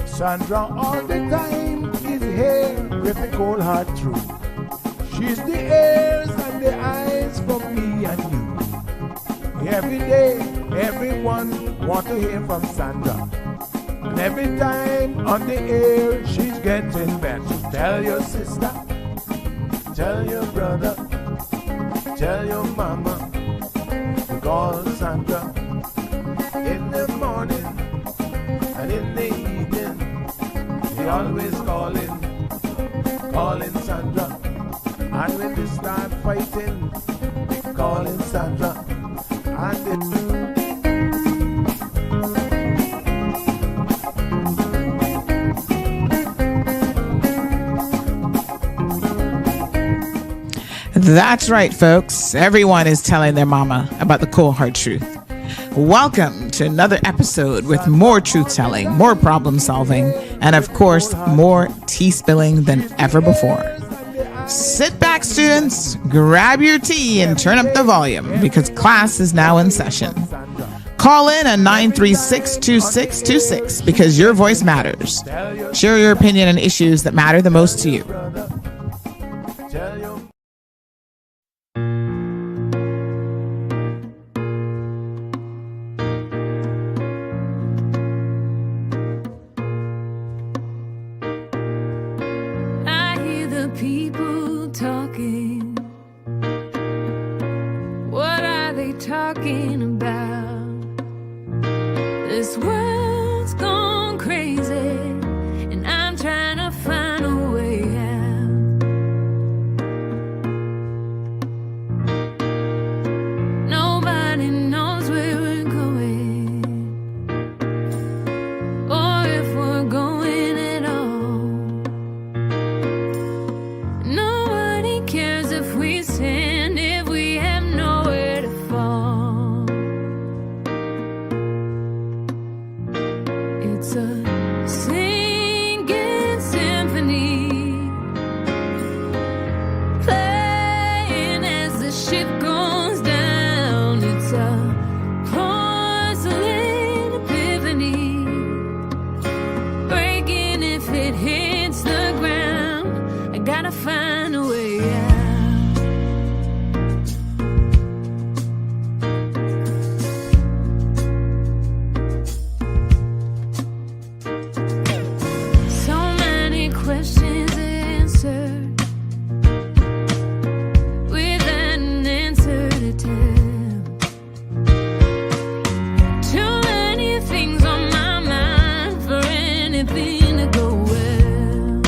Sandra all the time is here with the cold hard truth. She's the ears and the eyes for me and you. Every day, everyone want to hear from Sandra. And every time on the air, she's getting better. Tell your sister, tell your brother, tell your mama to call Sandra in the morning and in the evening. They always calling Sandra. And when they start fighting, they calling Sandra. And That's right, folks. Everyone is telling their mama about the cold hard truth. Welcome to another episode with more truth-telling, more problem-solving, and of course, more tea spilling than ever before. Sit back, students, grab your tea and turn up the volume because class is now in session. Call in at 936-2626 because your voice matters. Share your opinion on issues that matter the most to you. People talking. What are they talking about? This world's gone crazy, and I'm trying to find a way out. Nobody knows where we're going, or if we're going at all. Cares if we stand, if we have nowhere to fall. It's a singing symphony, playing as the ship goes down. It's a porcelain epiphany, breaking if it hits the ground. I gotta find a way out. So many questions answered without an answer to tell. Too many things on my mind for anything to go well.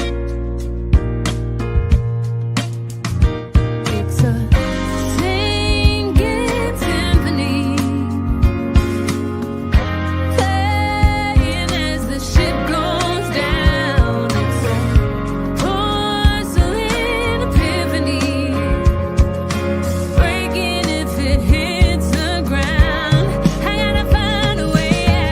It's a singing symphony, playing as the ship goes down. It's a porcelain epiphany, breaking if it hits the ground. I gotta find a way out.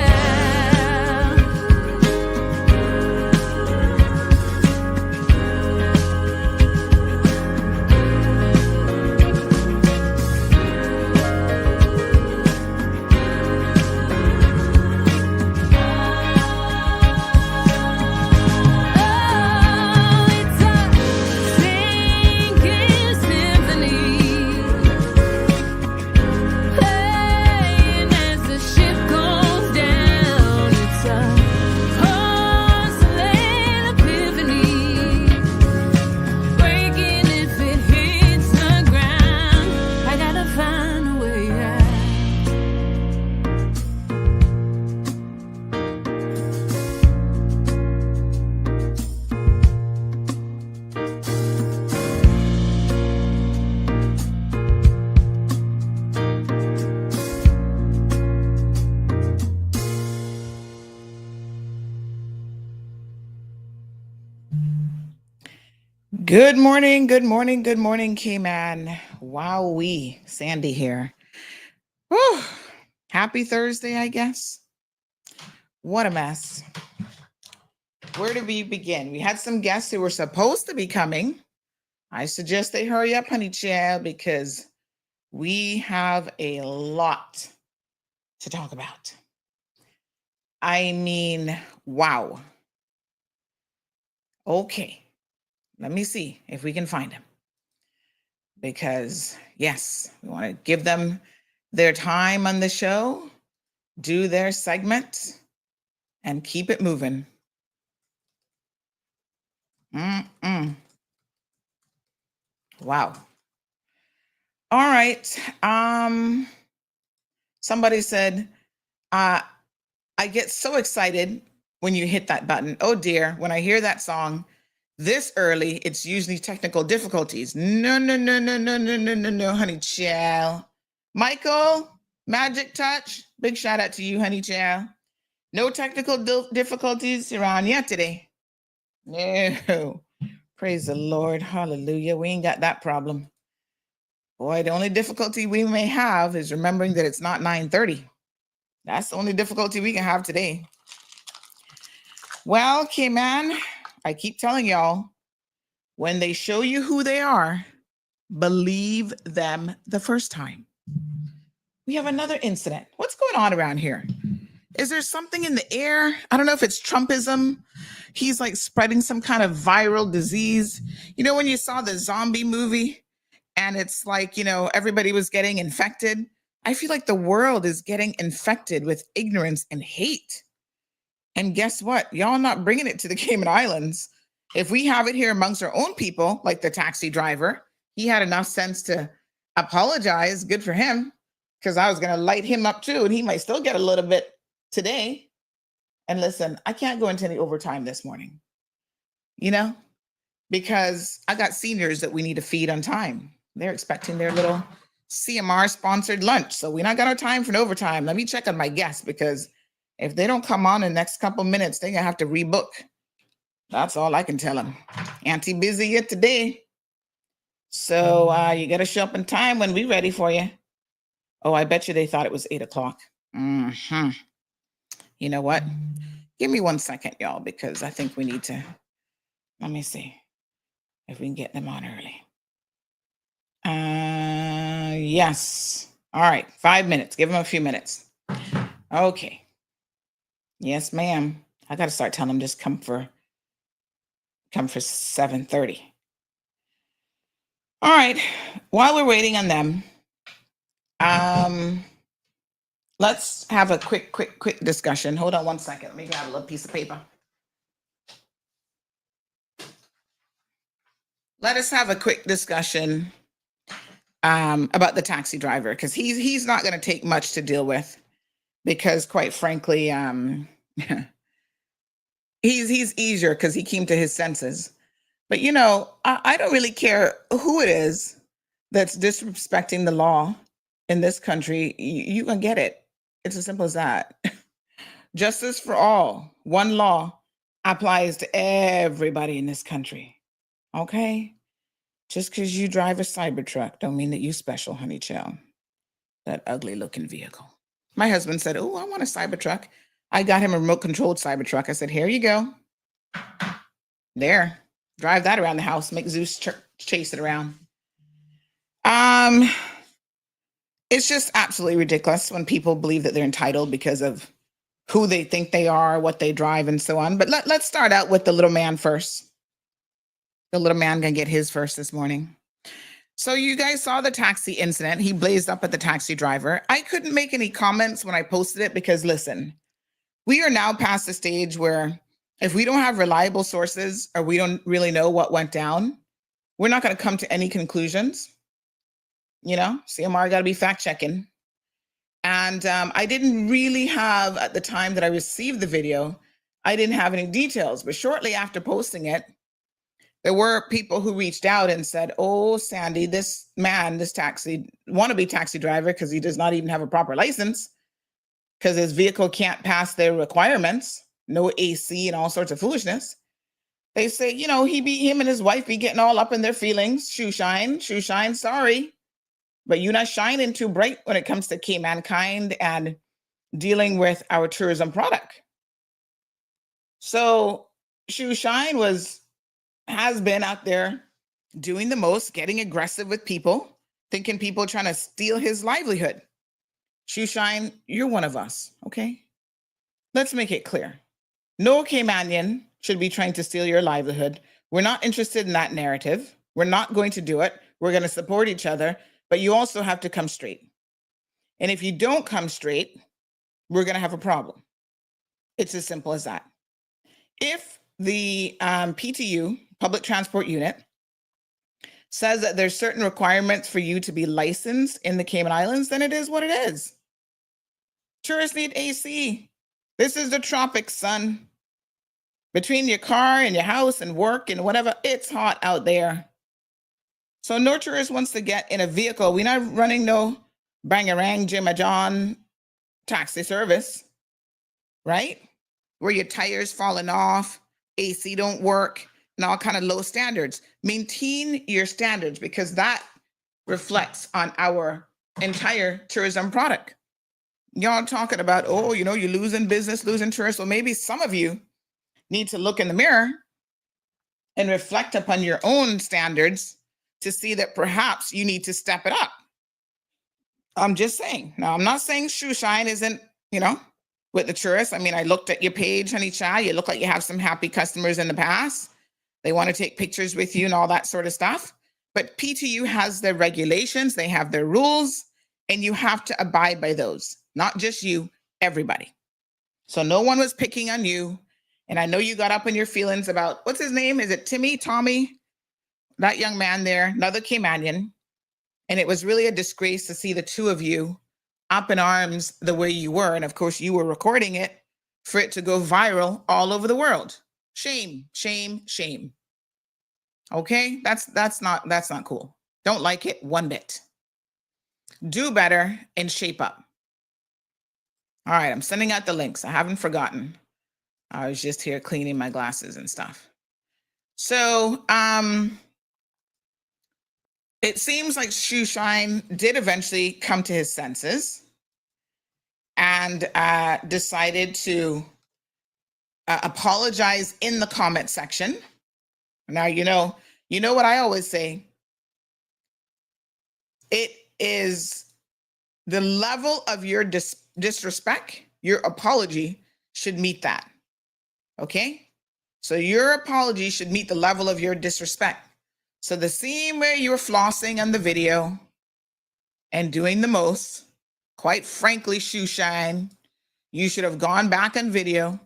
Oh, it's a singing symphony, playing as the ship goes down. It's a porcelain epiphany, breaking if it hits the ground. I gotta find a way out. Good morning, good morning, good morning, K-Man. Wowee, Sandy here. Whew. Happy Thursday, I guess. What a mess. Where do we begin? We had some guests who were supposed to be coming. I suggest they hurry up, honey child, because we have a lot to talk about. I mean, wow. Okay, let me see if we can find them. Because, yes, we want to give them their time on the show, do their segment, and keep it moving. Wow. All right. Somebody said, I get so excited when you hit that button. Oh dear, when I hear that song this early, it's usually technical difficulties. No, honey child. Michael, Magic Touch, big shout out to you, honey child. No technical difficulties around yet today. No. Praise the Lord. Hallelujah. We ain't got that problem. Boy, the only difficulty we may have is remembering that it's not 9:30. That's the only difficulty we can have today. Well, K-Man, I keep telling y'all, when they show you who they are, believe them the first time. We have another incident. What's going on around here? Is there something in the air? I don't know if it's Trumpism. He's like spreading some kind of viral disease. You know, when you saw the zombie movie and it's like, you know, everybody was getting infected. I feel like the world is getting infected with ignorance and hate. And guess what? Y'all not bringing it to the Cayman Islands. If we have it here amongst our own people, like the taxi driver, he had enough sense to apologize. Good for him, because I was going to light him up too, and he might still get a little bit today. And listen, I can't go into any overtime this morning, you know, because I got seniors that we need to feed on time. They're expecting their little CMR sponsored lunch. So we're not got our time for an overtime. Let me check on my guests, because if they don't come on in the next couple minutes, they're gonna have to rebook. That's all I can tell them. Auntie busy yet today. So you got to show up in time when we're ready for you. Oh, I bet you they thought it was 8 o'clock. You know what? Give me 1 second, y'all, because I think we need to, let me see if we can get them on early. Yes. All right, 5 minutes. Give them a few minutes. Okay. Yes, ma'am. I got to start telling them just come for 7:30. All right. While we're waiting on them, let's have a quick discussion. Hold on 1 second. Let me grab a little piece of paper. Let us have a quick discussion about the taxi driver, because he's not going to take much to deal with, because quite frankly, he's easier because he came to his senses. But you know, I don't really care who it is that's disrespecting the law in this country. You can get it. It's as simple as that. Justice for all. One law applies to everybody in this country. Okay? Just because you drive a Cybertruck don't mean that you special, honey child. That ugly looking vehicle. My husband said, oh, I want a Cybertruck. I got him a remote controlled Cybertruck. I said, here you go. There. Drive that around the house. Make Zeus chase it around. It's just absolutely ridiculous when people believe that they're entitled because of who they think they are, what they drive, and so on. But let's start out with the little man first. The little man gonna get his first this morning. So you guys saw the taxi incident. He blazed up at the taxi driver. I couldn't make any comments when I posted it because, listen, we are now past the stage where if we don't have reliable sources or we don't really know what went down, we're not going to come to any conclusions. You know, CMR got to be fact checking. And I didn't really have, at the time that I received the video, I didn't have any details. But shortly after posting it, there were people who reached out and said, oh, Sandy, this man, this wannabe taxi driver, because he does not even have a proper license, because his vehicle can't pass their requirements, no AC and all sorts of foolishness. They say, you know, him and his wife be getting all up in their feelings. Shoe shine, sorry. But you're not shining too bright when it comes to Caymankind and dealing with our tourism product. So Shoe Shine has been out there doing the most, getting aggressive with people, thinking people trying to steal his livelihood. Shoe Shine, you're one of us, okay? Let's make it clear. No Caymanian should be trying to steal your livelihood. We're not interested in that narrative. We're not going to do it. We're going to support each other, but you also have to come straight. And if you don't come straight, we're going to have a problem. It's as simple as that. If the PTU, Public Transport Unit, says that there's certain requirements for you to be licensed in the Cayman Islands, then it is what it is. Tourists need AC. This is the tropics, son. Between your car and your house and work and whatever, it's hot out there. So no tourist wants to get in a vehicle. We're not running no Bangarang Jimma John taxi service, right? Where your tires falling off, AC don't work, and all kind of low standards. Maintain your standards because that reflects on our entire tourism product. Y'all talking about, oh, you're losing business, losing tourists. Well, maybe some of you need to look in the mirror and reflect upon your own standards to see that perhaps you need to step it up. I'm just saying. Now, I'm not saying Shoe Shine isn't, with the tourists. I mean, I looked at your page, honey child. You look like you have some happy customers in the past. They want to take pictures with you and all that sort of stuff. But PTU has their regulations. They have their rules, and you have to abide by those. Not just you, everybody. So no one was picking on you. And I know you got up in your feelings about, what's his name? Is it Timmy, Tommy? That young man there, another Caymanian. And it was really a disgrace to see the two of you up in arms the way you were. And of course, you were recording it for it to go viral all over the world. Shame, shame, shame. Okay, that's not cool. Don't like it one bit. Do better and shape up. All right, I'm sending out the links. I haven't forgotten. I was just here cleaning my glasses and stuff. So it seems like Shoe Shine did eventually come to his senses and decided to apologize in the comment section. Now, you know what I always say. It is the level of your disrespect, your apology should meet that. Okay? So your apology should meet the level of your disrespect. So the same way you were flossing on the video and doing the most, quite frankly, Shoe Shine, you should have gone back on video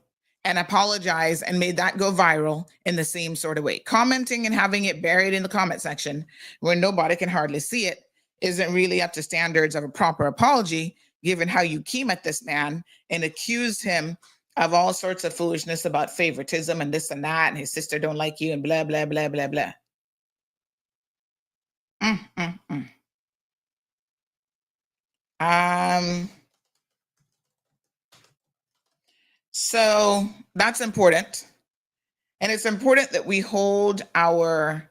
and apologized and made that go viral in the same sort of way. Commenting and having it buried in the comment section where nobody can hardly see it isn't really up to standards of a proper apology, given how you came at this man and accused him of all sorts of foolishness about favoritism and this and that, and his sister don't like you and blah, blah, blah, blah, blah. So that's important. And it's important that we hold our,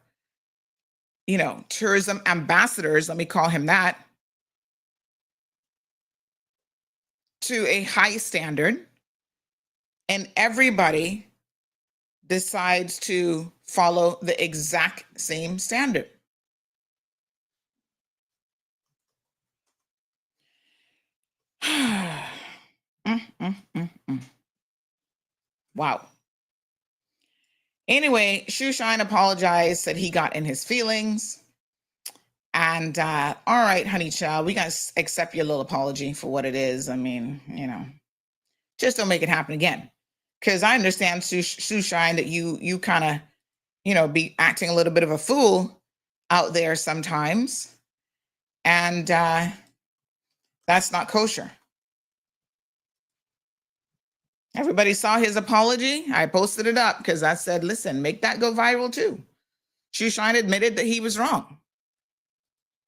tourism ambassadors, let me call him that, to a high standard. And everybody decides to follow the exact same standard. Wow. Anyway, Shoe Shine apologized, said he got in his feelings. And all right, honey child, we got to accept your little apology for what it is. I mean, just don't make it happen again. Because I understand, Shoe Shine, that you kind of, be acting a little bit of a fool out there sometimes. And that's not kosher. Everybody saw his apology. I posted it up because I said, listen, make that go viral too. Shoe Shine admitted that he was wrong.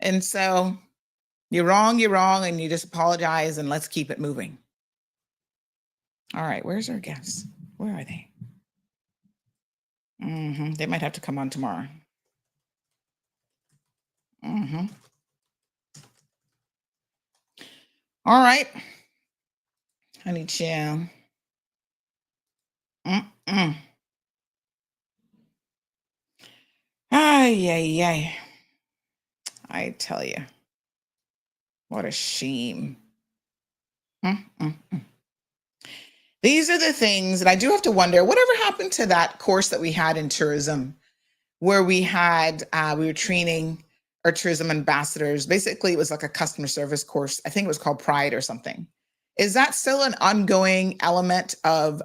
And so you're wrong, and you just apologize and let's keep it moving. All right, where's our guests? Where are they? They might have to come on tomorrow. All right. Honey chill. Ay, ay, ay. I tell you, what a shame. These are the things that I do have to wonder, whatever happened to that course that we had in tourism, where we were training our tourism ambassadors. Basically, it was like a customer service course. I think it was called Pride or something. Is that still an ongoing element of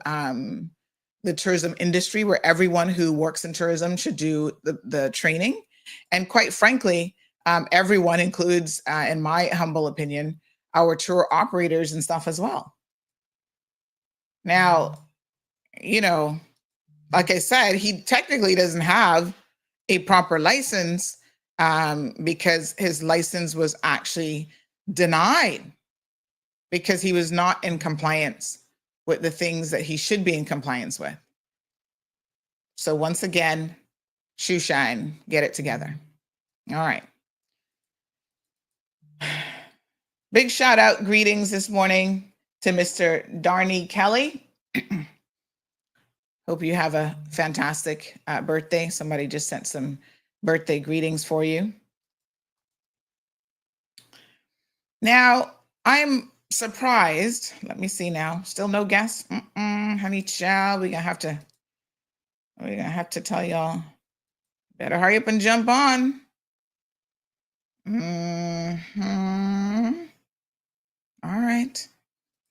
the tourism industry, where everyone who works in tourism should do the training? And quite frankly, everyone includes, in my humble opinion, our tour operators and stuff as well. Now, like I said, he technically doesn't have a proper license because his license was actually denied because he was not in compliance with the things that he should be in compliance with. So once again, shoe shine, get it together. All right. Big shout out, greetings this morning to Mr. Darney Kelly. Hope you have a fantastic birthday. Somebody just sent some birthday greetings for you. Now, I'm surprised. Let me see now. Still no guests? Honey child, we're gonna have to tell y'all. Better hurry up and jump on. All right.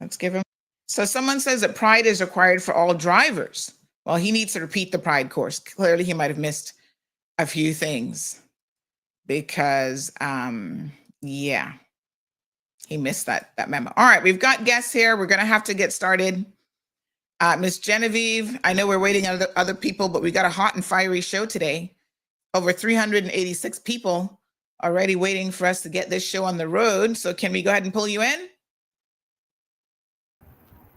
Let's give him. So someone says that Pride is required for all drivers. Well, he needs to repeat the Pride course. Clearly, he might have missed a few things because, yeah, he missed that memo. All right, we've got guests here. We're going to have to get started. Miss Genevieve, I know we're waiting on other people, but we got a hot and fiery show today. Over 386 people already waiting for us to get this show on the road. So can we go ahead and pull you in?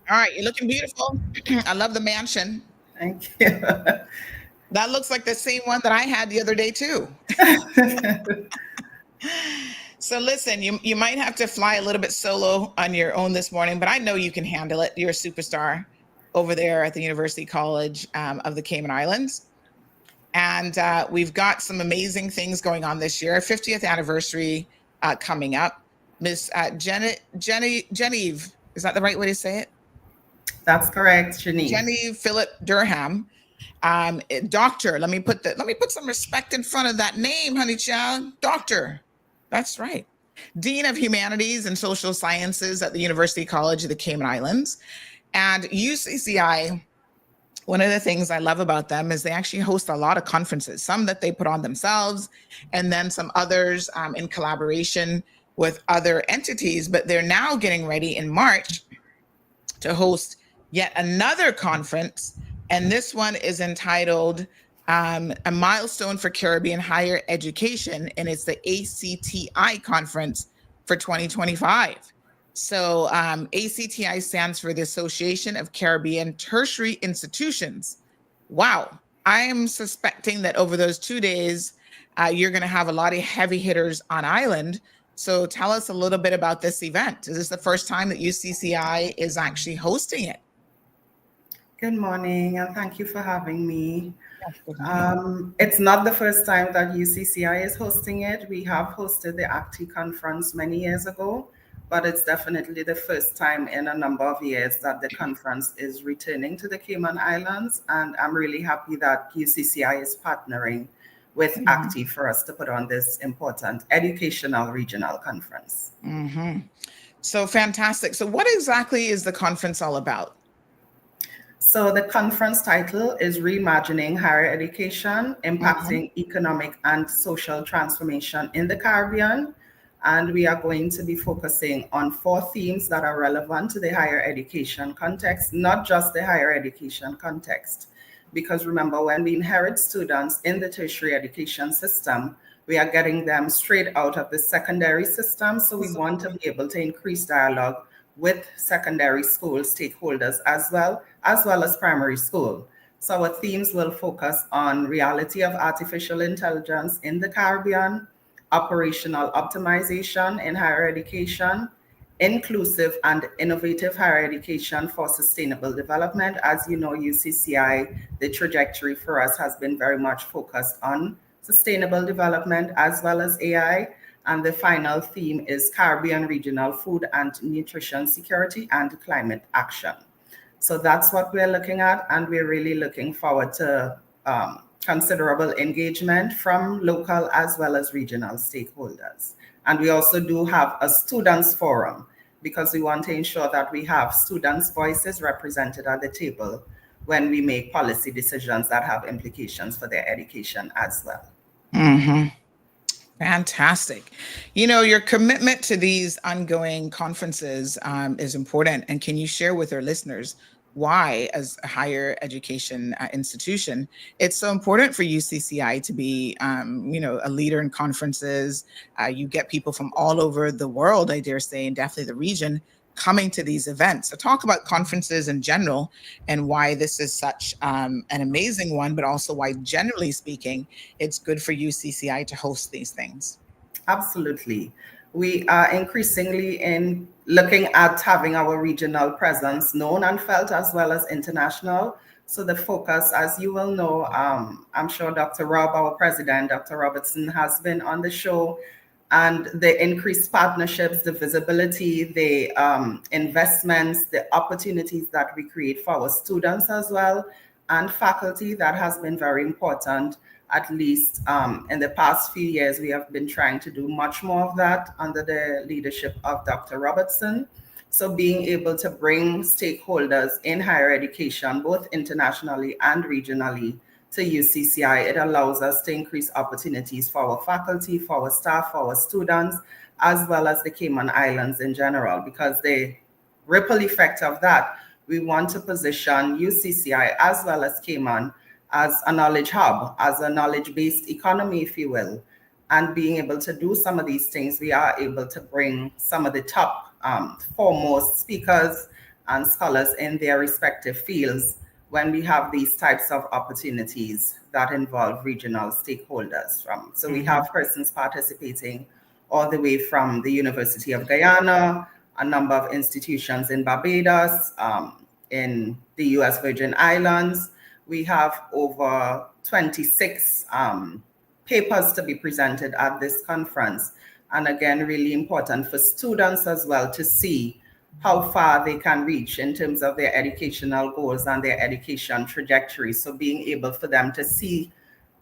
All right, you're looking beautiful. I love the mansion. Thank you. That looks like the same one that I had the other day too. So listen, you might have to fly a little bit solo on your own this morning, but I know you can handle it. You're a superstar over there at the University College of the Cayman Islands. And we've got some amazing things going on this year. 50th anniversary coming up. Miss Genevieve, is that the right way to say it? That's correct, Shanice. Genevieve Phillip Durham, doctor. Let me put some respect in front of that name, honey child. Doctor. That's right. Dean of Humanities and Social Sciences at the University College of the Cayman Islands. And UCCI, one of the things I love about them is they actually host a lot of conferences, some that they put on themselves, and then some others in collaboration with other entities. But they're now getting ready in March to host yet another conference, and this one is entitled A Milestone for Caribbean Higher Education, and it's the ACTI conference for 2025. So ACTI stands for the Association of Caribbean Tertiary Institutions. Wow. I am suspecting that over those 2 days, you're going to have a lot of heavy hitters on island. So tell us a little bit about this event. Is this the first time that UCCI is actually hosting it? Good morning, and thank you for having me. It's not the first time that UCCI is hosting it. We have hosted the ACTI conference many years ago, but it's definitely the first time in a number of years that the conference is returning to the Cayman Islands. And I'm really happy that UCCI is partnering with ACTI for us to put on this important educational regional conference. So fantastic. So what exactly is the conference all about? So the conference title is Reimagining Higher Education, Impacting Economic and Social Transformation in the Caribbean. And we are going to be focusing on 4 themes that are relevant to the higher education context, not just the higher education context. Because remember, when we inherit students in the tertiary education system, we are getting them straight out of the secondary system. So we want to be able to increase dialogue with secondary school stakeholders as well as primary school. So our themes will focus on reality of artificial intelligence in the Caribbean, operational optimization in higher education, inclusive and innovative higher education for sustainable development. As you know, UCCI, the trajectory for us has been very much focused on sustainable development as well as AI. And the final theme is Caribbean regional food and nutrition security and climate action. So that's what we're looking at, and we're really looking forward to considerable engagement from local as well as regional stakeholders. And we also do have a students forum because we want to ensure that we have students' voices represented at the table when we make policy decisions that have implications for their education as well. Mm-hmm. Fantastic. You know, your commitment to these ongoing conferences is important. And can you share with our listeners why, as a higher education institution, it's so important for UCCI to be, a leader in conferences? You get people from all over the world, I dare say, and definitely the region, coming to these events. So talk about conferences in general and why this is such an amazing one, but also why, generally speaking, it's good for UCCI to host these things. Absolutely. We are increasingly in looking at having our regional presence known and felt as well as international. So the focus, as you will know, I'm sure Dr. Rob, our president, Dr. Robertson, has been on the show, and the increased partnerships, the visibility, the investments, the opportunities that we create for our students as well, and faculty, that has been very important. At least in the past few years, we have been trying to do much more of that under the leadership of Dr. Robertson. So being able to bring stakeholders in higher education, both internationally and regionally, to UCCI, it allows us to increase opportunities for our faculty, for our staff, for our students, as well as the Cayman Islands in general, because the ripple effect of that, we want to position UCCI as well as Cayman as a knowledge hub, as a knowledge-based economy, if you will. And being able to do some of these things, we are able to bring some of the top foremost speakers and scholars in their respective fields when we have these types of opportunities that involve regional stakeholders from. So we have persons participating all the way from the University of Guyana, a number of institutions in Barbados, in the US Virgin Islands. We have over 26 papers to be presented at this conference. And again, really important for students as well to see how far they can reach in terms of their educational goals and their education trajectory. So being able for them to see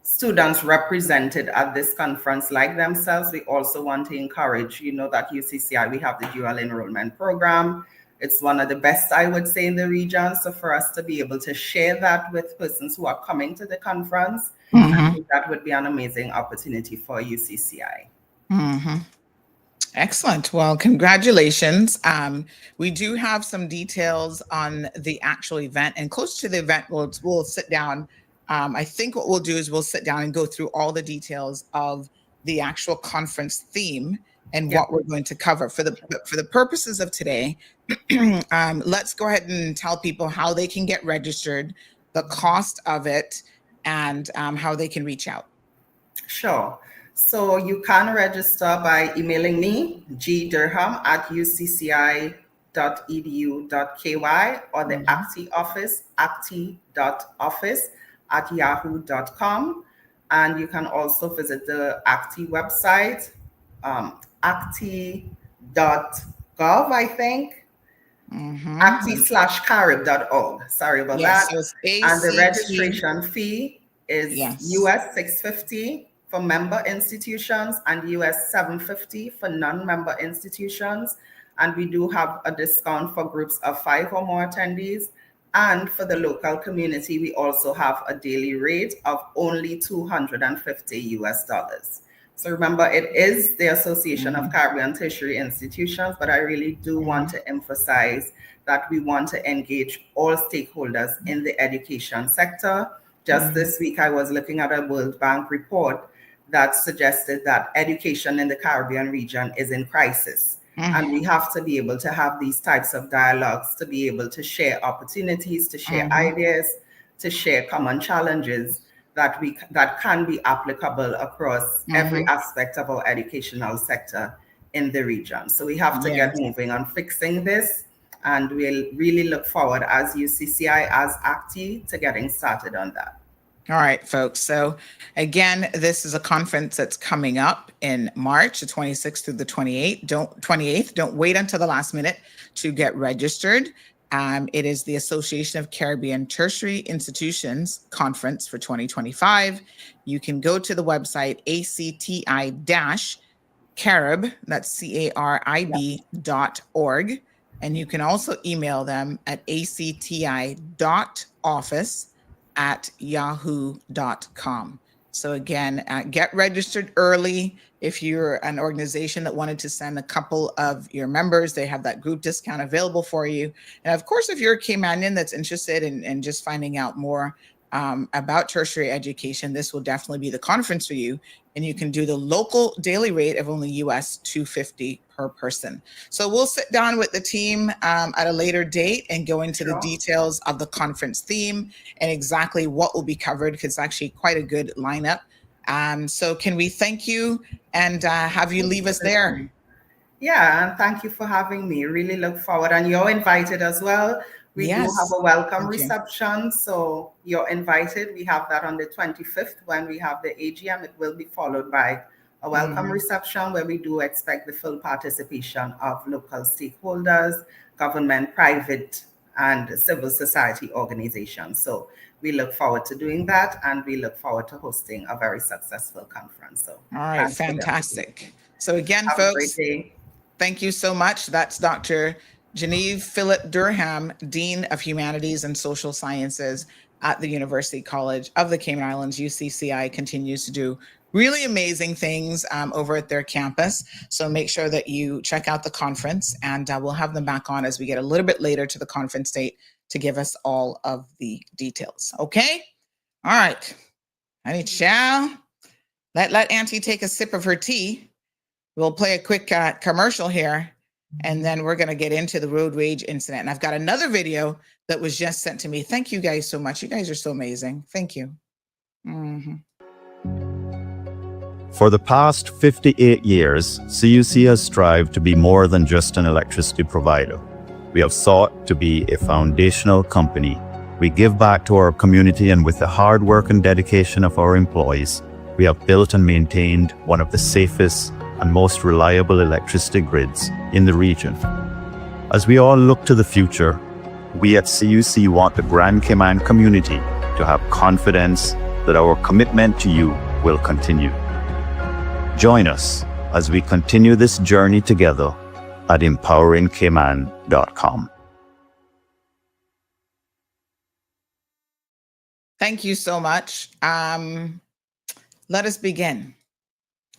students represented at this conference like themselves, we also want to encourage, that UCCI, we have the dual enrollment program. It's one of the best, I would say, in the region. So for us to be able to share that with persons who are coming to the conference, I think that would be an amazing opportunity for UCCI. Excellent. Well, congratulations. We do have some details on the actual event, and close to the event, we'll sit down. I think what we'll do is we'll sit down and go through all the details of the actual conference theme and what we're going to cover. For the purposes of today, let's go ahead and tell people how they can get registered, the cost of it, and how they can reach out. Sure. So you can register by emailing me, gdurham@ucci.edu.ky, or the ACTI office, acti.office@yahoo.com. And you can also visit the ACTI website, acti.gov, I think. acti/carib.org. Sorry about that. So it's and the registration fee is US $650 for member institutions and US $750 for non-member institutions. And we do have a discount for groups of 5 or more attendees. And for the local community, we also have a daily rate of only $250. So remember, it is the Association of Caribbean Tertiary Institutions, but I really do want to emphasize that we want to engage all stakeholders in the education sector. Just this week, I was looking at a World Bank report that suggested that education in the Caribbean region is in crisis. And we have to be able to have these types of dialogues to be able to share opportunities, to share ideas, to share common challenges that can be applicable across every aspect of our educational sector in the region. So we have to get Yes. moving on fixing this, and we'll really look forward as UCCI, as ACTI, to getting started on that. All right, folks. So again, this is a conference that's coming up in March, the 26th through the 28th. Don't wait until the last minute to get registered. It is the Association of Caribbean Tertiary Institutions Conference for 2025. You can go to the website ACTI-Carib, that's CARIB.org. And you can also email them at acti.office@yahoo.com. So again, get registered early. If you're an organization that wanted to send a couple of your members, they have that group discount available for you. And of course, if you're a Caymanian that's interested in just finding out more about tertiary education, this will definitely be the conference for you. And you can do the local daily rate of only US $250 per person. So we'll sit down with the team at a later date and go into the details of the conference theme and exactly what will be covered, because it's actually quite a good lineup. So can we thank you and have you leave us there? Yeah, and thank you for having me. Really look forward. And you're invited as well. We do have a welcome reception, so you're invited. We have that on the 25th when we have the AGM. It will be followed by a welcome reception where we do expect the full participation of local stakeholders, government, private, and civil society organizations. So we look forward to doing that, and we look forward to hosting a very successful conference. So, all right, fantastic. So again, have folks, a great day. Thank you so much. That's Dr. Genevieve Phillip Durham, Dean of Humanities and Social Sciences at the University College of the Cayman Islands. UCCI continues to do really amazing things over at their campus. So make sure that you check out the conference, and we'll have them back on as we get a little bit later to the conference date to give us all of the details. Okay? All right. Honey chow. Let Auntie take a sip of her tea. We'll play a quick commercial here, and then we're going to get into the road rage incident. And I've got another video that was just sent to me. Thank you guys so much. You guys are so amazing. Thank you. For the past 58 years, CUC has strived to be more than just an electricity provider. We have sought to be a foundational company. We give back to our community, and with the hard work and dedication of our employees, we have built and maintained one of the safest and most reliable electricity grids in the region. As we all look to the future, we at CUC want the Grand Cayman community to have confidence that our commitment to you will continue. Join us as we continue this journey together at empoweringcayman.com. Thank you so much. Let us begin.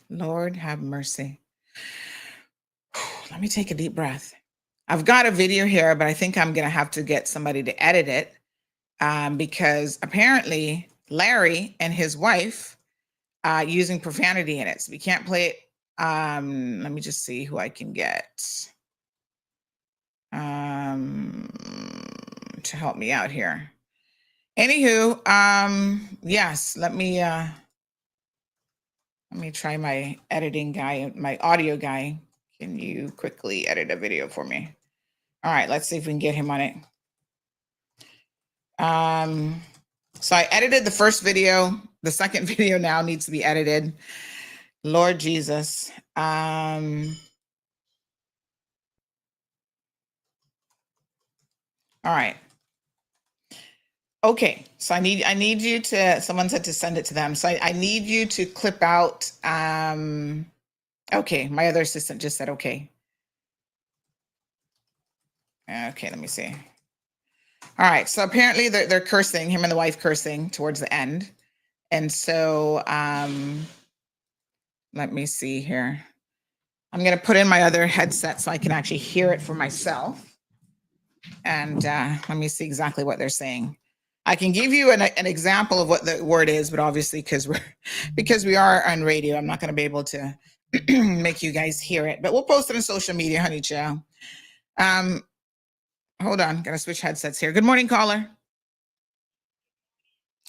Lord have mercy. Let me take a deep breath. I've got a video here, but I think I'm going to have to get somebody to edit it because apparently Larry and his wife are using profanity in it. So we can't play it. Let me just see who I can get to help me out here. Anywho, yes, let me try my editing guy, my audio guy. Can you quickly edit a video for me? All right, let's see if we can get him on it. So I edited the first video. The second video now needs to be edited. Lord Jesus. All right. Okay, so I need you to, someone said to send it to them. So I need you to clip out, okay, my other assistant just said, okay. Okay, let me see. All right, so apparently they're cursing, him and the wife cursing towards the end. And so let me see here. I'm gonna put in my other headset so I can actually hear it for myself. And let me see exactly what they're saying. I can give you an example of what the word is, but obviously because we are on radio, I'm not going to be able to make you guys hear it. But we'll post it on social media, honey chow. Hold on, gotta switch headsets here. Good morning, caller.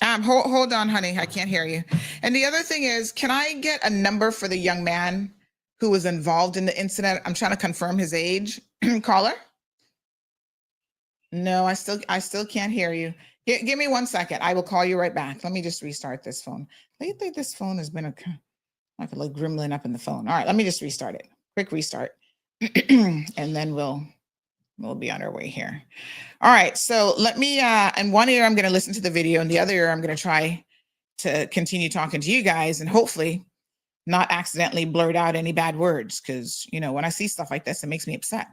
Hold on, honey, I can't hear you. And the other thing is, can I get a number for the young man who was involved in the incident. I'm trying to confirm his age. Caller? No, I still can't hear you. Give me 1 second. I will call you right back. Let me just restart this phone. Lately, this phone has been like a little gremlin up in the phone. All right, let me just restart it. Quick restart. And then we'll be on our way here. All right, so let me, in one ear, I'm going to listen to the video, and the other ear, I'm going to try to continue talking to you guys, and hopefully not accidentally blurt out any bad words, because, you know, when I see stuff like this, it makes me upset.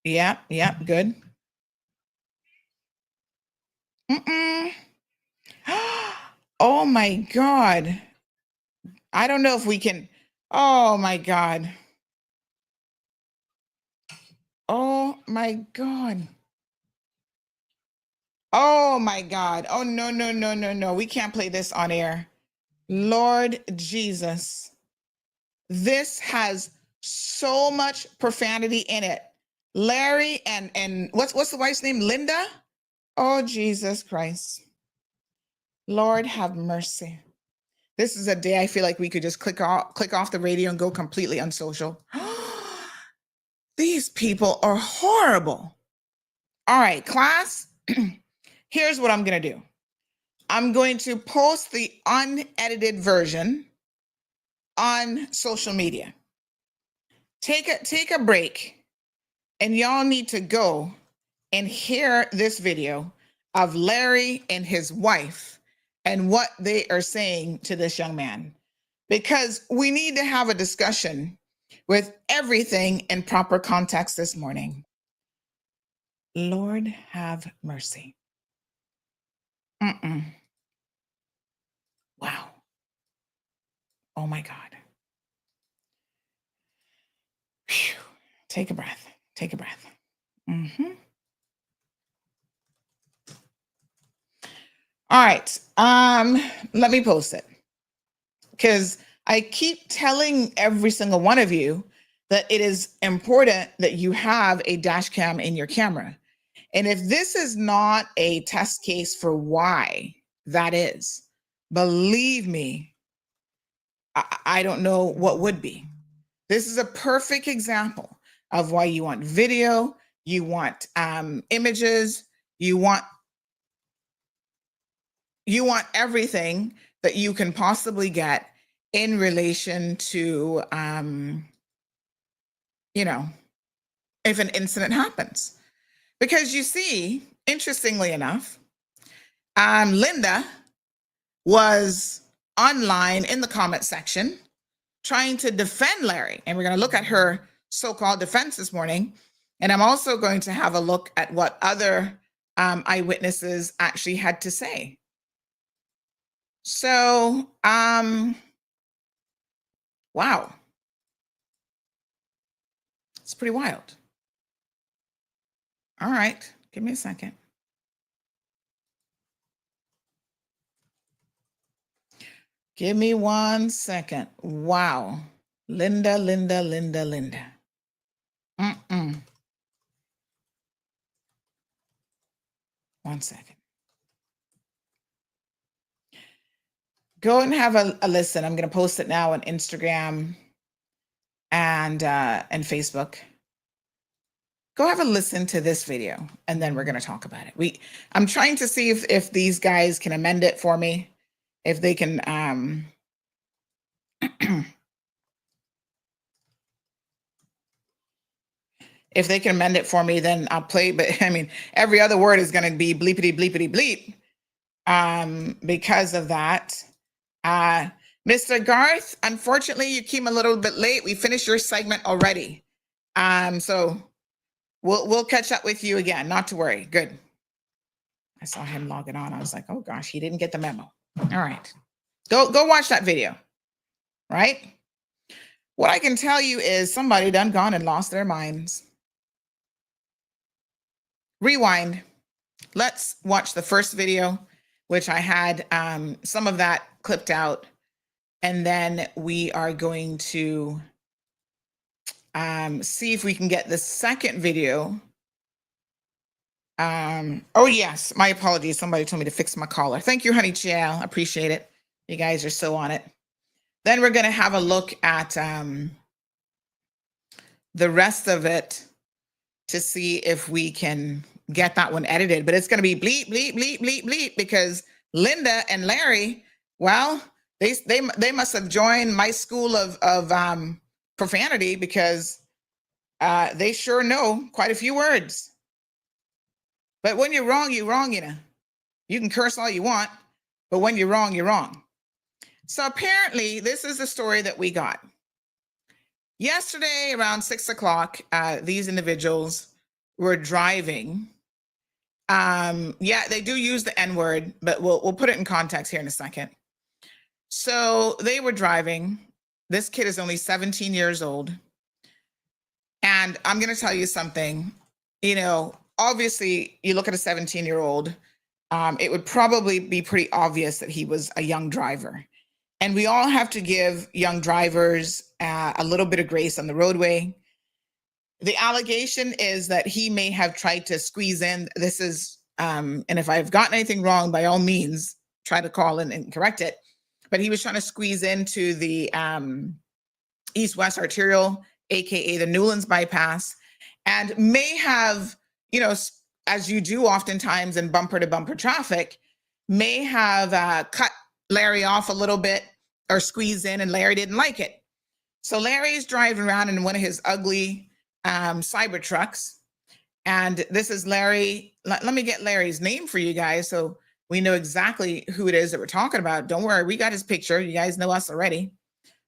Yeah, good. Oh my God. I don't know if we can. Oh my God. Oh my God. Oh my God. Oh, no. We can't play this on air. Lord Jesus. This has so much profanity in it. Larry and what's the wife's name? Linda? Oh, Jesus Christ. Lord have mercy. This is a day I feel like we could just click off the radio and go completely unsocial. These people are horrible. All right, class, here's what I'm going to do. I'm going to post the unedited version on social media. Take a break, and y'all need to go and hear this video of Larry and his wife and what they are saying to this young man, because we need to have a discussion with everything in proper context this morning. Lord have mercy. Wow. Oh my God. Whew. Take a breath. Take a breath. All right. Let me post it, because I keep telling every single one of you that it is important that you have a dash cam in your camera. And if this is not a test case for why that is, believe me, I don't know what would be. This is a perfect example of why you want video, you want images, you want everything that you can possibly get in relation to, if an incident happens. Because you see, interestingly enough, Linda was online in the comment section trying to defend Larry. And we're going to look at her so-called defense this morning. And I'm also going to have a look at what other eyewitnesses actually had to say. So, wow. It's pretty wild. All right, give me a second. Give me 1 second. Wow. Linda. 1 second. Go and have a listen. I'm going to post it now on Instagram and Facebook. Go have a listen to this video, and then we're going to talk about it. I'm trying to see if these guys can amend it for me, if they can. If they can amend it for me, then I'll play. But I mean, every other word is going to be bleepity bleepity bleep. Because of that, Mr. Garth, unfortunately, you came a little bit late. We finished your segment already. So we'll catch up with you again. Not to worry. Good. I saw him logging on. I was like, oh gosh, he didn't get the memo. All right. Go watch that video. Right? What I can tell you is somebody done gone and lost their minds. Rewind. Let's watch the first video, which I had some of that clipped out. And then we are going to see if we can get the second video. Oh yes, my apologies. Somebody told me to fix my collar. Thank you, honey Chiel. Appreciate it. You guys are so on it. Then we're going to have a look at the rest of it to see if we can get that one edited. But it's going to be bleep, bleep, bleep, bleep, bleep, because Linda and Larry, well, they must have joined my school of profanity, because they sure know quite a few words. But when you're wrong, you know. You can curse all you want, but when you're wrong, you're wrong. So apparently, this is the story that we got. Yesterday, around 6 o'clock, these individuals were driving. Yeah, they do use the N-word, but we'll put it in context here in a second. So they were driving. This kid is only 17 years old. And I'm going to tell you something. You know, obviously, you look at a 17-year-old, it would probably be pretty obvious that he was a young driver. And we all have to give young drivers a little bit of grace on the roadway. The allegation is that he may have tried to squeeze in. This is, and if I've gotten anything wrong, by all means, try to call in and correct it. But he was trying to squeeze into the east-west arterial, AKA the Newlands bypass, and may have, you know, as you do oftentimes in bumper-to-bumper traffic, may have cut Larry off a little bit or squeeze in, and Larry didn't like it. So Larry's driving around in one of his ugly cyber trucks. And this is Larry. Let me get Larry's name for you guys so we know exactly who it is that we're talking about. Don't worry, we got his picture. You guys know us already.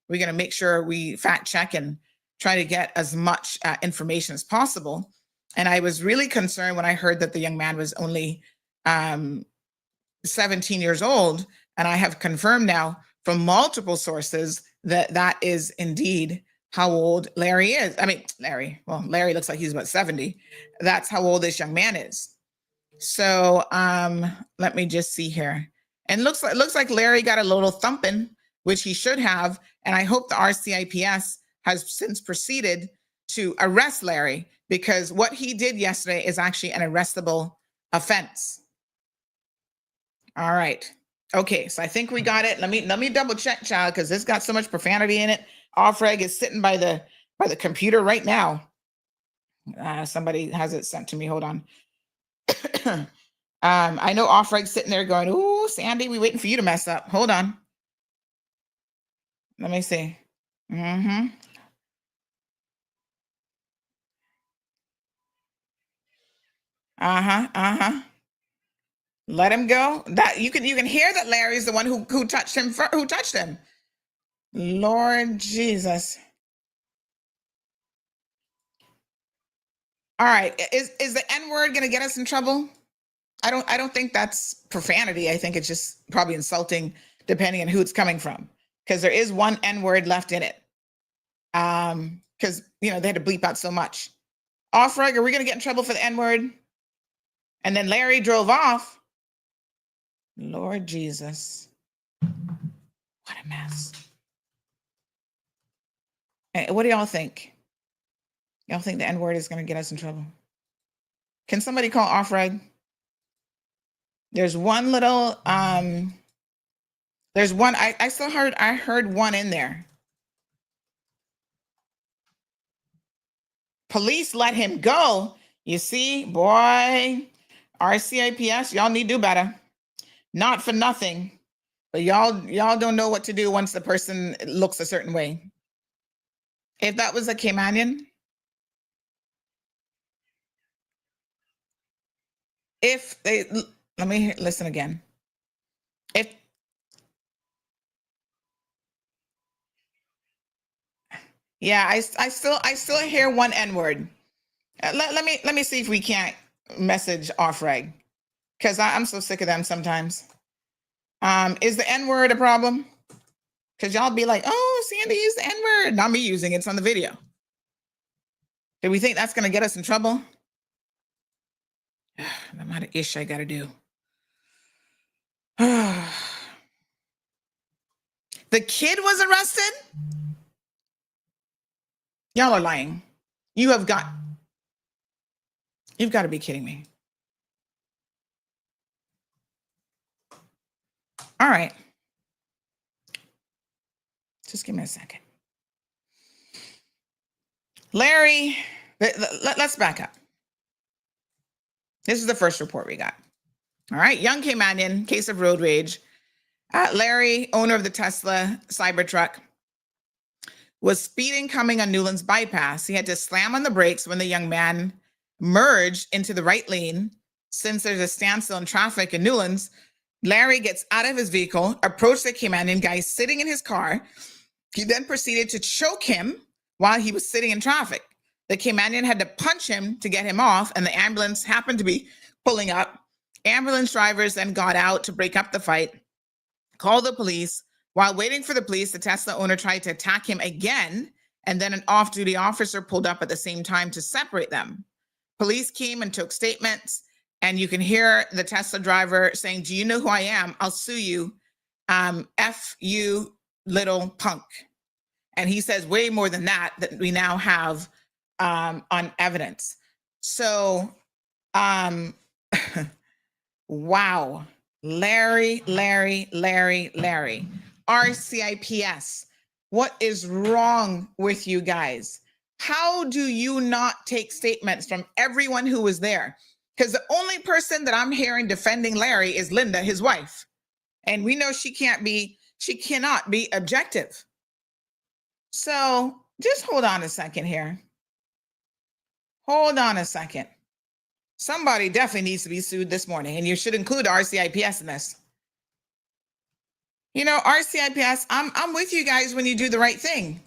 We're going to make sure we fact check and try to get as much information as possible. And I was really concerned when I heard that the young man was only 17 years old. And I have confirmed now from multiple sources that that is indeed how old Larry is. I mean, Larry looks like he's about 70. That's how old this young man is. So let me just see here. And looks like Larry got a little thumping, which he should have. And I hope the RCIPS has since proceeded to arrest Larry, because what he did yesterday is actually an arrestable offense. All right. Okay, so I think we got it. Let me double check, child, because this got so much profanity in it. Offreg is sitting by the computer right now. Somebody has it sent to me. Hold on. I know Offreg's sitting there going, "Ooh, Sandy, we waiting for you to mess up." Hold on. Let me see. Mm-hmm. Uh-huh. Let him go. That you can hear that Larry's the one who touched him. Who touched him? Lord Jesus. All right. Is the N-word going to get us in trouble? I don't think that's profanity. I think it's just probably insulting, depending on who it's coming from, because there is one N-word left in it. Because they had to bleep out so much. Offreg, are we going to get in trouble for the N-word? And then Larry drove off. Lord Jesus. What a mess. Hey, what do y'all think? Y'all think the N-word is going to get us in trouble? Can somebody call Offreg? There's one little, there's one, I heard one in there. Police let him go. You see, boy, RCIPS, y'all need to do better. Not for nothing, but y'all don't know what to do once the person looks a certain way. If that was a Caymanian, if they, let me listen again. If, yeah, I still hear one N-word. Let me see if we can't message Offreg, because I'm so sick of them sometimes. Is the N-word a problem? Because y'all be like, "Oh, Sandy used the N-word." Not me using it, it's on the video. Do we think that's going to get us in trouble? The amount of ish I got to do. The kid was arrested? Y'all are lying. You've got to be kidding me. All right. Just give me a second. Larry, let's back up. This is the first report we got. All right, young Caymanian, case of road rage. Larry, owner of the Tesla Cybertruck, was speeding coming on Newlands bypass. He had to slam on the brakes when the young man merged into the right lane. Since there's a standstill in traffic in Newlands, Larry gets out of his vehicle, approached the Caymanian guy sitting in his car. He then proceeded to choke him while he was sitting in traffic. The Caymanian had to punch him to get him off, and the ambulance happened to be pulling up. Ambulance drivers then got out to break up the fight, called the police. While waiting for the police, the Tesla owner tried to attack him again, and then an off-duty officer pulled up at the same time to separate them. Police came and took statements, and you can hear the Tesla driver saying, "Do you know who I am? I'll sue you. F you, little punk." And he says way more than that we now have on evidence. So, wow. Larry. RCIPS. What is wrong with you guys? How do you not take statements from everyone who was there? Because the only person that I'm hearing defending Larry is Linda, his wife. And we know she cannot be objective. So just hold on a second here. Hold on a second. Somebody definitely needs to be sued this morning, and you should include RCIPS in this. You know, RCIPS, I'm with you guys when you do the right thing,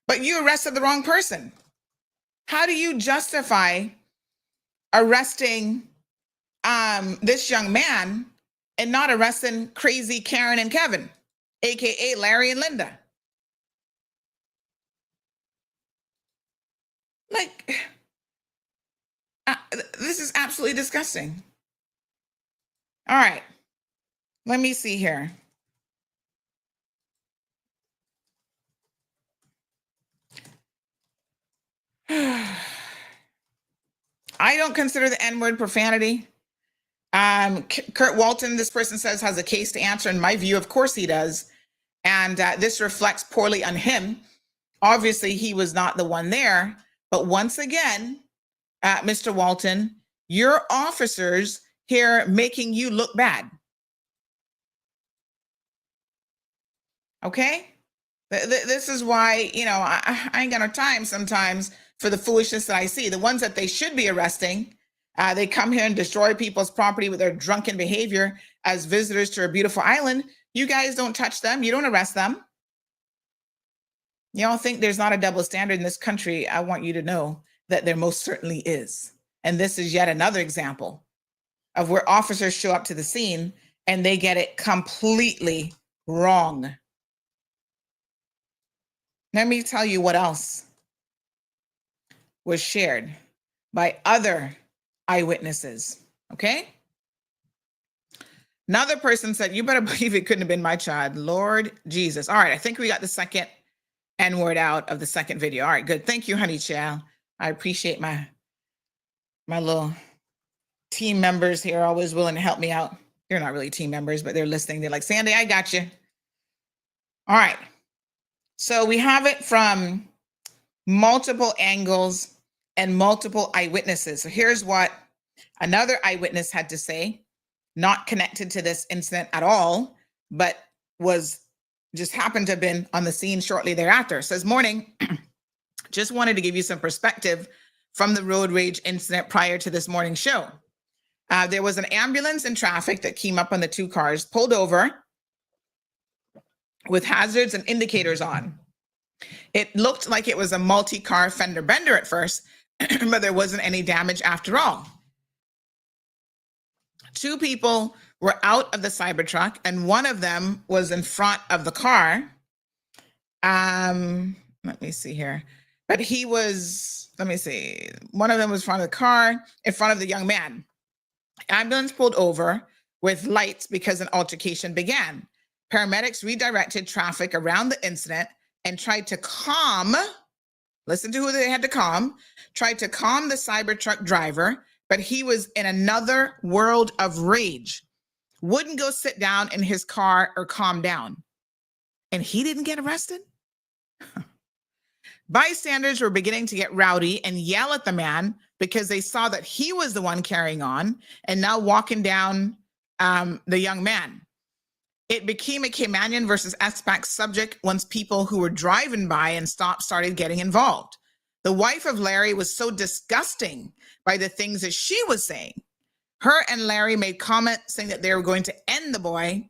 but you arrested the wrong person. How do you justify arresting this young man and not arresting crazy Karen and Kevin, aka Larry and Linda? Like, this is absolutely disgusting. All right, let me see here. I don't consider the N-word profanity. Kurt Walton, this person says, has a case to answer. In my view, of course he does. And this reflects poorly on him. Obviously, he was not the one there. But once again, Mr. Walton, your officers here making you look bad. Okay? This is why, you know, I ain't got no time sometimes for the foolishness that I see. The ones that they should be arresting, they come here and destroy people's property with their drunken behavior as visitors to a beautiful island. You guys don't touch them. You don't arrest them. You don't think there's not a double standard in this country? I want you to know that there most certainly is. And this is yet another example of where officers show up to the scene and they get it completely wrong. Let me tell you what else was shared by other eyewitnesses, okay? Another person said, "You better believe it couldn't have been my child." Lord Jesus. All right, I think we got the second N-word out of the second video. All right, good. Thank you, honey child. I appreciate my little team members here, always willing to help me out. They're not really team members, but they're listening. They're like, "Sandy, I got you." All right. So we have it from multiple angles and multiple eyewitnesses. So here's what another eyewitness had to say, not connected to this incident at all, but was just happened to have been on the scene shortly thereafter. It says, "Morning, just wanted to give you some perspective from the road rage incident prior to this morning show. There was an ambulance in traffic that came up on the two cars, pulled over with hazards and indicators on. It looked like it was a multi-car fender bender at first, but there wasn't any damage after all. Two people were out of the Cybertruck, and one of them was in front of the car. Let me see here. But he was, let me see. One of them was in front of the car, in front of the young man. Ambulance pulled over with lights because an altercation began. Paramedics redirected traffic around the incident and tried to calm, listen to who they had to calm, tried to calm the Cybertruck driver, but he was in another world of rage. Wouldn't go sit down in his car or calm down. and he didn't get arrested? Bystanders were beginning to get rowdy and yell at the man because they saw that he was the one carrying on and now walking down the young man. It became a Caymanian versus SPAC subject once people who were driving by and stopped started getting involved. The wife of Larry was so disgusting by the things that she was saying. Her and Larry made comments saying that they were going to end the boy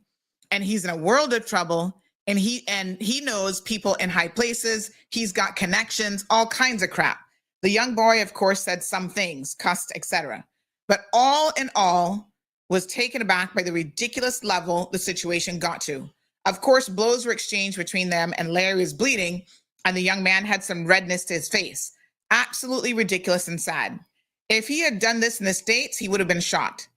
and he's in a world of trouble. And he knows people in high places. He's got connections, all kinds of crap. The young boy, of course, said some things, cussed, etc. But all in all, was taken aback by the ridiculous level the situation got to. Of course, blows were exchanged between them, and Larry was bleeding, and the young man had some redness to his face. Absolutely ridiculous and sad. If he had done this in the States, he would have been shot.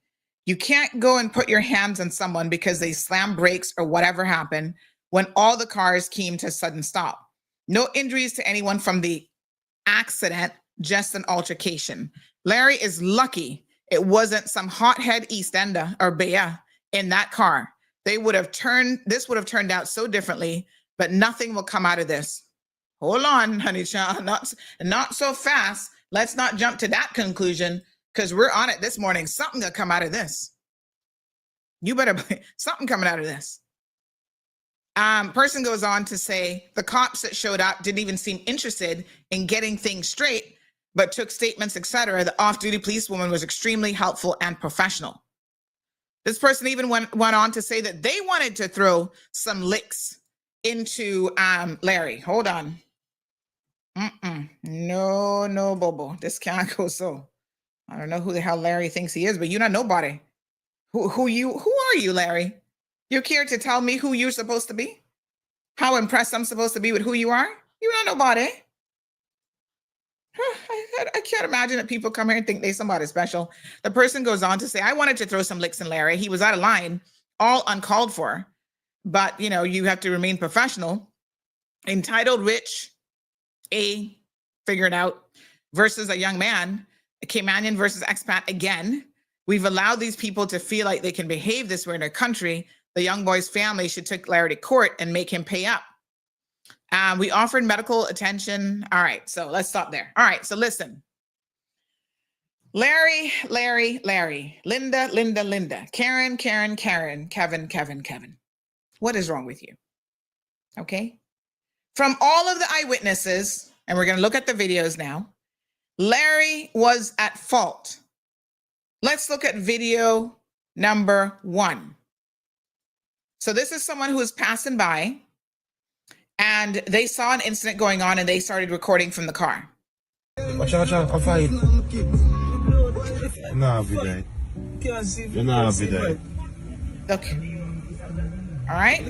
You can't go and put your hands on someone because they slammed brakes or whatever happened when all the cars came to a sudden stop. No injuries to anyone from the accident, just an altercation. Larry is lucky it wasn't some hothead East Ender or Bea in that car. This would have turned out so differently, but nothing will come out of this. Hold on, honey child, not so fast. Let's not jump to that conclusion because we're on it this morning. Something will come out of this. You better, something coming out of this. Person goes on to say the cops that showed up didn't even seem interested in getting things straight, but took statements, etc. The off-duty policewoman was extremely helpful and professional. This person even went on to say that they wanted to throw some licks into Larry. Hold on. No, Bobo. This can't go so. I don't know who the hell Larry thinks he is, but you're not nobody. Who are you, Larry? You care to tell me who you're supposed to be? How impressed I'm supposed to be with who you are? You're not nobody. I can't imagine that people come here and think they're somebody special. The person goes on to say, I wanted to throw some licks in Larry. He was out of line, all uncalled for. But, you have to remain professional. Entitled rich, figure it out, versus a young man, a Caymanian versus expat again. We've allowed these people to feel like they can behave this way in our country. The young boy's family should take Larry to court and make him pay up. We offered medical attention. All right, so let's stop there. All right, so listen. Larry, Linda, Karen, Kevin. What is wrong with you? Okay. From all of the eyewitnesses, and we're going to look at the videos now, Larry was at fault. Let's look at video number 1. So this is someone who was passing by and they saw an incident going on and they started recording from the car. Watch out, I'm fight. Nah, be there. Nah, be there. Okay. All right.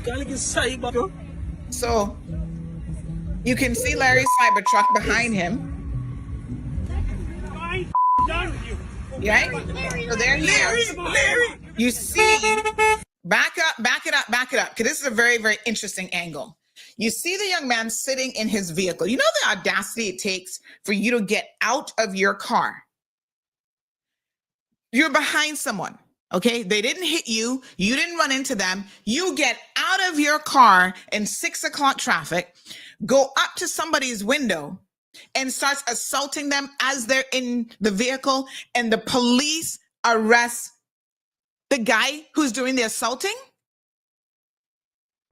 So you can see Larry's Cybertruck behind him. Right? So there he is. Larry. You see, back it up. Because this is a very, very interesting angle. You see the young man sitting in his vehicle. You know the audacity it takes for you to get out of your car. You're behind someone, okay? They didn't hit you. You didn't run into them. You get out of your car in 6 o'clock traffic, go up to somebody's window and starts assaulting them as they're in the vehicle, and the police arrest the guy who's doing the assaulting?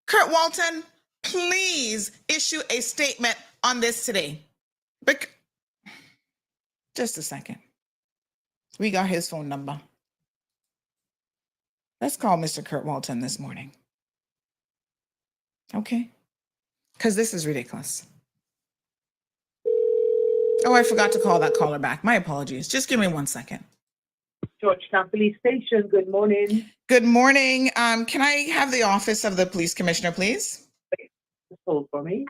Kurt Walton, please issue a statement on this today. Just a second. We got his phone number. Let's call Mr. Kurt Walton this morning. Okay? Because this is ridiculous. Oh, I forgot to call that caller back. My apologies. Just give me 1 second. Georgetown Police Station, good morning. Good morning. Can I have the office of the police commissioner, please? Just hold for me.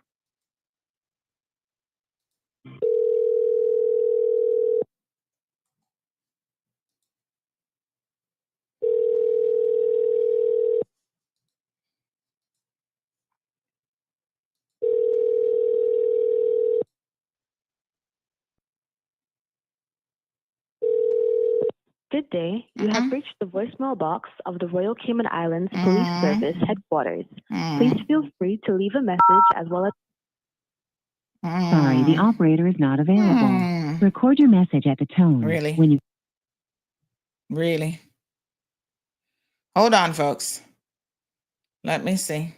This Good day. You have reached the voicemail box of the Royal Cayman Islands Police Service headquarters. Please feel free to leave a message as well as... Sorry, the operator is not available. Record your message at the tone. Really? When you... Really? Hold on, folks. Let me see.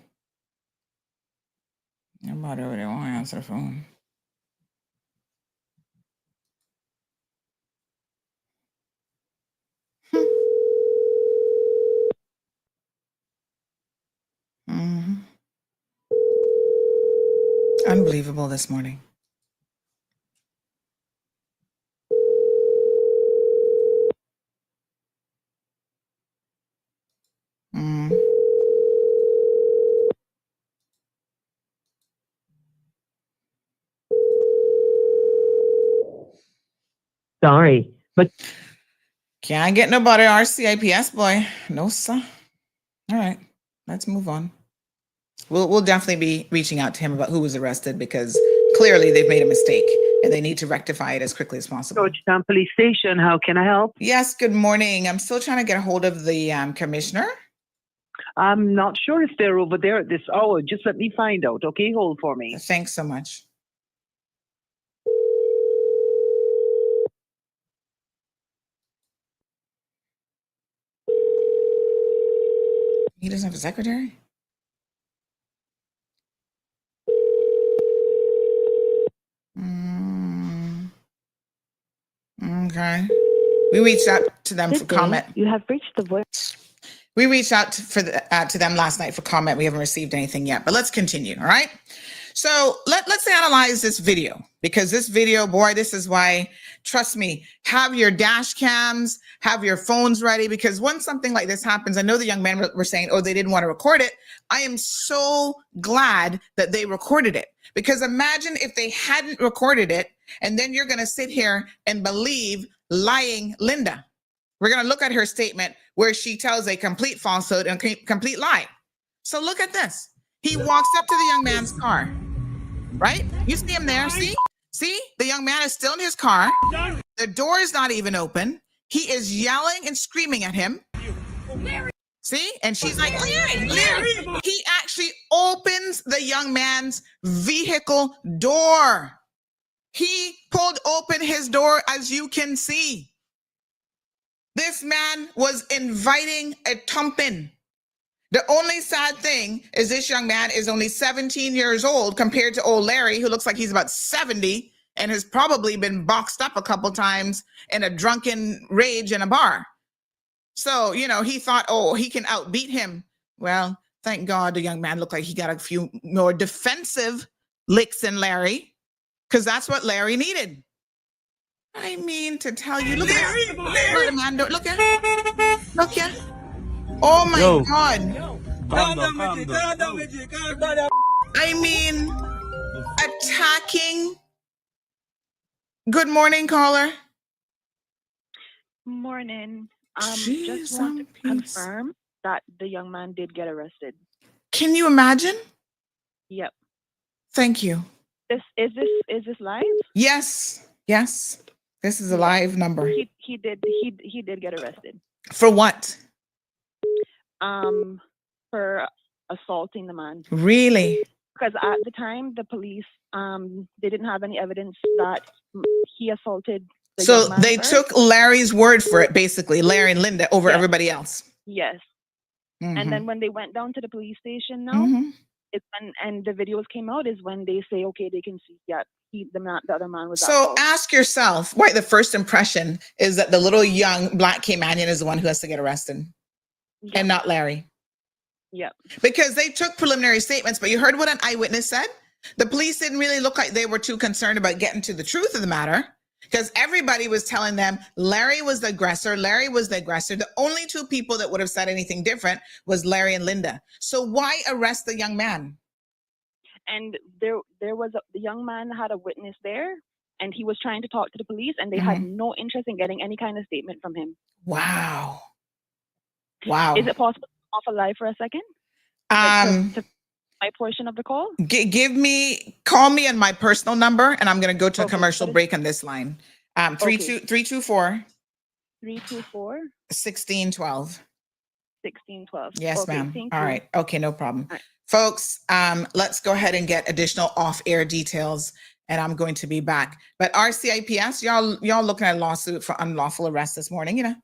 Nobody really want to answer the phone. Unbelievable this morning. Sorry, but Can't get nobody RCIPS, boy. No, sir. All right, let's move on. We'll definitely be reaching out to him about who was arrested because clearly they've made a mistake and they need to rectify it as quickly as possible. Georgetown Police Station, how can I help? Yes, good morning. I'm still trying to get a hold of the commissioner. I'm not sure if they're over there at this hour. Just let me find out, okay? Hold for me. Thanks so much. He doesn't have a secretary? Okay. We reached out to them for comment. You have reached the voice. We reached out to them last night for comment. We haven't received anything yet, but let's continue. All right. So let's analyze this video because this video, boy, this is why, trust me, have your dash cams, have your phones ready because when something like this happens, I know the young men were saying, oh, they didn't want to record it. I am so glad that they recorded it because imagine if they hadn't recorded it and then you're going to sit here and believe lying Linda. We're going to look at her statement where she tells a complete falsehood and complete lie. So look at this. He walks up to the young man's car, right? You see him there, see? See? The young man is still in his car. The door is not even open. He is yelling and screaming at him. See? And she's like, Larry, Larry. He actually opens the young man's vehicle door. He pulled open his door, as you can see. This man was inviting a thumping. The only sad thing is this young man is only 17 years old compared to old Larry, who looks like he's about 70 and has probably been boxed up a couple times in a drunken rage in a bar. So, you know, he thought, oh, he can outbeat him. Well, thank God the young man looked like he got a few more defensive licks than Larry, because that's what Larry needed. I mean, to tell you, look at this. Look at man, look at. Look at. Oh my God. I mean, attacking. Good morning, caller. Morning. Jeez, Just want to confirm that the young man did get arrested. Can you imagine? Yep. Thank you. Is this live? Yes. Yes. This is a live number. He did get arrested. For what? For assaulting the man. Really? Because at the time, the police they didn't have any evidence that he assaulted the young man. So they took Larry's word for it, basically, Larry and Linda over everybody else. Yes. Mm-hmm. And then when they went down to the police station now, it's when, and the videos came out, is when they say, okay, they can see, the other man was. So ask yourself why the first impression is that the little young black Caymanian is the one who has to get arrested and not Larry. Yeah. Because they took preliminary statements, but you heard what an eyewitness said? The police didn't really look like they were too concerned about getting to the truth of the matter, because everybody was telling them Larry was the aggressor. Larry was the aggressor. The only two people that would have said anything different was Larry and Linda. So why arrest the young man? And there was the young man had a witness there, and he was trying to talk to the police, and they had no interest in getting any kind of statement from him. Wow. Wow. Is it possible to off a live for a second? To my portion of the call? Call me on my personal number, and I'm going to go to a commercial break on this line. 324 324 1612. 1612. Yes, Okay, ma'am. thank All you. right. Okay, no problem. All right. Folks, let's go ahead and get additional off-air details, and I'm going to be back. But RCIPS, y'all looking at a lawsuit for unlawful arrest this morning, you know.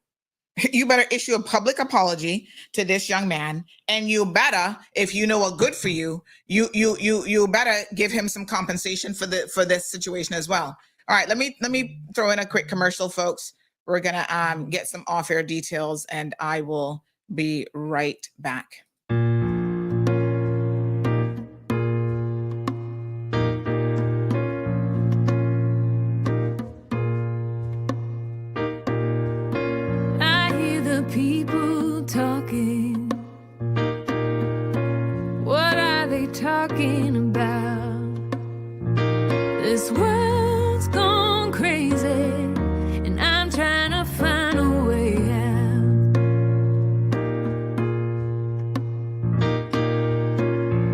You better issue a public apology to this young man, and you better, if you know what's good for you, you better give him some compensation for this situation as well. All right, let me throw in a quick commercial, folks. We're gonna get some off-air details, and I will be right back. I hear the people talking. What are they talking about? This world's gone crazy, and I'm trying to find a way out.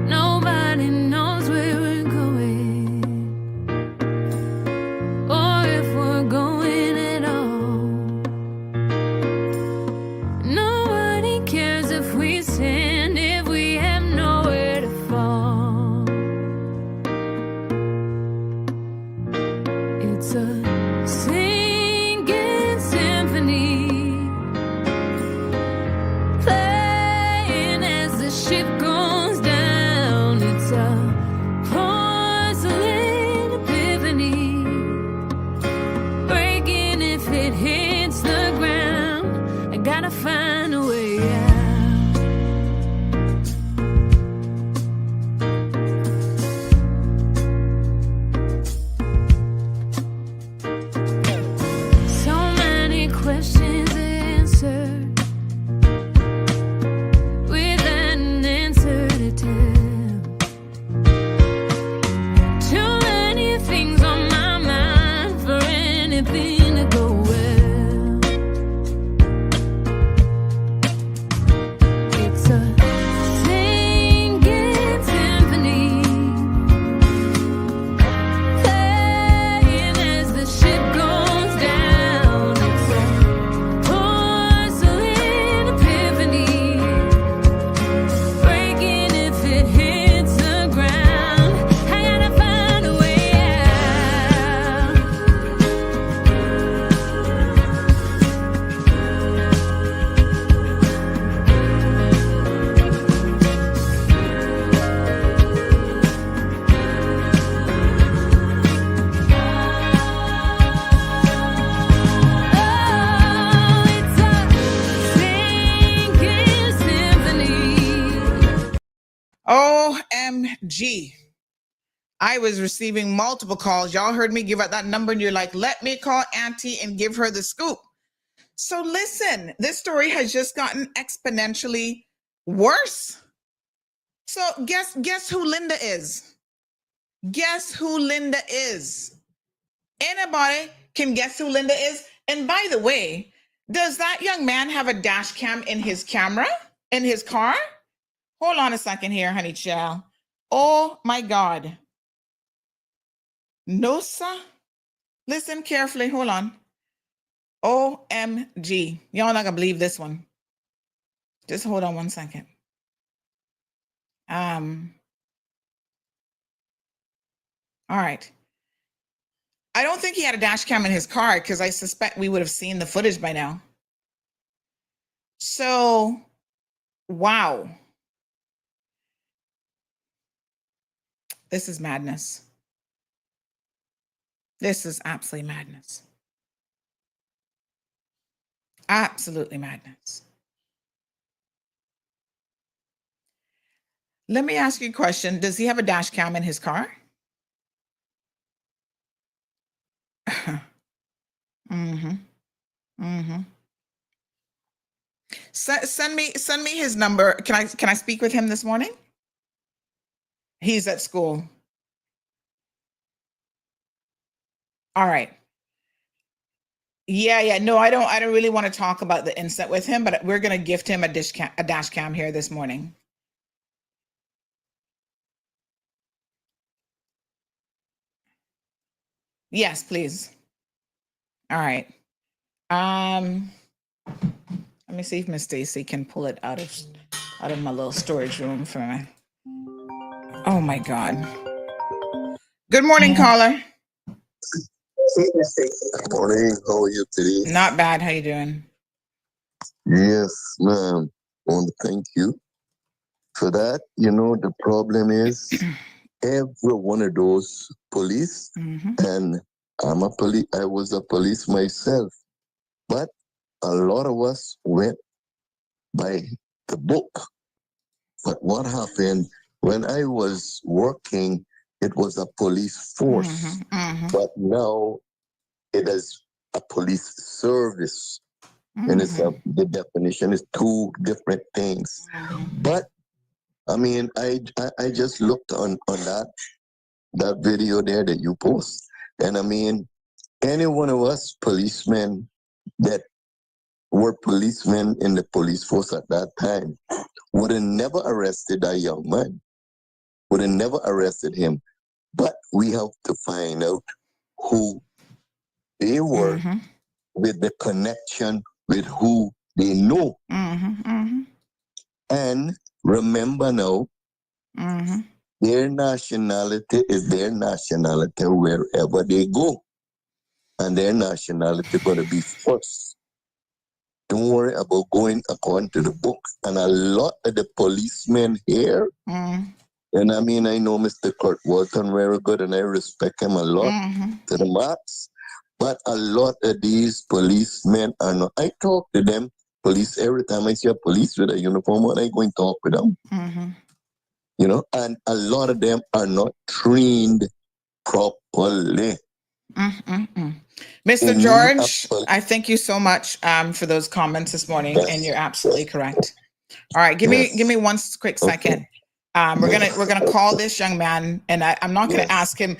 Nobody knows where we're going, or if we're going at all. Nobody cares if we stand, if we have nowhere to fall. It's a singing symphony, playing as the ship goes down. It's a porcelain epiphany, breaking if it hits the ground. I gotta find a way out. So many questions answered without an answer to tell. Too many things on my mind for anything to go well. It's a singing symphony, playing as the ship goes down. It's a porcelain epiphany, breaking if it hits the ground. I gotta find a way out. Oh, it's a singing symphony. OMG. I was receiving multiple calls. Y'all heard me give out that number, and you're like, let me call Auntie and give her the scoop. So listen, this story has just gotten exponentially worse. So guess who Linda is? Guess who Linda is? Anybody can guess who Linda is? And by the way, does that young man have a dash cam in his camera, in his car? Hold on a second here, honey child. Oh my God. No, sir. Listen carefully. Hold on. OMG. Y'all not gonna believe this one. Just hold on one second. All right. I don't think he had a dash cam in his car because I suspect we would have seen the footage by now. So, wow. This is madness. This is absolutely madness. Absolutely madness. Let me ask you a question. Does he have a dash cam in his car? Mm-hmm. Mm-hmm. Send me his number. Can I speak with him this morning? He's at school. All right. Yeah. No, I don't really want to talk about the incident with him, but we're gonna gift him a dash cam here this morning. Yes, please. All right. Let me see if Miss Stacy can pull it out of my little storage room for me. Oh my God. Good morning, caller. Good morning. How are you today? Not bad. How you doing? Yes, ma'am. I want to thank you for that. You know, the problem is every one of those police, and I was a police myself, but a lot of us went by the book. But what happened when I was working, it was a police force, but now it is a police service. And it's the definition is two different things. But I mean, I just looked on that video there that you post, and I mean, any one of us policemen that were policemen in the police force at that time would have never arrested that young man, would have never arrested him. But we have to find out who they were with the connection with who they know. And remember now, their nationality is their nationality wherever they go. And their nationality going to be first. Don't worry about going according to the book. And a lot of the policemen here, and I mean, I know Mr. Kurt Walton very good, and I respect him a lot to the max. But a lot of these policemen are not. I talk to them, police, every time I see a police with a uniform on, I go and talk with them. You know, and a lot of them are not trained properly. Mr. George, I thank you so much for those comments this morning, and you're absolutely correct. All right, give me one quick second. We're gonna call this young man, and I'm not gonna ask him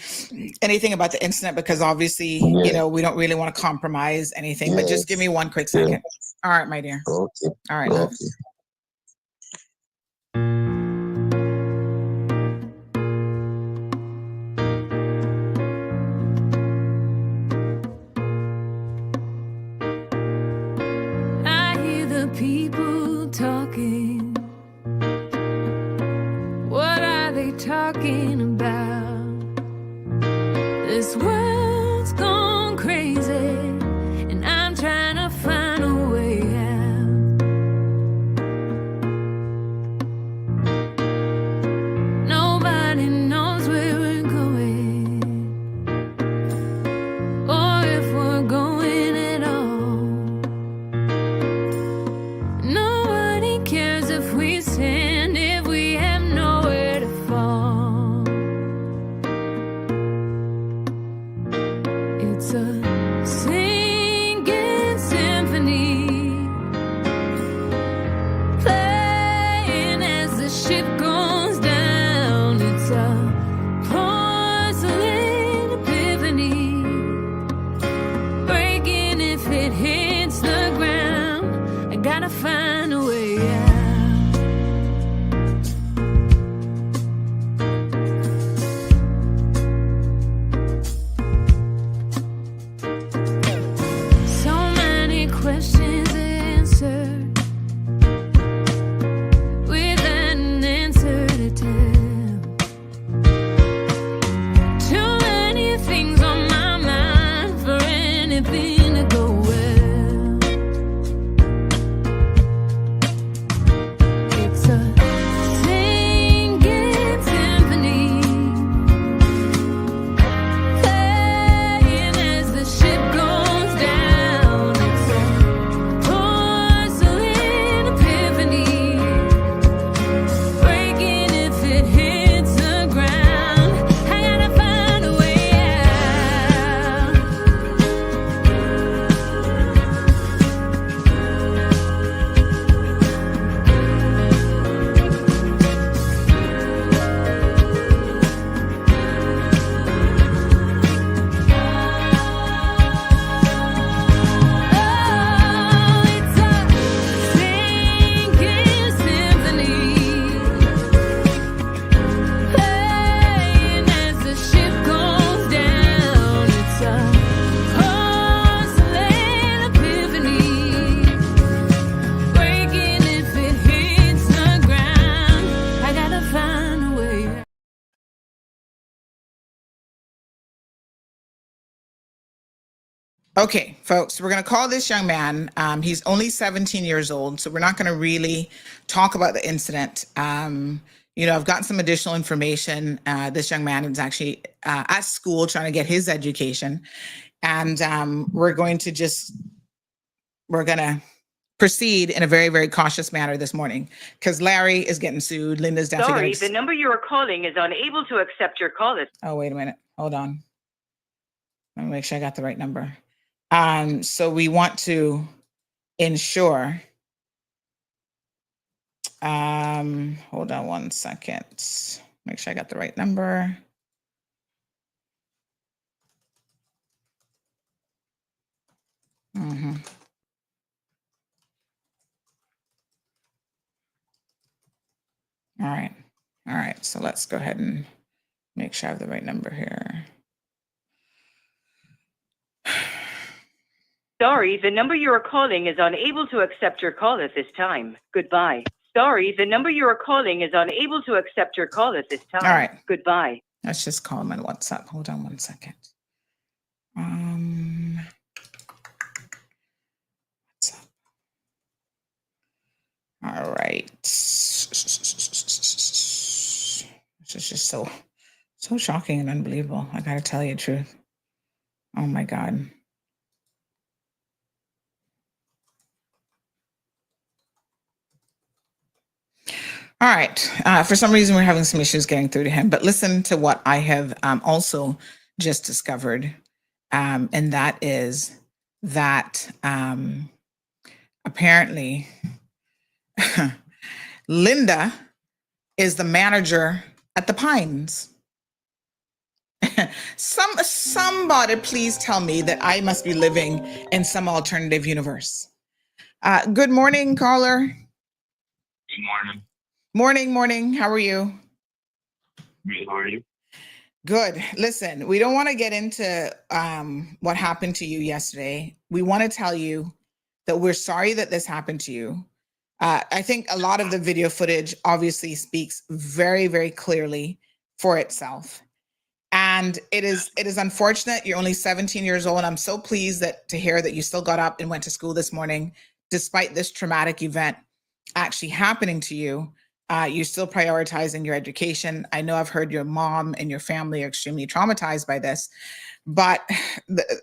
anything about the incident because obviously, you know, we don't really want to compromise anything. But just give me one quick second. All right, my dear. Okay. All right. Love. I hear the people talking. What are they talking about? This world's gone crazy, and I'm trying to find a way out. Nobody knows where we're going, or if we're going at all. Nobody cares if we stand, if we have nowhere to fall. It's a singing symphony, playing as the ship goes down. It's a porcelain epiphany, breaking if it hits the ground. I gotta find a way out. So many questions answered without an answer to tell. Too many things on my mind for anything to go well. Okay, folks, we're going to call this young man. He's only 17 years old, so we're not going to really talk about the incident. I've gotten some additional information. This young man is actually at school trying to get his education. And we're going to proceed in a very, very cautious manner this morning because Larry is getting sued. Linda's definitely Sorry, the number you are calling is unable to accept your call. Oh, wait a minute. Hold on. Let me make sure I got the right number. So we want to ensure. Hold on 1 second. Make sure I got the right number. Mm-hmm. All right. So let's go ahead and make sure I have the right number here. Sorry, the number you are calling is unable to accept your call at this time. Goodbye. Sorry, the number you are calling is unable to accept your call at this time. All right. Goodbye. Let's just call him on WhatsApp. Hold on 1 second. WhatsApp. All right. This is just so shocking and unbelievable. I gotta tell you the truth. Oh my God. All right. For some reason, we're having some issues getting through to him. But listen to what I have also just discovered. And that is that apparently Linda is the manager at the Pines. Somebody please tell me that I must be living in some alternative universe. Good morning, caller. Good morning. Morning. How are you? Good, how are you? Good. Listen, we don't want to get into what happened to you yesterday. We want to tell you that we're sorry that this happened to you. I think a lot of the video footage obviously speaks very, very clearly for itself. And it is unfortunate. You're only 17 years old. I'm so pleased to hear that you still got up and went to school this morning, despite this traumatic event actually happening to you. You're still prioritizing your education. I know I've heard your mom and your family are extremely traumatized by this, but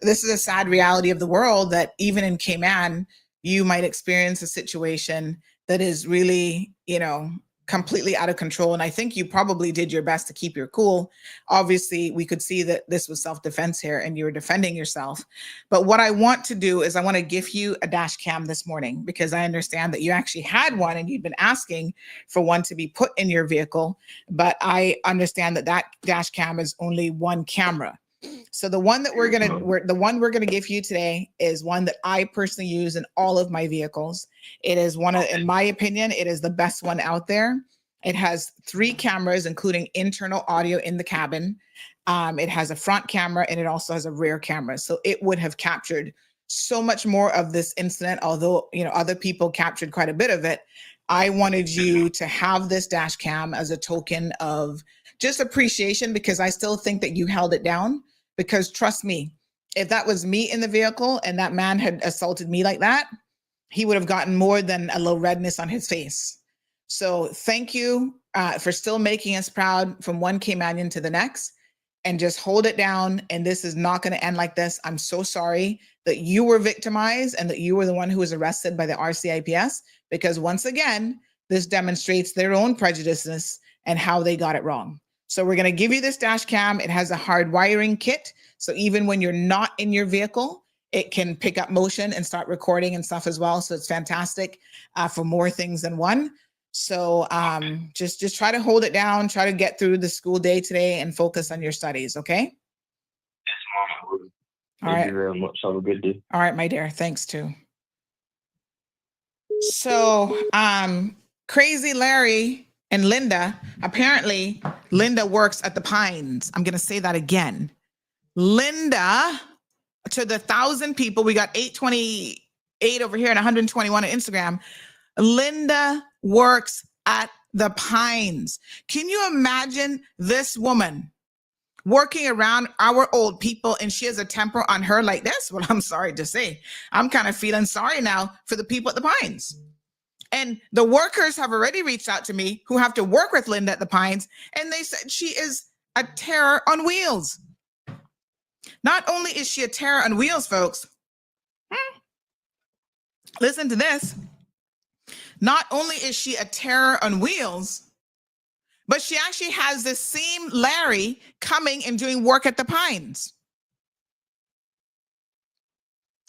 this is a sad reality of the world that even in Cayman, you might experience a situation that is really, completely out of control. And I think you probably did your best to keep your cool. Obviously, we could see that this was self-defense here and you were defending yourself. But what I want to do is I want to give you a dash cam this morning because I understand that you actually had one and you'd been asking for one to be put in your vehicle. But I understand that dash cam is only one camera. So the one that we're gonna give you today is one that I personally use in all of my vehicles. It is in my opinion, it is the best one out there. It has 3 cameras, including internal audio in the cabin. It has a front camera and it also has a rear camera. So it would have captured so much more of this incident, although other people captured quite a bit of it. I wanted you to have this dash cam as a token of just appreciation because I still think that you held it down. Because trust me, if that was me in the vehicle and that man had assaulted me like that, he would have gotten more than a little redness on his face. So thank you for still making us proud from one Caymanian to the next, and just hold it down. And this is not going to end like this. I'm so sorry that you were victimized and that you were the one who was arrested by the RCIPS, because once again, this demonstrates their own prejudices and how they got it wrong. So we're going to give you this dash cam. It has a hard wiring kit. So even when you're not in your vehicle, it can pick up motion and start recording and stuff as well. So it's fantastic for more things than one. So just try to hold it down, try to get through the school day today and focus on your studies. Okay. Yes, Mom. Thank you very much. Have a good day. All right, my dear. Thanks too. So Crazy Larry and Linda, apparently Linda works at the Pines. I'm going to say that again. Linda, to the 1,000 people, we got 828 over here and 121 on Instagram. Linda works at the Pines. Can you imagine this woman working around our old people and she has a temper on her like this, well, I'm sorry to say, I'm kind of feeling sorry now for the people at the Pines. And the workers have already reached out to me who have to work with Linda at the Pines, and they said she is a terror on wheels. Not only is she a terror on wheels, folks, listen to this. Not only is she a terror on wheels, but she actually has the same Larry coming and doing work at the Pines.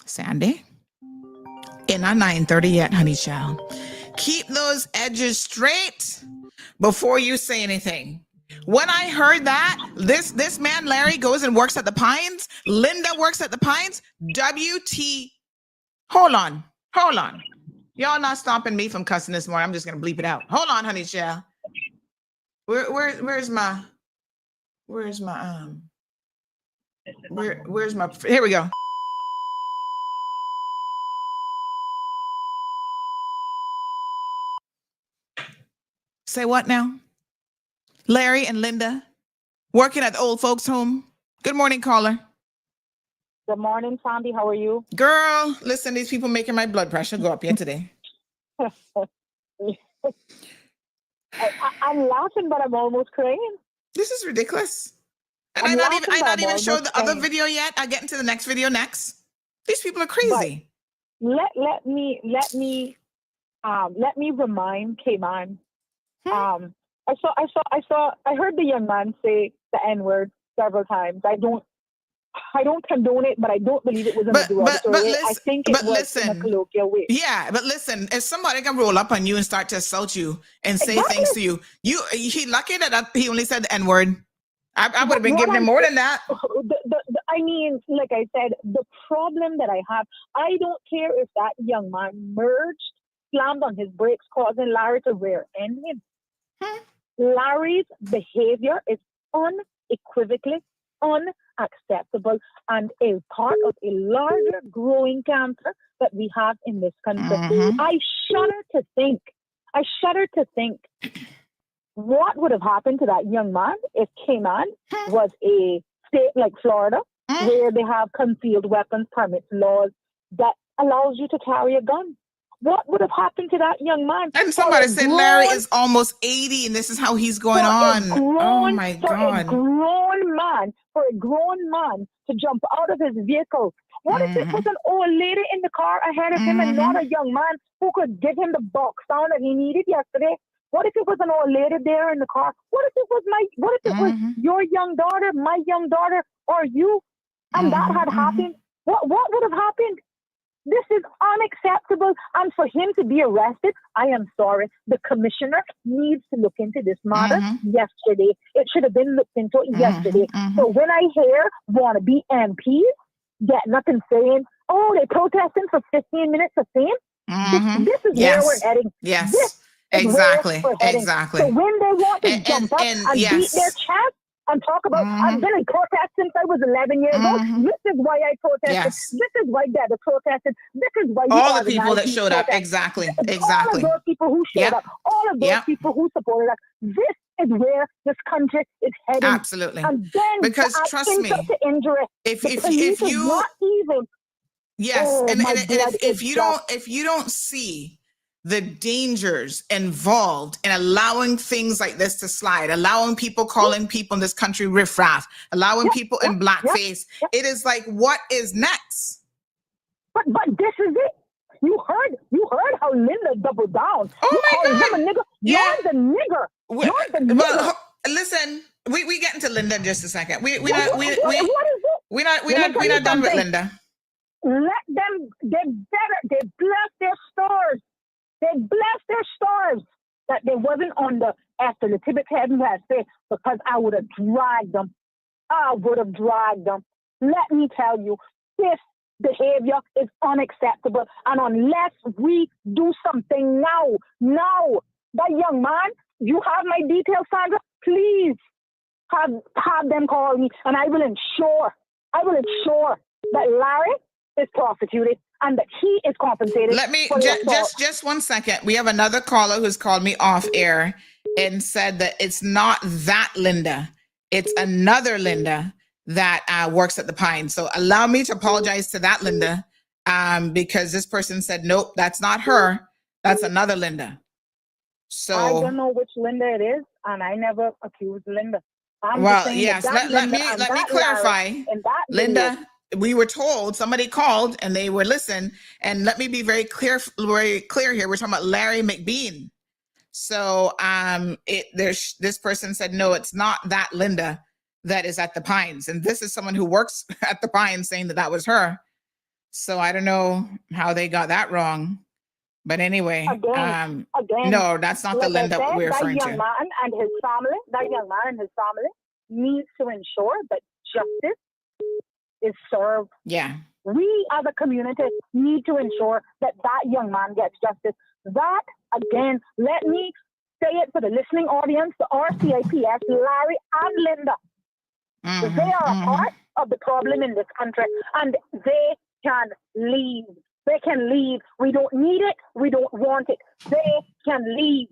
Sandy, in a 9:30 yet, honey child. Keep those edges straight before you say anything. When I heard that, this man, Larry, goes and works at the Pines. Linda works at the Pines. WT. Hold on. Y'all not stopping me from cussing this morning. I'm just going to bleep it out. Hold on, honey child. Where's my here we go. Say what now? Larry and Linda working at the old folks home. Good morning, caller. Good morning, Sandy. How are you? Girl, listen, these people making my blood pressure go up here today. I'm laughing, but I'm almost crying. This is ridiculous. And I not even show the other video yet. I'll get into the next video next. These people are crazy. But let me remind Cayman. I heard the young man say the N-word several times. I don't condone it, but I don't believe it was in a derogatory way. I think it was in a colloquial way. Yeah, but listen, if somebody can roll up on you and start to assault you and say things to you, he lucky that he only said the N-word. I would have been giving him more than that. I mean, like I said, the problem that I have, I don't care if that young man slammed on his brakes, causing Larry to rear end him. Larry's behavior is unequivocally unacceptable and a part of a larger growing cancer that we have in this country. I shudder to think what would have happened to that young man if Cayman was a state like Florida, where they have concealed weapons permits laws that allows you to carry a gun. What would have happened to that young man? And somebody said Larry is almost 80 and this is how he's going on. Oh my God. For a grown man to jump out of his vehicle. What if it was an old lady in the car ahead of him and not a young man who could give him the box sound that he needed yesterday? What if it was an old lady there in the car? What if it was your young daughter, my young daughter, or you, and that had happened? What would have happened? This is unacceptable. And for him to be arrested, I am sorry. The commissioner needs to look into this matter yesterday. It should have been looked into yesterday. So when I hear wannabe MPs getting up and saying, oh, they're protesting for 15 minutes of fame, this is where we're heading. Yes, exactly. So when they want to jump up and beat their chest, and talk about, I've been in protest since I was 11 years old. This is why I protested. This is why Dad protested. This is why all the people that showed up. Exactly. All of those people who showed up. All of those people who supported us. This is where this country is heading. Absolutely. And then because trust me, if you not even. If you don't see the dangers involved in allowing things like this to slide, allowing people calling people in this country riffraff, allowing people in blackface. It is like, what is next? But this is it. You heard how Linda doubled down. Oh my God. Him a nigger. You're the nigger. You're the nigger. Well, listen, we get into Linda in just a second. We're not done with Linda. Let them. They bless their stars. They blessed their stars that they wasn't on the after the Tibet hadn't had faith, because I would have dragged them. Let me tell you, this behavior is unacceptable. And unless we do something now, that young man, you have my details, Sandra, please have them call me, and I will ensure that Larry is prosecuted and that he is compensated. Let me just 1 second. We have another caller who's called me off air and said that it's not that Linda. it's another Linda that works at the Pines. So allow me to apologize to that Linda, because this person said, nope, that's not her. That's another Linda. So I don't know which Linda it is, and I never accused Linda. Well, yes, let me clarify. Linda, we were told, somebody called and they were listening, and let me be very clear here. We're talking about Larry McBean. So this person said, no, it's not that Linda that is at the Pines. And this is someone who works at the Pines saying that was her. So I don't know how they got that wrong. But anyway, again, no, that's not the Linda we're referring to. That young man and his family needs to ensure that justice is served. Yeah. We as a community need to ensure that young man gets justice. That, again, let me say it for the listening audience, the RCIPS, Larry and Linda. They are a part of the problem in this country, and they can leave. They can leave. We don't need it. We don't want it. They can leave.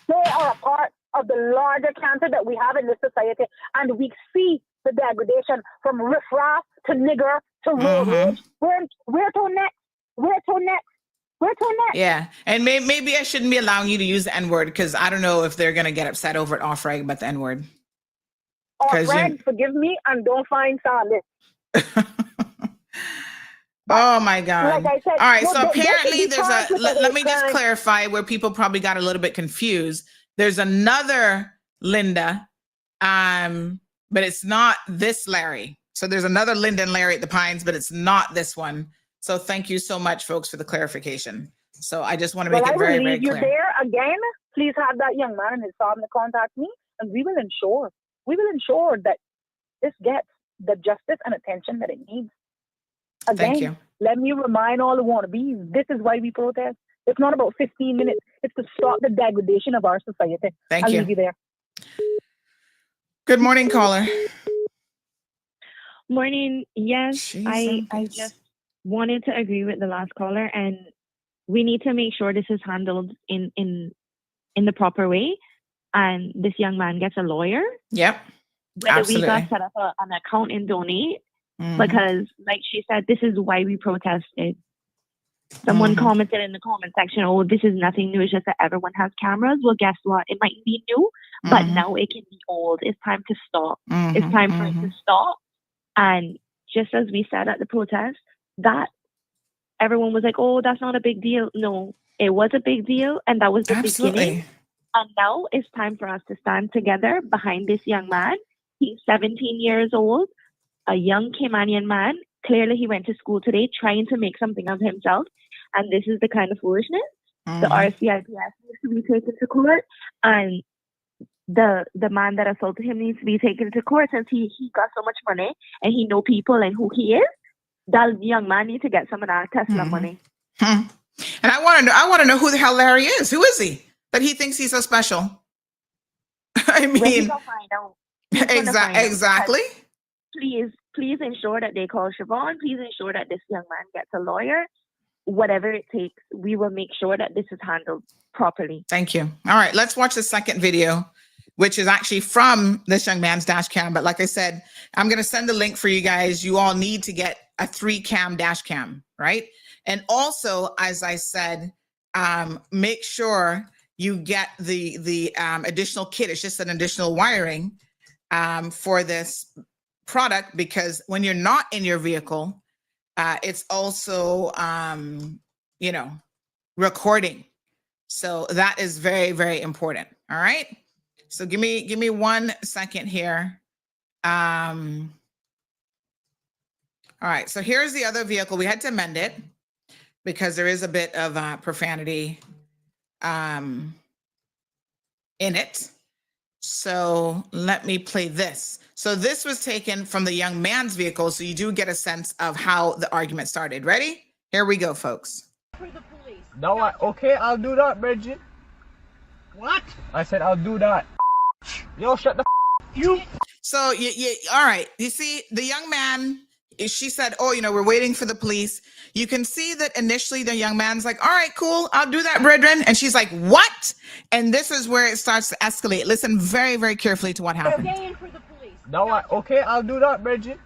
They are a part of the larger cancer that we have in this society, and we see the degradation from riffraff to nigger to road rage. Where to next? Where to next? Where to next? Yeah, and maybe I shouldn't be allowing you to use the N-word, because I don't know if they're going to get upset over it off reg about the N-word. Fred, forgive me, and don't find Sally. Oh my God. Like I said, all right. no, So apparently there's let me just crime. clarify where people probably got a little bit confused. There's another Linda, but it's not this Larry. So there's another Linda and Larry at the Pines, but it's not this one. So thank you so much, folks, for the clarification. So I just want to make it very, very clear. You there again. Please have that young man and his family contact me, and we will ensure that this gets the justice and attention that it needs. Again, thank you. Let me remind all the wannabes, this is why we protest. It's not about 15 minutes. It's to stop the degradation of our society. Thank you. I'll leave you there. Good morning, caller. Morning. Yes, I just wanted to agree with the last caller, and we need to make sure this is handled in the proper way, and this young man gets a lawyer. Yep. Absolutely. We got set up an account and donate. Because, like she said, this is why we protested. Someone commented in the comment section, oh, this is nothing new. It's just that everyone has cameras. Well, guess what? It might be new, but now it can be old. It's time to stop. It's time for it to stop. And just as we said at the protest, that everyone was like, oh, that's not a big deal. No, it was a big deal. And that was the beginning. And now it's time for us to stand together behind this young man. He's 17 years old. A young Caymanian man. Clearly, he went to school today trying to make something of himself. And this is the kind of foolishness the RCIPS needs to be taken to court. And the man that assaulted him needs to be taken to court since he got so much money and he know people and who he is. That young man needs to get some of that Tesla money. And I want to know who the hell Larry is. Who is he that he thinks he's so special? I mean, exactly. Please ensure that they call Siobhan. Please ensure that this young man gets a lawyer. Whatever it takes, we will make sure that this is handled properly. Thank you. All right, let's watch the second video, which is actually from this young man's dash cam. But like I said, I'm going to send the link for you guys. You all need to get a 3-cam dash cam, right? And also, as I said, make sure you get the additional kit. It's just an additional wiring for this product, because when you're not in your vehicle, it's also recording. So that is very, very important. All right. So give me 1 second here. All right. So here's the other vehicle. We had to amend it because there is a bit of profanity in it. So let me play this. So this was taken from the young man's vehicle, so you do get a sense of how the argument started. Ready? Here we go, folks. No, okay, I'll do that, Bridget. What? I said I'll do that. Yo, shut the you. So you all right. You see, the young man, she said, oh, we're waiting for the police. You can see that initially the young man's like, all right, cool, I'll do that, brethren. And she's like, what? And this is where it starts to escalate. Listen very, very carefully to what happened. No, okay, I'll do that, Bridget.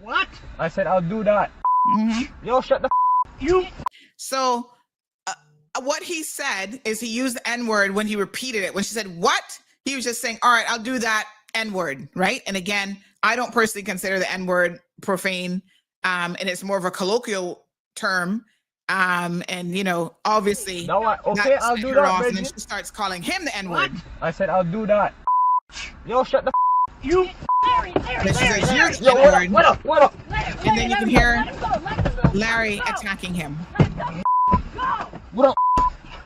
What? I said I'll do that. Yo, shut the you. So what he said is he used the N-word when he repeated it. When she said, what? He was just saying, all right, I'll do that N-word, right? And again, I don't personally consider the N-word profane, and it's more of a colloquial term. And, you know, obviously, no, okay, I'll do that, off, and then she starts calling him the N-word. I said I'll do that. Yo, shut the you. Larry, Larry, what up? And then you can hear Larry attacking him. What up?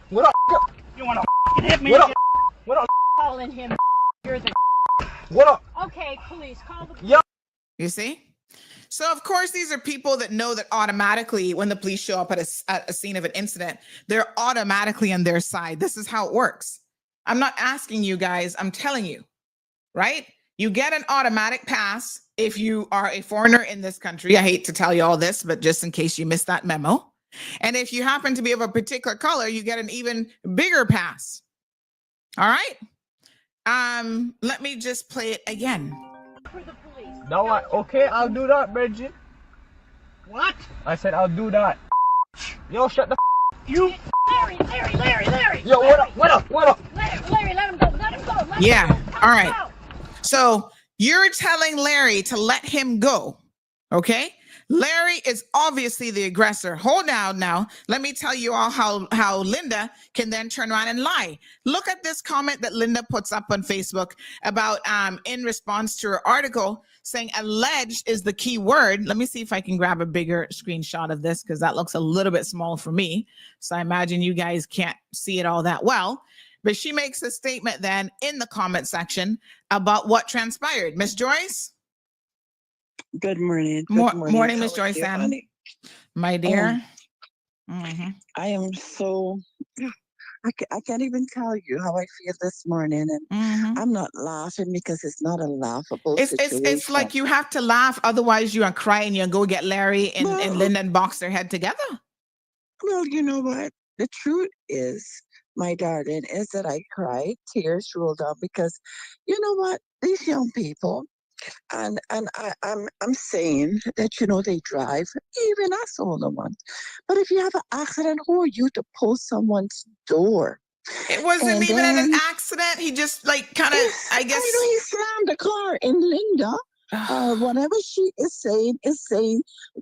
What up? You want to hit me? What up? What up? Calling him. You're the. What up? Okay, police, call the. Yo. You see? So, of course, these are people that know that automatically when the police show up at a scene of an incident, they're automatically on their side. This is how it works. I'm not asking you guys. I'm telling you, right? You get an automatic pass if you are a foreigner in this country. I hate to tell you all this, but just in case you missed that memo. And if you happen to be of a particular color, you get an even bigger pass. All right. Let me just play it again. No, okay, I'll do that, Bridget. What? I said I'll do that. Yo, shut the you. Larry. Yo, what up? Larry, let him go. Yeah. All right. So you're telling Larry to let him go. Okay. Larry is obviously the aggressor. Hold down now. Let me tell you all how Linda can then turn around and lie. Look at this comment that Linda puts up on Facebook about in response to her article saying alleged is the key word. Let me see if I can grab a bigger screenshot of this because that looks a little bit small for me. So I imagine you guys can't see it all that well. But she makes a statement then in the comment section about what transpired. Miss Joyce? Good morning. Morning, Miss Joyce. My dear. I am so, I can't even tell you how I feel this morning. And I'm not laughing because it's not a laughable situation. It's like you have to laugh. Otherwise, you are crying. You go get Larry and Linda and box their head together. Well, you know what? The truth is, my darling, is that I cried. Tears rolled down because, you know what? These young people, and I'm saying that, you know, they drive, even us older ones. But if you have an accident, who are you to pull someone's door? It wasn't even an accident. He just like kind of, I guess. You know, he slammed the car in Linda. Whatever she is saying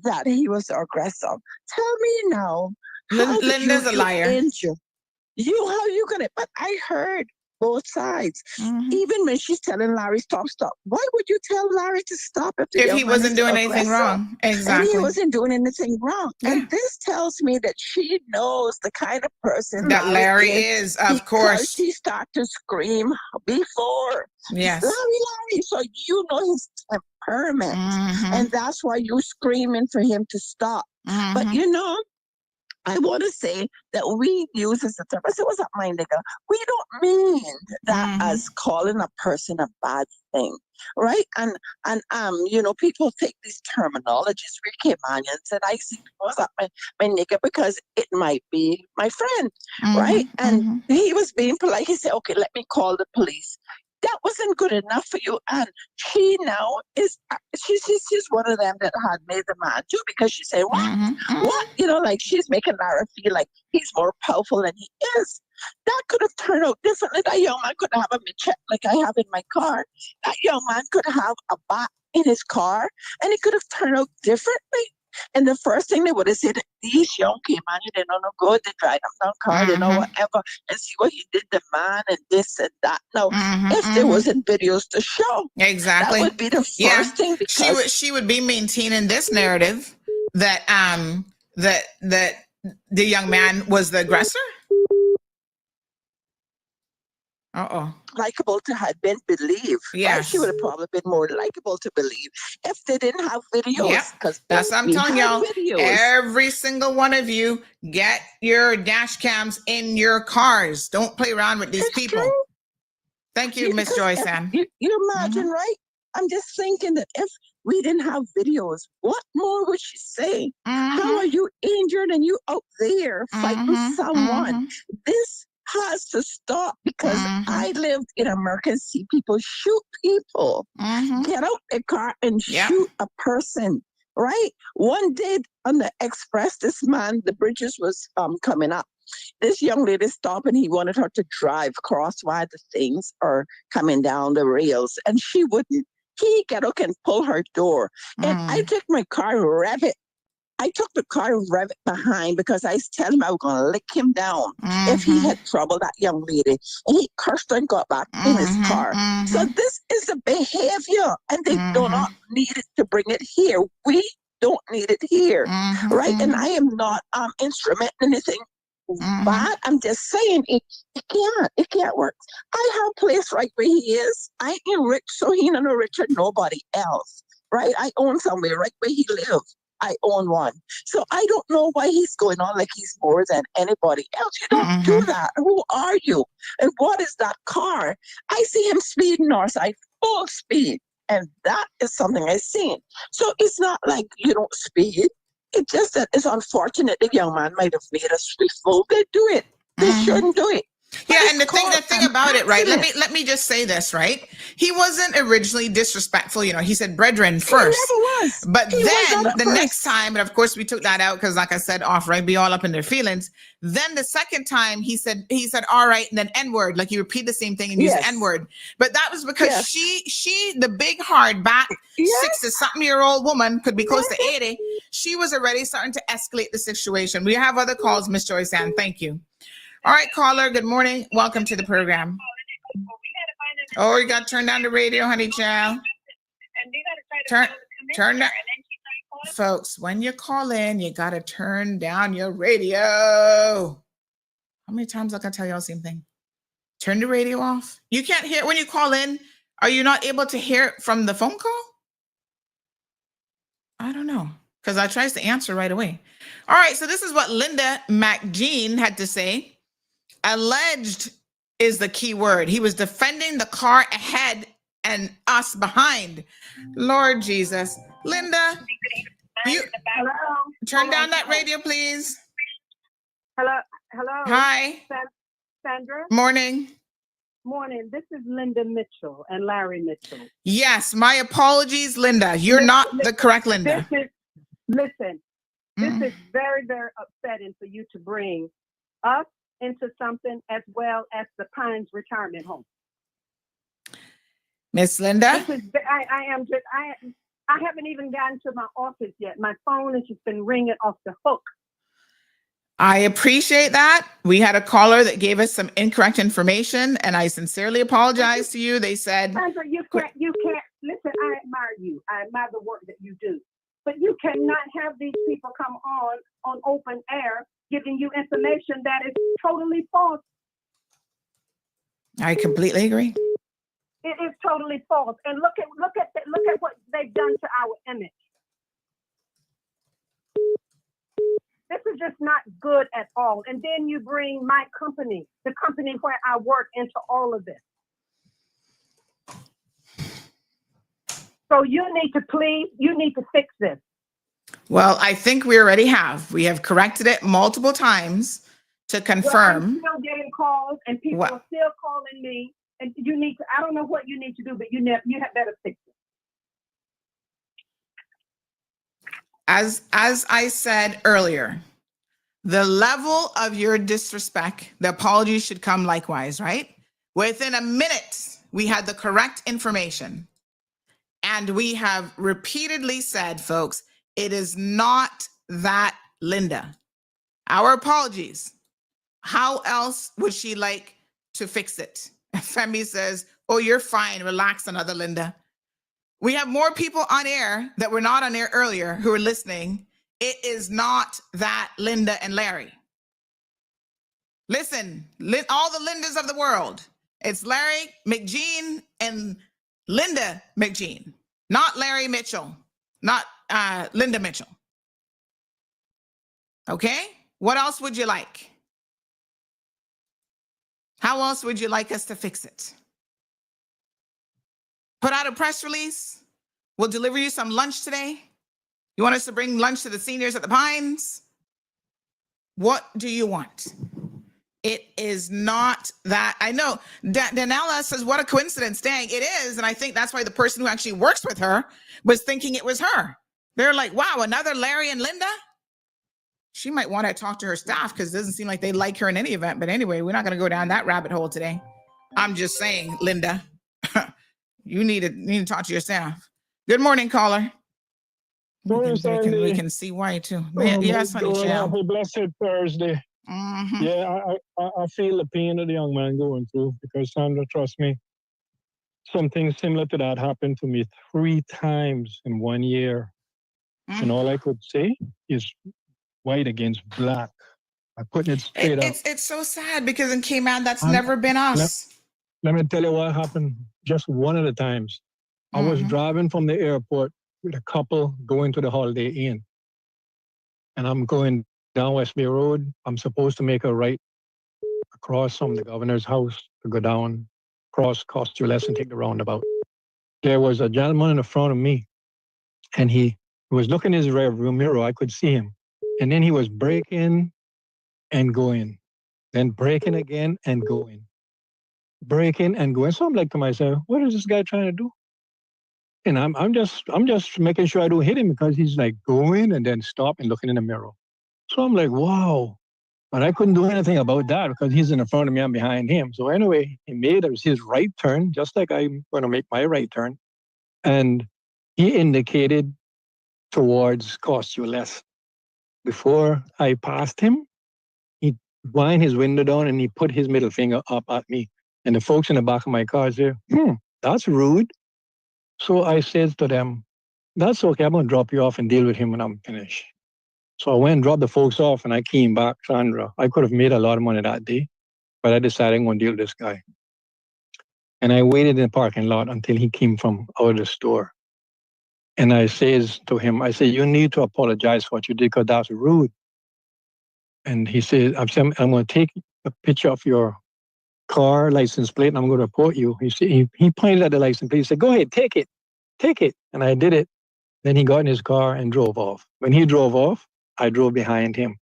that he was the aggressor. Tell me now. Linda's a liar. How you gonna? But I heard both sides. Even when she's telling Larry, stop. Why would you tell Larry to stop if he wasn't doing anything wrong? Exactly. And he wasn't doing anything wrong. Yeah. And this tells me that she knows the kind of person that Larry is, of course. She started to scream before. Yes. Larry. So you know his temperament. And that's why you're screaming for him to stop. But you know, I want to say that we use as a term. I said, what's up, my nigga? We don't mean that as calling a person a bad thing, right? And you know, people take these terminologies. We're Caymanians, and I see what's up, my nigga, because it might be my friend, right? And he was being polite. He said, okay, let me call the police. That wasn't good enough for you. And she now is, she's one of them that had made the man too, because she said, what? You know, like she's making Lara feel like he's more powerful than he is. That could have turned out differently. That young man could have a machete like I have in my car. That young man could have a bat in his car, and it could have turned out differently. And the first thing they would have said, these young Caymanians, they don't know good, they drive them down car, they know whatever, and see what he did the man and this and that. Now, if there wasn't videos to show, exactly, that would be the first thing. Because she would be maintaining this narrative that that the young man was the aggressor. Likeable to have been believed. Yes. Right? She would have probably been more likable to believe if they didn't have videos. Because that's what I'm telling y'all. Every single one of you, get your dash cams in your cars. Don't play around with these people. True. Thank you, Miss Joyce. You imagine, right? I'm just thinking that if we didn't have videos, what more would she say? How are you injured and you out there fighting someone? This has to stop because I lived in America and see people shoot people, get out a car and shoot a person, right? One day on the express, this man, the bridges was coming up. This young lady stopped and he wanted her to drive across while the things are coming down the rails, and she wouldn't. He got up and pull her door, and I took my car, rev it. I took the car, rev it behind because I was telling him I was going to lick him down if he had troubled that young lady. And he cursed and got back in his car. So this is a behavior, and they do not need it to bring it here. We don't need it here, right? And I am not instrumenting anything bad. I'm just saying it can't work. I have a place right where he is. I ain't rich, so he not richer than nobody else, right? I own somewhere right where he lives. I own one. So I don't know why he's going on like he's more than anybody else. You don't do that. Who are you? And what is that car? I see him speeding north side, full speed. And that is something I've seen. So it's not like you don't speed. It's just that it's unfortunate the young man might have made a swift move. They do it. They shouldn't do it. Yeah, and the thing about it, right? Let me just say this, right? He wasn't originally disrespectful, you know. He said brethren first. He never was. But He then was the next time, and of course we took that out because, like I said, off, right? Be all up in their feelings. Then the second time he said, all right, and then N-word, like you repeat the same thing and use N-word. But that was because she, the big hard back 60-something-year-old woman, could be close to 80. She was already starting to escalate the situation. We have other calls, Miss Joyce Ann. Thank you. All right, caller, good morning. Welcome to the program. Oh, you got to turn down the radio, honey child. Turn down. Folks, when you call in, you got to turn down your radio. How many times I can tell y'all the same thing? Turn the radio off. You can't hear when you call in. Are you not able to hear it from the phone call? I don't know, because I tries to answer right away. All right, so this is what Linda McGean had to say. Alleged is the key word. He was defending the car ahead and us behind. Lord Jesus. Linda, you turn down that radio, please. Hello. Hi. Sandra. Morning. Morning. This is Linda Mitchell and Larry Mitchell. Yes, my apologies, Linda. You're not the correct Linda. This is very, very upsetting for you to bring us into something as well as the Pines retirement home. Miss Linda? I haven't even gotten to my office yet. My phone has just been ringing off the hook. I appreciate that. We had a caller that gave us some incorrect information, and I sincerely apologize to you. They said, Sandra, you can't, listen, I admire you. I admire the work that you do. But you cannot have these people come on open air giving you information that is totally false. I completely agree. It is totally false. And look at what they've done to our image. This is just not good at all. And then you bring my company, the company where I work, into all of this. So you need to fix this. Well, I think we already have. We have corrected it multiple times to confirm. I'm still getting calls, and people are still calling me. And you need to. I don't know what you need to do, but you have better fix it. As I said earlier, the level of your disrespect, the apology should come likewise, right? Within a minute, we had the correct information. And we have repeatedly said, folks, it is not that Linda. Our apologies. How else would she like to fix it? Femi says, oh, you're fine. Relax, another Linda. We have more people on air that were not on air earlier who are listening. It is not that Linda and Larry. Listen, all the Lindas of the world. It's Larry McGean and Linda McGean, not Larry Mitchell, not Linda Mitchell. Okay? What else would you like? How else would you like us to fix it? Put out a press release. We'll deliver you some lunch today. You want us to bring lunch to the seniors at the Pines? What do you want? It is not that. I know. Danella says, what a coincidence. Dang, it is. And I think that's why the person who actually works with her was thinking it was her. They're like, wow, another Larry and Linda? She might want to talk to her staff because it doesn't seem like they like her in any event. But anyway, we're not going to go down that rabbit hole today. I'm just saying, Linda, you need to talk to your staff. Good morning, caller. We can see why too. Yes, honey, happy blessed Thursday. Yeah, I feel the pain of the young man going through because Sandra, trust me, something similar to that happened to me 3 times in 1 year. And all I could say is white against black. I put it straight up. It's so sad because in Cayman, that's never been us. Let me tell you what happened just one of the times. I was driving from the airport with a couple going to the Holiday Inn. And I'm going down Westby Road. I'm supposed to make a right across from the governor's house to go down, cross Costules and take the roundabout. There was a gentleman in the front of me, and he was looking in his rear view mirror. I could see him. And then he was braking and going, then braking again and going, braking and going. So I'm like to myself, what is this guy trying to do? And I'm just making sure I don't hit him because he's like going and then stop and looking in the mirror. So I'm like, wow. But I couldn't do anything about that because he's in the front of me, I'm behind him. So anyway, he made his right turn, just like I'm going to make my right turn. And he indicated towards Costules. Before I passed him, he wind his window down and he put his middle finger up at me. And the folks in the back of my car said, that's rude. So I said to them, that's okay, I'm going to drop you off and deal with him when I'm finished. So I went and dropped the folks off and I came back, Sandra. I could have made a lot of money that day, but I decided I'm going to deal with this guy. And I waited in the parking lot until he came from out of the store. And I says to him, I say, you need to apologize for what you did because that's rude. And he says, I'm going to take a picture of your car license plate and I'm going to report you. He pointed at the license plate. He said, go ahead, take it. And I did it. Then he got in his car and drove off. When he drove off, I drove behind him.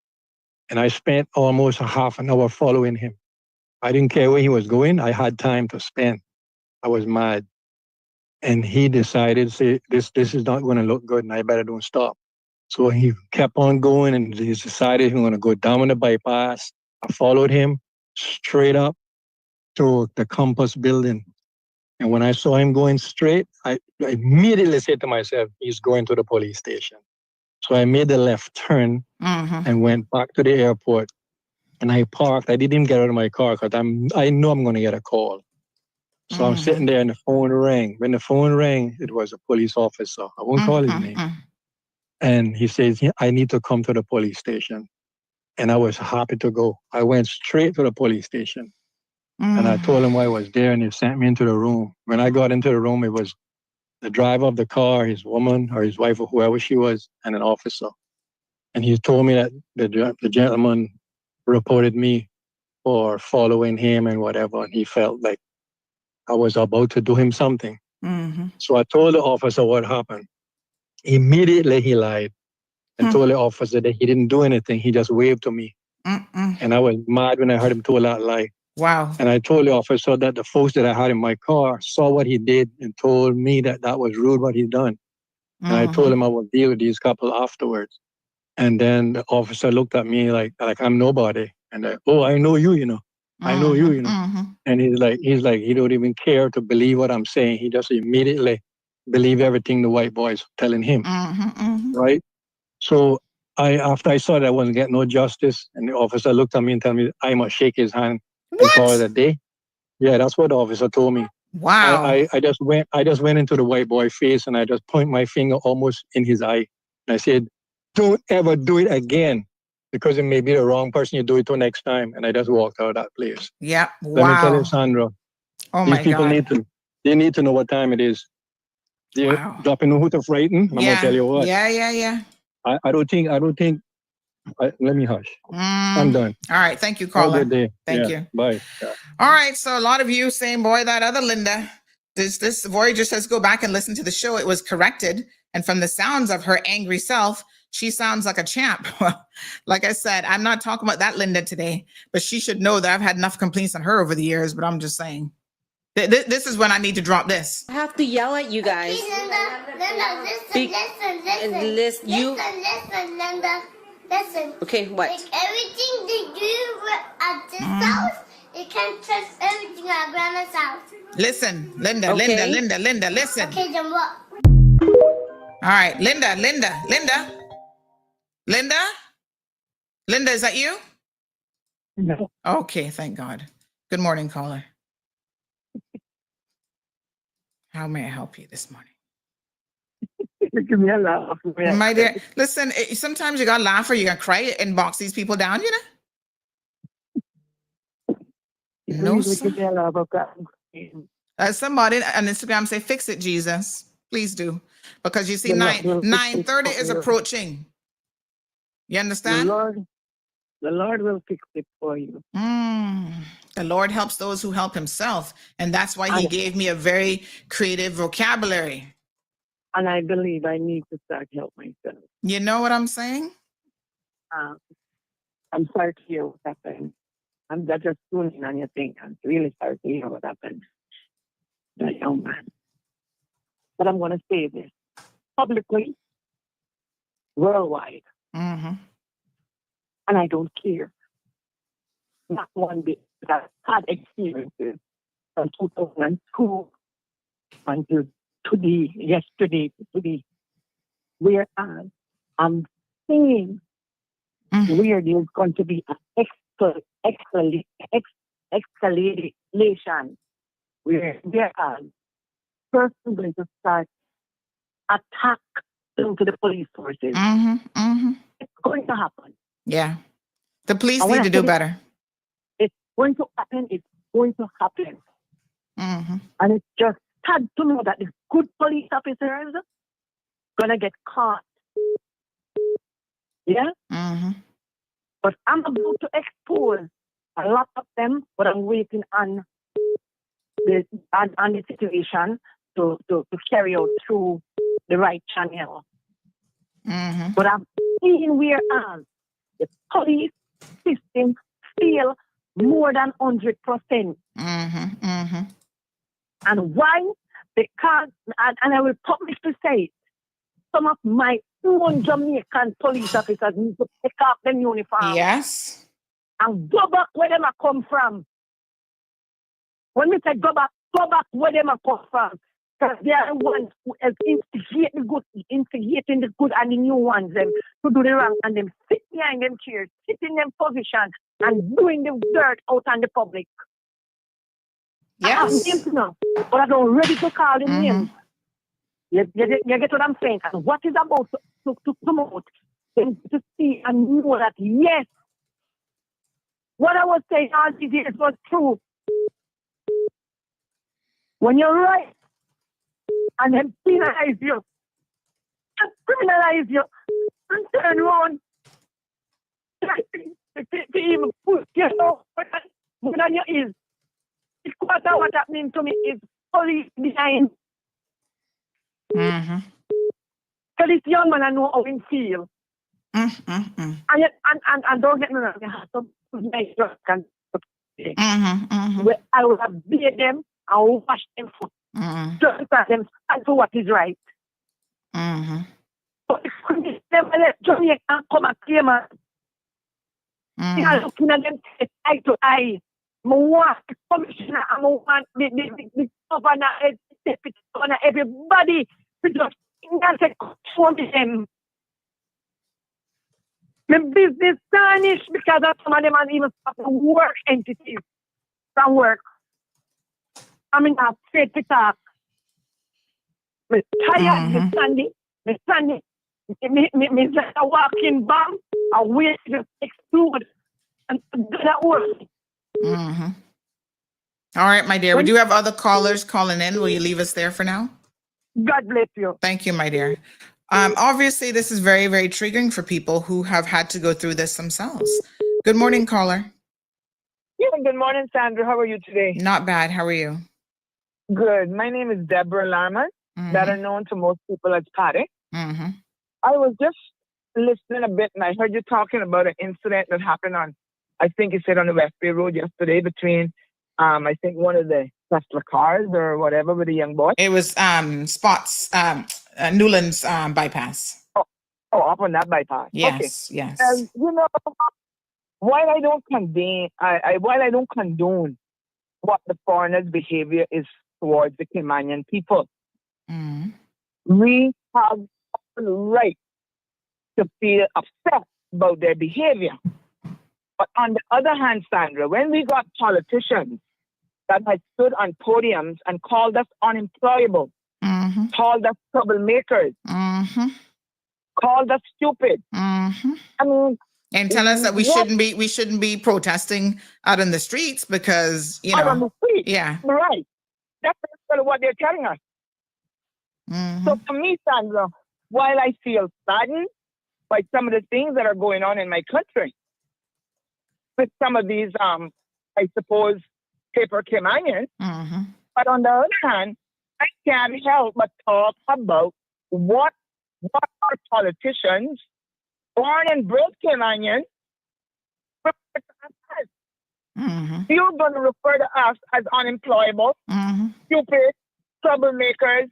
And I spent almost a half an hour following him. I didn't care where he was going. I had time to spend. I was mad. And he decided, say, this is not going to look good and I better don't stop. So he kept on going and he decided he was going to go down the bypass. I followed him straight up to the Compass building. And when I saw him going straight, I immediately said to myself, he's going to the police station. So I made the left turn and went back to the airport. And I parked. I didn't even get out of my car because I know I'm going to get a call. So I'm sitting there and the phone rang. When the phone rang, it was a police officer. I won't call his name. And he says, I need to come to the police station. And I was happy to go. I went straight to the police station. And I told him why I was there and he sent me into the room. When I got into the room, it was the driver of the car, his woman or his wife or whoever she was, and an officer. And he told me that the gentleman reported me for following him and whatever. And he felt like I was about to do him something. So I told the officer what happened. Immediately he lied and told the officer that he didn't do anything. He just waved to me. And I was mad when I heard him tell that lie. Wow. And I told the officer that the folks that I had in my car saw what he did and told me that that was rude what he done. And I told him I would deal with these couple afterwards. And then the officer looked at me like I'm nobody. And I know you, you know. I know you, you know. And he's like, he don't even care to believe what I'm saying. He just immediately believe everything the white boys telling him. Right? So after I saw that I wasn't getting no justice, and the officer looked at me and told me I must shake his hand and call it a day. Yeah, that's what the officer told me. Wow. I just went into the white boy face and I just point my finger almost in his eye. And I said, don't ever do it again because it may be the wrong person you do it to next time. And I just walked out of that place. Yeah. Let me tell you, Sandra, these people need to know what time it is. They're dropping the hoot of frightened. I'm gonna tell you what. Yeah. I don't think let me hush. I'm done. All right. Thank you, caller. Have a good day. Thank you. Bye. Yeah. All right. So a lot of you saying, boy, that other Linda, this Voyager says go back and listen to the show. It was corrected. And from the sounds of her angry self, She sounds like a champ. Like I said, I'm not talking about that Linda today, but she should know that I've had enough complaints on her over the years, but I'm just saying. This is when I need to drop this. I have to yell at you guys. Okay, Linda, listen, Linda. Listen. Okay, what? Like everything they do at this house, you can't trust everything at Grandma's house. Listen, Linda, Okay. Linda, listen. Okay, then what? All right, Linda. Linda, is that you? No. Okay, thank God. Good morning, caller. How may I help you this morning? Give me a laugh. My dear, listen, sometimes you gotta laugh or you gotta cry and box these people down, you know? No, sir. Give me a laugh. Somebody on Instagram say, fix it, Jesus. Please do. Because you see, 9:30 is approaching. You understand? The Lord will fix it for you. The Lord helps those who help himself. And that's why he gave me a very creative vocabulary. And I believe I need to start help myself. You know what I'm saying? I'm sorry to hear what happened. I'm just tuning on your thing. I'm really sorry to hear what happened. That young man. But I'm going to say this publicly, worldwide. Mm-hmm. And I don't care. Not one bit. I've had experiences from 2002 until yesterday, where I'm seeing where there's going to be an escalation, where person going to start attack into the police forces. It's going to happen. Yeah. The police need to do better. It's going to happen. It's going to happen. And it's just sad to know that the good police officers going to get caught. Yeah? But I'm about to expose a lot of them, but I'm waiting on the situation to carry out through the right channel. But I'm seeing where the police system fail more than 100%. And why? Because, and I will publicly say, some of my own Jamaican police officers need to take off them uniform. Yes. And go back where them are come from. When we say go back where them are come from. Because they are the ones who have instigating the good and the new ones them to do the wrong, and them sit behind them chairs, sit in them position and doing the dirt out on the public. Yes. I have names now, but I don't ready to call them names. You get what I'm saying? And what is about to come out, them to see and know that, yes, what I was saying all these years was true. When you're right, and then penalize you, and criminalize you, and turn around, to even put yourself more than your ears. It's what that means to me is police behind. So this young man, I know how he feel. And don't get me wrong, I have some nice drugs and where I will have beat them, I will wash them foot. Just because them stand for what is right. But if we never let Jamaica come and claim us, they are looking at them eye to eye. I want the commissioner, I want the governor, the deputy governor, everybody to just control them. My business tarnished because of some of them and even some work entities from work. I mean, I'm afraid to talk. I'm tired, I'm standing. I'm just a walking bomb. I wait to explode. And that works. All right, my dear. We do have other callers calling in. Will you leave us there for now? God bless you. Thank you, my dear. Obviously, this is very, very triggering for people who have had to go through this themselves. Good morning, caller. Yeah, good morning, Sandra. How are you today? Not bad. How are you? Good. My name is Deborah Larman, better known to most people as Patty. I was just listening a bit, and I heard you talking about an incident that happened on, I think you said on the West Bay Road yesterday between, I think one of the Tesla cars or whatever with a young boy. It was Spots, Newland's bypass. Oh, up on that bypass. Yes, okay. yes. You know, while I don't condone what the foreigners' behavior is towards the Caymanian people, we have the right to feel upset about their behavior. But on the other hand, Sandra, when we got politicians that had stood on podiums and called us unemployable, called us troublemakers, called us stupid, I mean, and tell us that we shouldn't be protesting out in the streets because out on the street. Yeah, right. That's what they're telling us. So for me, Sandra, while I feel saddened by some of the things that are going on in my country, with some of these, I suppose, paper Caymanians, but on the other hand, I can't help but talk about what our politicians, born and bred Caymanians, refer to us as. You're going to refer to us as unemployable, stupid, troublemakers,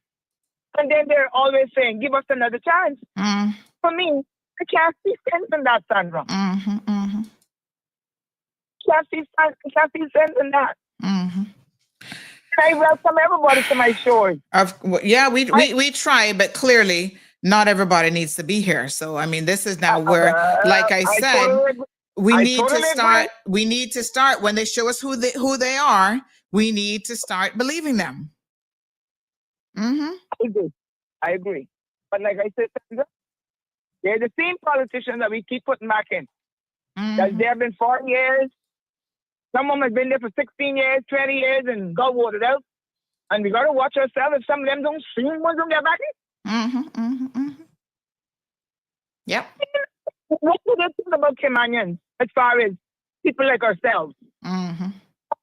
and then they're always saying, give us another chance. For me, I can't see sense in that, Sandra. Can't see sense in that. I welcome everybody to my shores. We try, but clearly not everybody needs to be here. So I mean, this is now where, like I said, we need to start when they show us who they are. We need to start believing them. I agree. But like I said, they're the same politicians that we keep putting back in. That they have been 40 years. Some of them have been there for 16 years, 20 years, and got voted out. And we got to watch ourselves if some of them don't see once they get back in. Yep. What do they think about Caymanians as far as people like ourselves?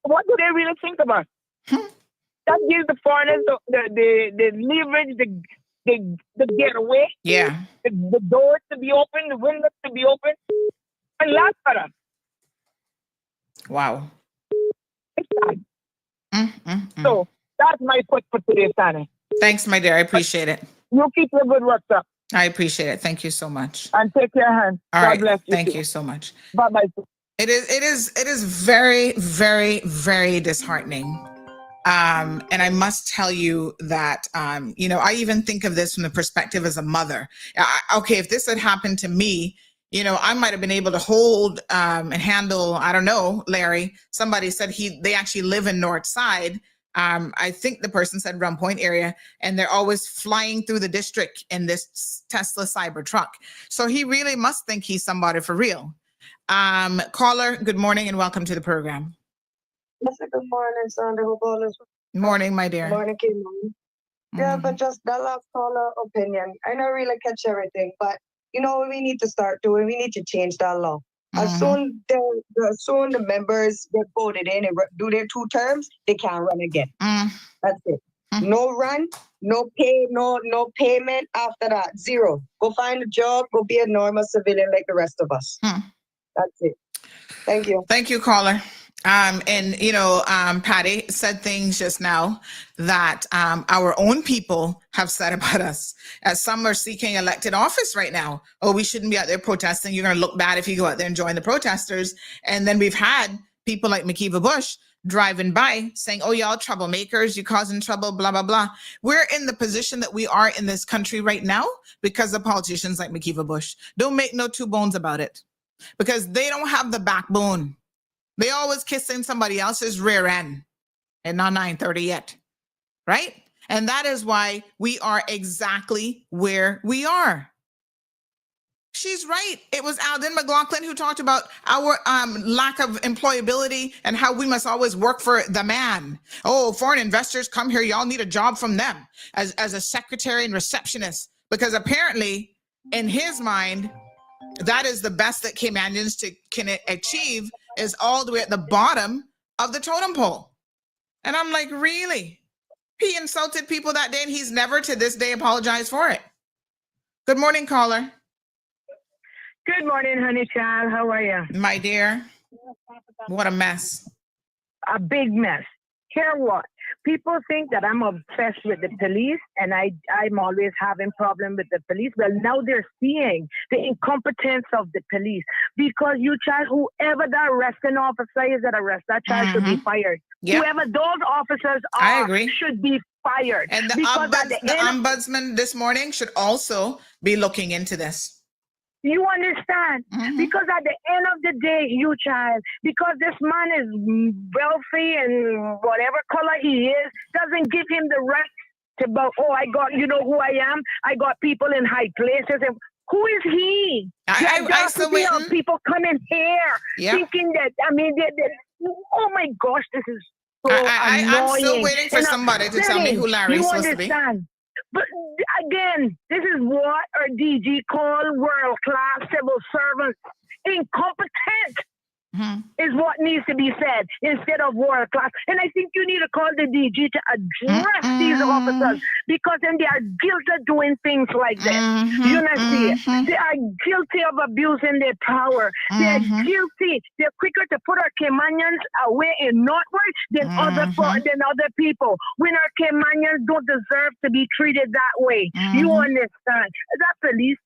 What do they really think about? That gives the foreigners the leverage, the getaway. Yeah. The doors to be open, the windows to be open. And laugh at us. Wow. So that's my put for today, Sally. Thanks, my dear. I appreciate it. You keep your good work up. I appreciate it. Thank you so much. And take care, hand. All God right. bless you. Thank too. you so much. Bye-bye. It is very, very, very disheartening. And I must tell you that, I even think of this from the perspective as a mother. Okay, if this had happened to me, I might have been able to hold and handle, I don't know, Larry. Somebody said they actually live in North Side. I think the person said Rum Point area, and they're always flying through the district in this Tesla cyber truck. So he really must think he's somebody for real. Caller, good morning and welcome to the program. Yes, good morning, Sandra. Hope all is Morning, my dear. Morning, Kim. Yeah, but just that last caller opinion. I don't really catch everything, but what we need to start doing? We need to change that law. As soon the members get voted in and do their 2 terms, they can't run again. That's it. No run, no pay, no payment after that. 0. Go find a job, go be a normal civilian like the rest of us. That's it. Thank you. Thank you, caller. Patty said things just now that our own people have said about us, as some are seeking elected office right now. Oh, we shouldn't be out there protesting. You're going to look bad if you go out there and join the protesters. And then we've had people like McKeeva Bush driving by saying, oh, y'all troublemakers, you're causing trouble, blah, blah, blah. We're in the position that we are in this country right now because of politicians like McKeeva Bush. Don't make no 2 bones about it, because they don't have the backbone. They always kissing somebody else's rear end and not 9:30 yet, right? And that is why we are exactly where we are. She's right. It was Alden McLaughlin who talked about our lack of employability and how we must always work for the man. Oh, foreign investors come here. Y'all need a job from them as a secretary and receptionist, because apparently in his mind, that is the best that Caymanians can achieve, is all the way at the bottom of the totem pole. And I'm like, really? He insulted people that day and he's never to this day apologized for it. Good morning, caller. Good morning, honey child. How are you? My dear, what a mess. A big mess. Hear what? People think that I'm obsessed with the police and I'm always having problems with the police. Well, now they're seeing the incompetence of the police because you child, whoever the arresting officer is that arrest that child should be fired. Yep. Whoever those officers I are agree. should be fired. And the because at the end, ombudsman this morning should also be looking into this. you understand? Because at the end of the day, you child, because this man is wealthy and whatever color he is, doesn't give him the right to go, oh, I got, you know who I am? I got people in high places. And who is he? I still waiting. Of people coming here thinking that, I mean, oh my gosh, this is so annoying. I'm still waiting for somebody to tell me who Larry's supposed to be. But again, this is what our DG call world-class civil servants. Incompetent is what needs to be said instead of world-class. And I think you need to call the DG to address these officers because then they are guilty of doing things like this. You know, see it. They are guilty of abusing their power. They are guilty. They're quicker to put our Caymanians away in northward than other people. When our Caymanians don't deserve to be treated that way. You understand? That police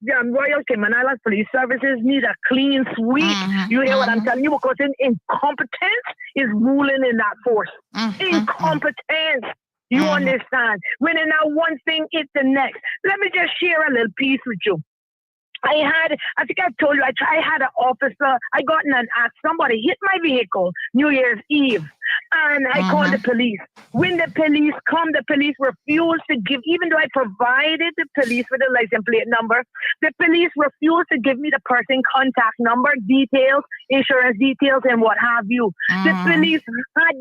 the Royal Cayman Islands Police Services need a clean sweep. You hear what I'm telling you? Because incompetence is ruling in that force. Incompetence. You understand? When in now one thing, it's the next. Let me just share a little piece with you. I think I told you, I had an officer, I got in an accident, somebody hit my vehicle New Year's Eve, and I called the police. When the police come, the police refused to give, even though I provided the police with the license plate number, the police refused to give me the person contact number, details, insurance details, and what have you. The police had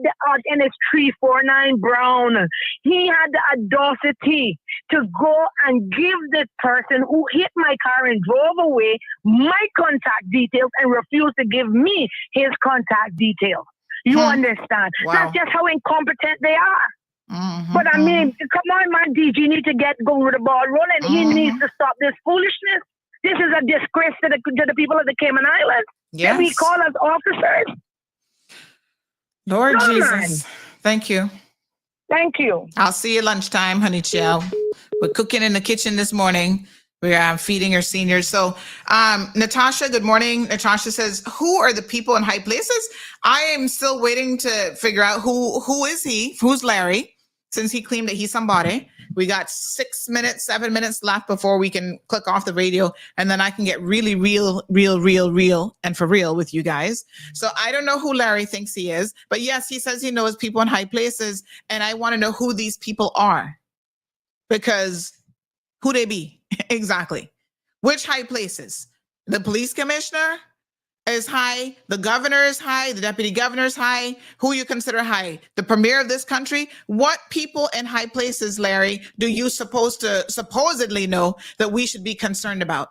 and it's 349 Brown. He had the audacity to go and give the person who hit my car and drove away my contact details and refused to give me his contact details. You understand? Wow. That's just how incompetent they are. But I mean, come on, man, DG need to go with the ball rolling. He needs to stop this foolishness. This is a disgrace to the people of the Cayman Islands. Yes. And we call us officers. Lord Jesus. Man. Thank you. Thank you. I'll see you lunchtime, honey child. We're cooking in the kitchen this morning. We're feeding our seniors. So, Natasha, good morning. Natasha says, who are the people in high places? I am still waiting to figure out who is he? Who's Larry? Since he claimed that he's somebody. We got 7 minutes left before we can click off the radio. And then I can get really real, and for real with you guys. So I don't know who Larry thinks he is. But yes, he says he knows people in high places. And I want to know who these people are. Because who they be? Exactly. Which high places? The police commissioner is high. The governor is high. The deputy governor is high. Who you consider high? The premier of this country? What people in high places, Larry, do you supposedly know that we should be concerned about?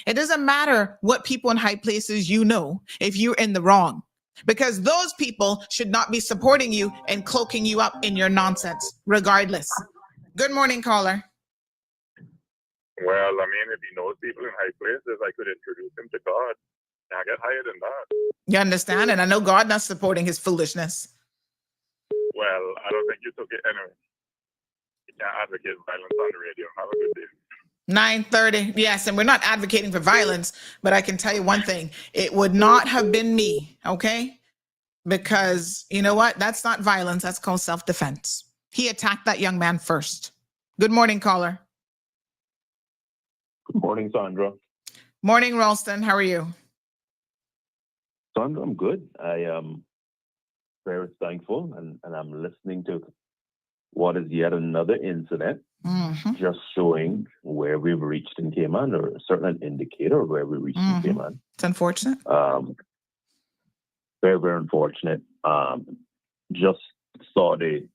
It doesn't matter what people in high places you know if you're in the wrong, because those people should not be supporting you and cloaking you up in your nonsense, regardless. Good morning, caller. Well, I mean, if he knows people in high places, I could introduce him to God. I get higher than that. You understand? And I know God not supporting his foolishness. Well, I don't think you took it anyway. You can't advocate violence on the radio. Have a good day. 9:30. Yes, and we're not advocating for violence, but I can tell you one thing. It would not have been me, okay? Because you know what? That's not violence. That's called self-defense. He attacked that young man first. Good morning, caller. Good morning, Sandra. Morning, Ralston. How are you? Sandra, I'm good. I am very thankful, and I'm listening to what is yet another incident, just showing where we've reached in Cayman, or a certain indicator of where we reached in Cayman. It's unfortunate. Very, very unfortunate. Just saw the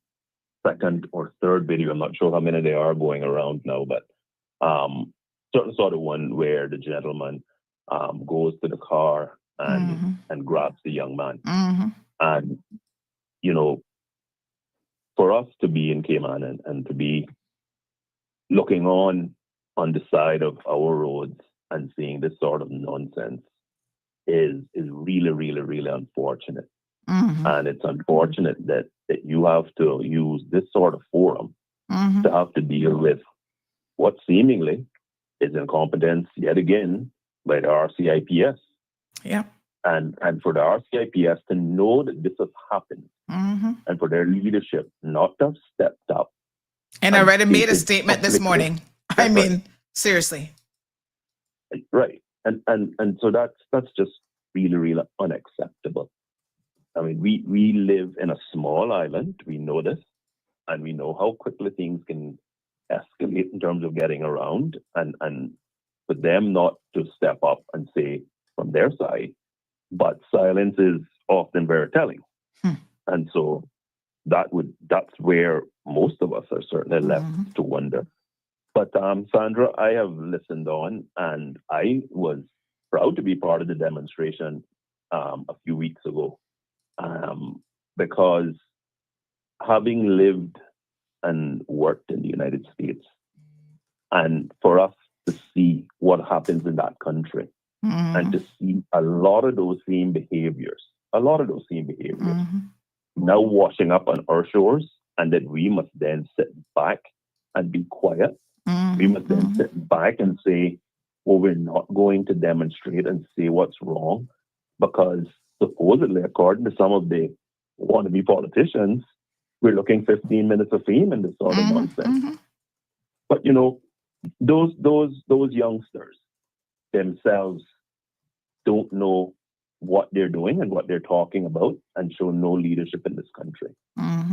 second or third video. I'm not sure how many they are going around now, but certainly saw the one where the gentleman goes to the car and grabs the young man. And, you know, for us to be in Cayman and to be looking on the side of our roads and seeing this sort of nonsense is really, really, really unfortunate. And it's unfortunate that you have to use this sort of forum to have to deal with what seemingly is incompetence yet again by the RCIPS. Yeah. And for the RCIPS to know that this has happened and for their leadership not to have stepped up. And already made a statement this morning. I mean, seriously. Right. And so that's just really, really unacceptable. I mean, we live in a small island. We know this, and we know how quickly things can escalate in terms of getting around, and for them not to step up and say from their side, but silence is often very telling. And so that's where most of us are certainly left to wonder. But Sandra, I have listened on, and I was proud to be part of the demonstration a few weeks ago, because having lived and worked in the United States, and for us to see what happens in that country, and to see a lot of those same behaviors, now washing up on our shores, and that we must then sit back and be quiet. We must then sit back and say, well, we're not going to demonstrate and say what's wrong, because supposedly, according to some of the wannabe politicians, we're looking 15 minutes of fame in this sort of nonsense. But, you know, those youngsters themselves don't know what they're doing and what they're talking about, and show no leadership in this country.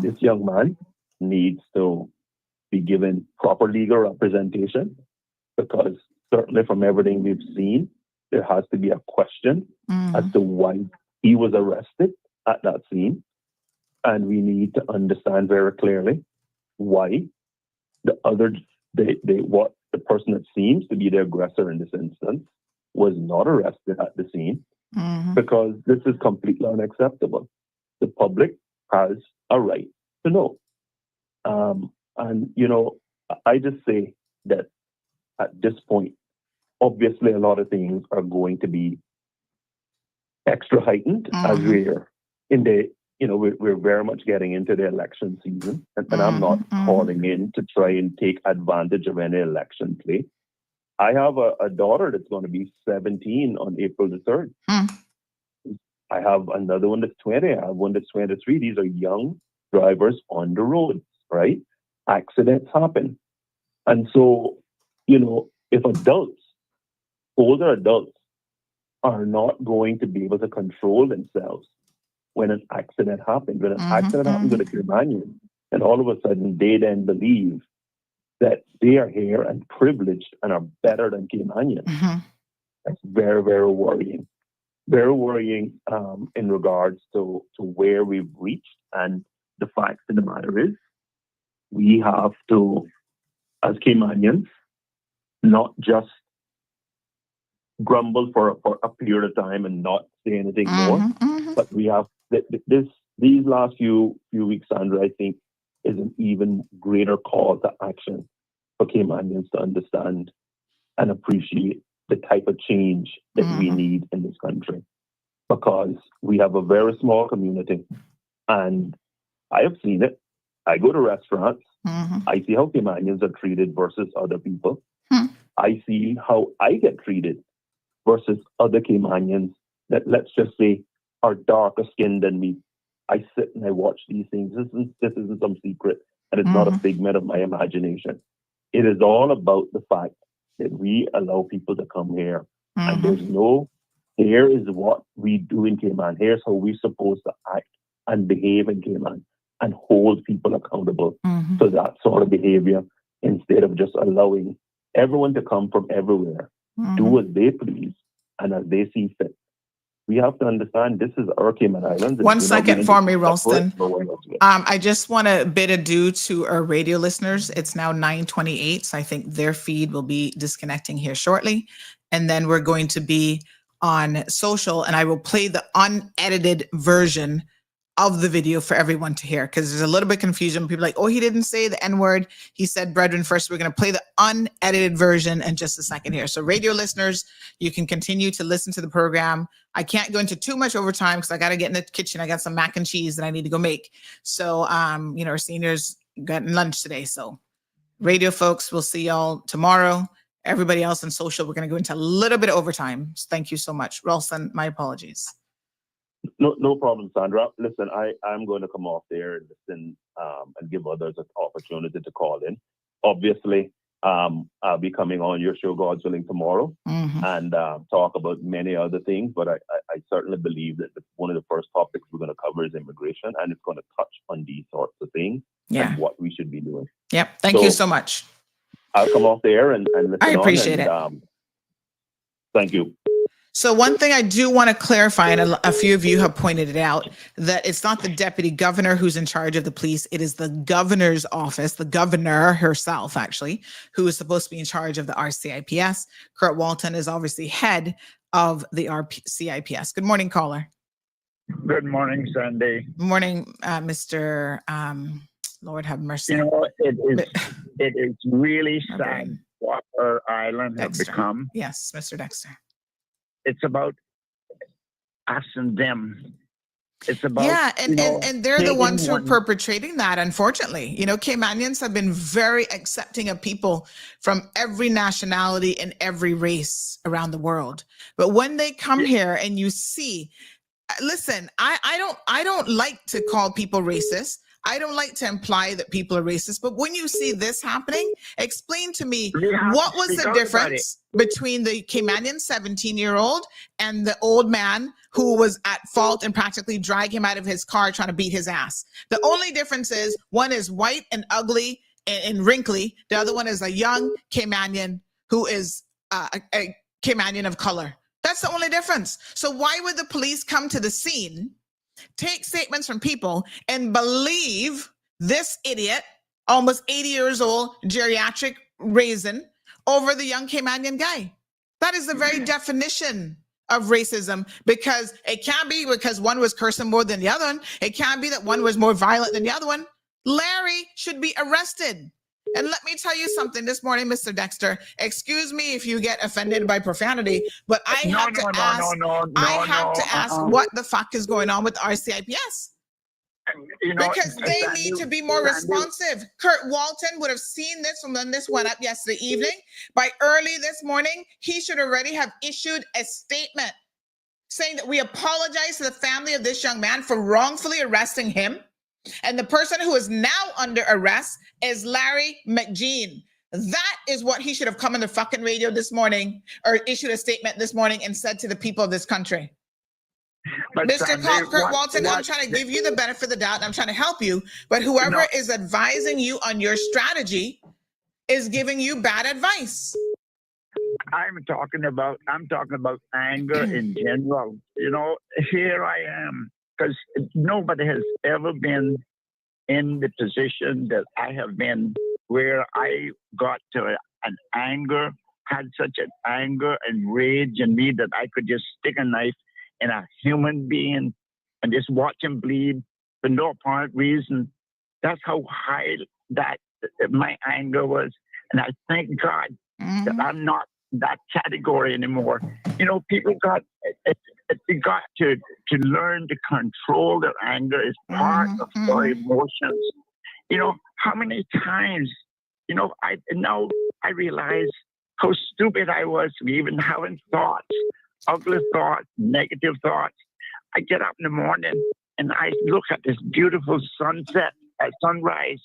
This young man needs to be given proper legal representation, because certainly from everything we've seen, there has to be a question as to why he was arrested at that scene. And we need to understand very clearly why the person that seems to be the aggressor in this instance was not arrested at the scene, because this is completely unacceptable. The public has a right to know. And, you know, I just say that at this point, obviously a lot of things are going to be extra heightened as we're in the, you know, we're very much getting into the election season. And I'm not calling in to try and take advantage of any election play. I have a daughter that's going to be 17 on April the 3rd. I have another one that's 20. I have one that's 23. These are young drivers on the road, right? Accidents happen. And so, you know, if older adults are not going to be able to control themselves when an accident happens, when an accident happens with a companion, and all of a sudden they then believe that they are here and privileged and are better than Caymanians. That's very, very worrying. Very worrying in regards to where we've reached. And the fact of the matter is, we have to, as Caymanians, not just grumble for a period of time and not say anything more, but we have these last few weeks, Sandra, I think, is an even greater call to action for Caymanians to understand and appreciate the type of change that we need in this country, because we have a very small community, and I have seen it. I go to restaurants. I see how Caymanians are treated versus other people. I see how I get treated versus other Caymanians that, let's just say, are darker skinned than me. I sit and I watch these things. This isn't some secret, and it's not a figment of my imagination. It is all about the fact that we allow people to come here, and here is what we do in Cayman. Here's how we're supposed to act and behave in Cayman, and hold people accountable to that sort of behavior, instead of just allowing everyone to come from everywhere, do as they please and as they see fit. We have to understand this is our Cayman Islands. 1 second for me, Ralston. I just want to bid adieu to our radio listeners. It's now 9:28, so I think their feed will be disconnecting here shortly. And then we're going to be on social, and I will play the unedited version of the video for everyone to hear, because there's a little bit of confusion. People are like, oh, he didn't say the N-word. He said brethren first. We're going to play the unedited version in just a second here. So radio listeners, you can continue to listen to the program. I can't go into too much overtime because I got to get in the kitchen. I got some mac and cheese that I need to go make. So, our seniors got lunch today. So radio folks, we'll see y'all tomorrow. Everybody else on social, we're going to go into a little bit of overtime. So thank you so much. Ralston, my apologies. No problem, Sandra. Listen, I'm going to come off there and listen and give others an opportunity to call in. Obviously, I'll be coming on your show, God's willing, tomorrow and talk about many other things. But I certainly believe that one of the first topics we're going to cover is immigration, and it's going to touch on these sorts of things and what we should be doing. Yep. Thank you so much. I'll come off there and listen. I appreciate it. Thank you. So one thing I do want to clarify, and a few of you have pointed it out, that it's not the deputy governor who's in charge of the police. It is the governor's office, the governor herself, actually, who is supposed to be in charge of the RCIPS. Kurt Walton is obviously head of the RCIPS. Good morning, caller. Good morning, Sandy. Morning, Mr. Lord have mercy. It is really sad what our island has become. Yes, Mr. Dexter. It's about us and them. It's about and they're the ones who are perpetrating that, unfortunately. Caymanians have been very accepting of people from every nationality and every race around the world. But when they come here and you see, listen, I don't like to call people racist. I don't like to imply that people are racist, but when you see this happening, explain to me what was the difference between the Caymanian 17-year-old and the old man who was at fault and practically dragged him out of his car trying to beat his ass. The only difference is one is white and ugly and wrinkly. The other one is a young Caymanian who is a Caymanian of color. That's the only difference. So why would the police come to the scene, take statements from people, and believe this idiot, almost 80 years old, geriatric raisin, over the young Caymanian guy? That is the very definition of racism, because it can't be because one was cursing more than the other one. It can't be that one was more violent than the other one. Larry should be arrested. And let me tell you something this morning, Mr. Dexter. Excuse me if you get offended by profanity, but I have to ask what the fuck is going on with RCIPS? Because they need to be more responsive. Kurt Walton would have seen this from when this went up yesterday evening. By early this morning, he should already have issued a statement saying that we apologize to the family of this young man for wrongfully arresting him. And the person who is now under arrest is Larry McGean. That is what he should have come on the fucking radio this morning, or issued a statement this morning and said to the people of this country. But Mr. Kurt Walton, I'm trying to give you the benefit of the doubt. And I'm trying to help you. But whoever is advising you on your strategy is giving you bad advice. I'm talking about anger in general. Here I am. Because nobody has ever been in the position that I have been, where I got to had such an anger and rage in me that I could just stick a knife in a human being and just watch him bleed for no apparent reason. That's how high that my anger was. And I thank God that I'm not that category anymore. People got to learn to control their anger. Is part of their emotions. How many times, I realize how stupid I was for even having thoughts, ugly thoughts, negative thoughts. I get up in the morning and I look at this beautiful sunrise.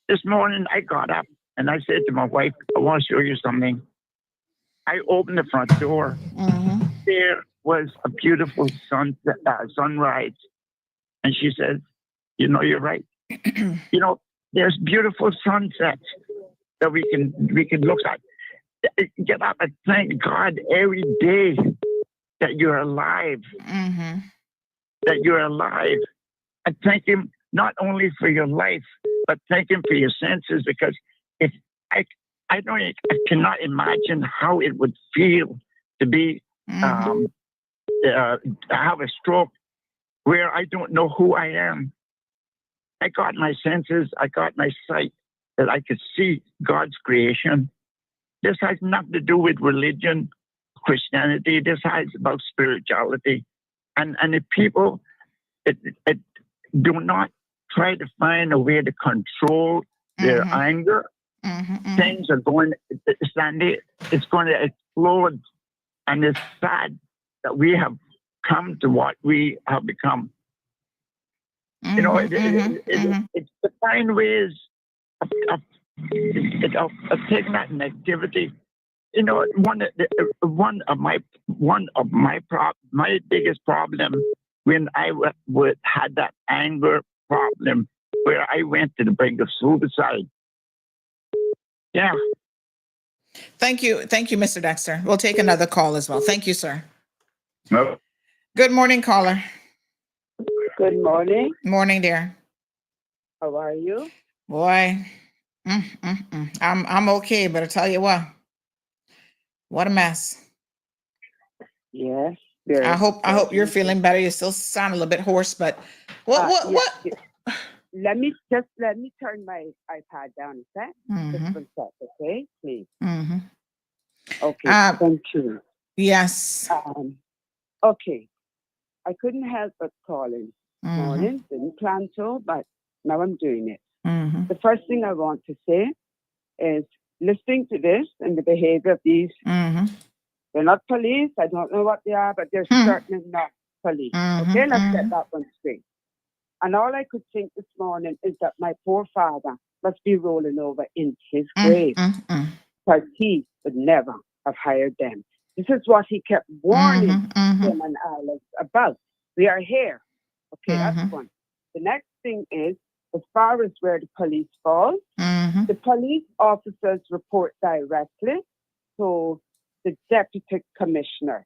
This morning I got up and I said to my wife, I want to show you something. I opened the front door. There was a beautiful sunrise. And she said, you're right. There's beautiful sunsets that we can look at. Get up and thank God every day that you're alive. That you're alive. And thank Him not only for your life, but thank Him for your senses, because if I cannot imagine how it would feel to be have a stroke where I don't know who I am. I got my senses, I got my sight that I could see God's creation. This has nothing to do with religion, Christianity. This has about spirituality. And if people do not try to find a way to control their anger, things are going, Sandy, it's going to explode. And it's sad that we have come to what we have become. You know, it's to find ways of taking that negativity. You know, my biggest problem when I had that anger problem, where I went to the brink of suicide. Yeah. Thank you, Mr. Dexter. We'll take another call as well. Thank you, sir. No. Good morning, caller. Good morning. Morning, dear. How are you? Boy, I'm okay, but I tell you what a mess. Yes. I hope you're feeling better. You still sound a little bit hoarse, but what? Let me turn my iPad down a sec. Just for a sec, okay, please. Okay, thank you. Yes. Okay. I couldn't help but calling this morning. Didn't plan to, but now I'm doing it. The first thing I want to say is listening to this and the behavior of these. They're not police. I don't know what they are, but they're certainly not police. Okay, let's get that one straight. And all I could think this morning is that my poor father must be rolling over in his grave, because he would never have hired them. This is what he kept warning him and Alex about. We are here. Okay, that's one. The next thing is, as far as where the police falls, the police officers report directly to the deputy commissioner.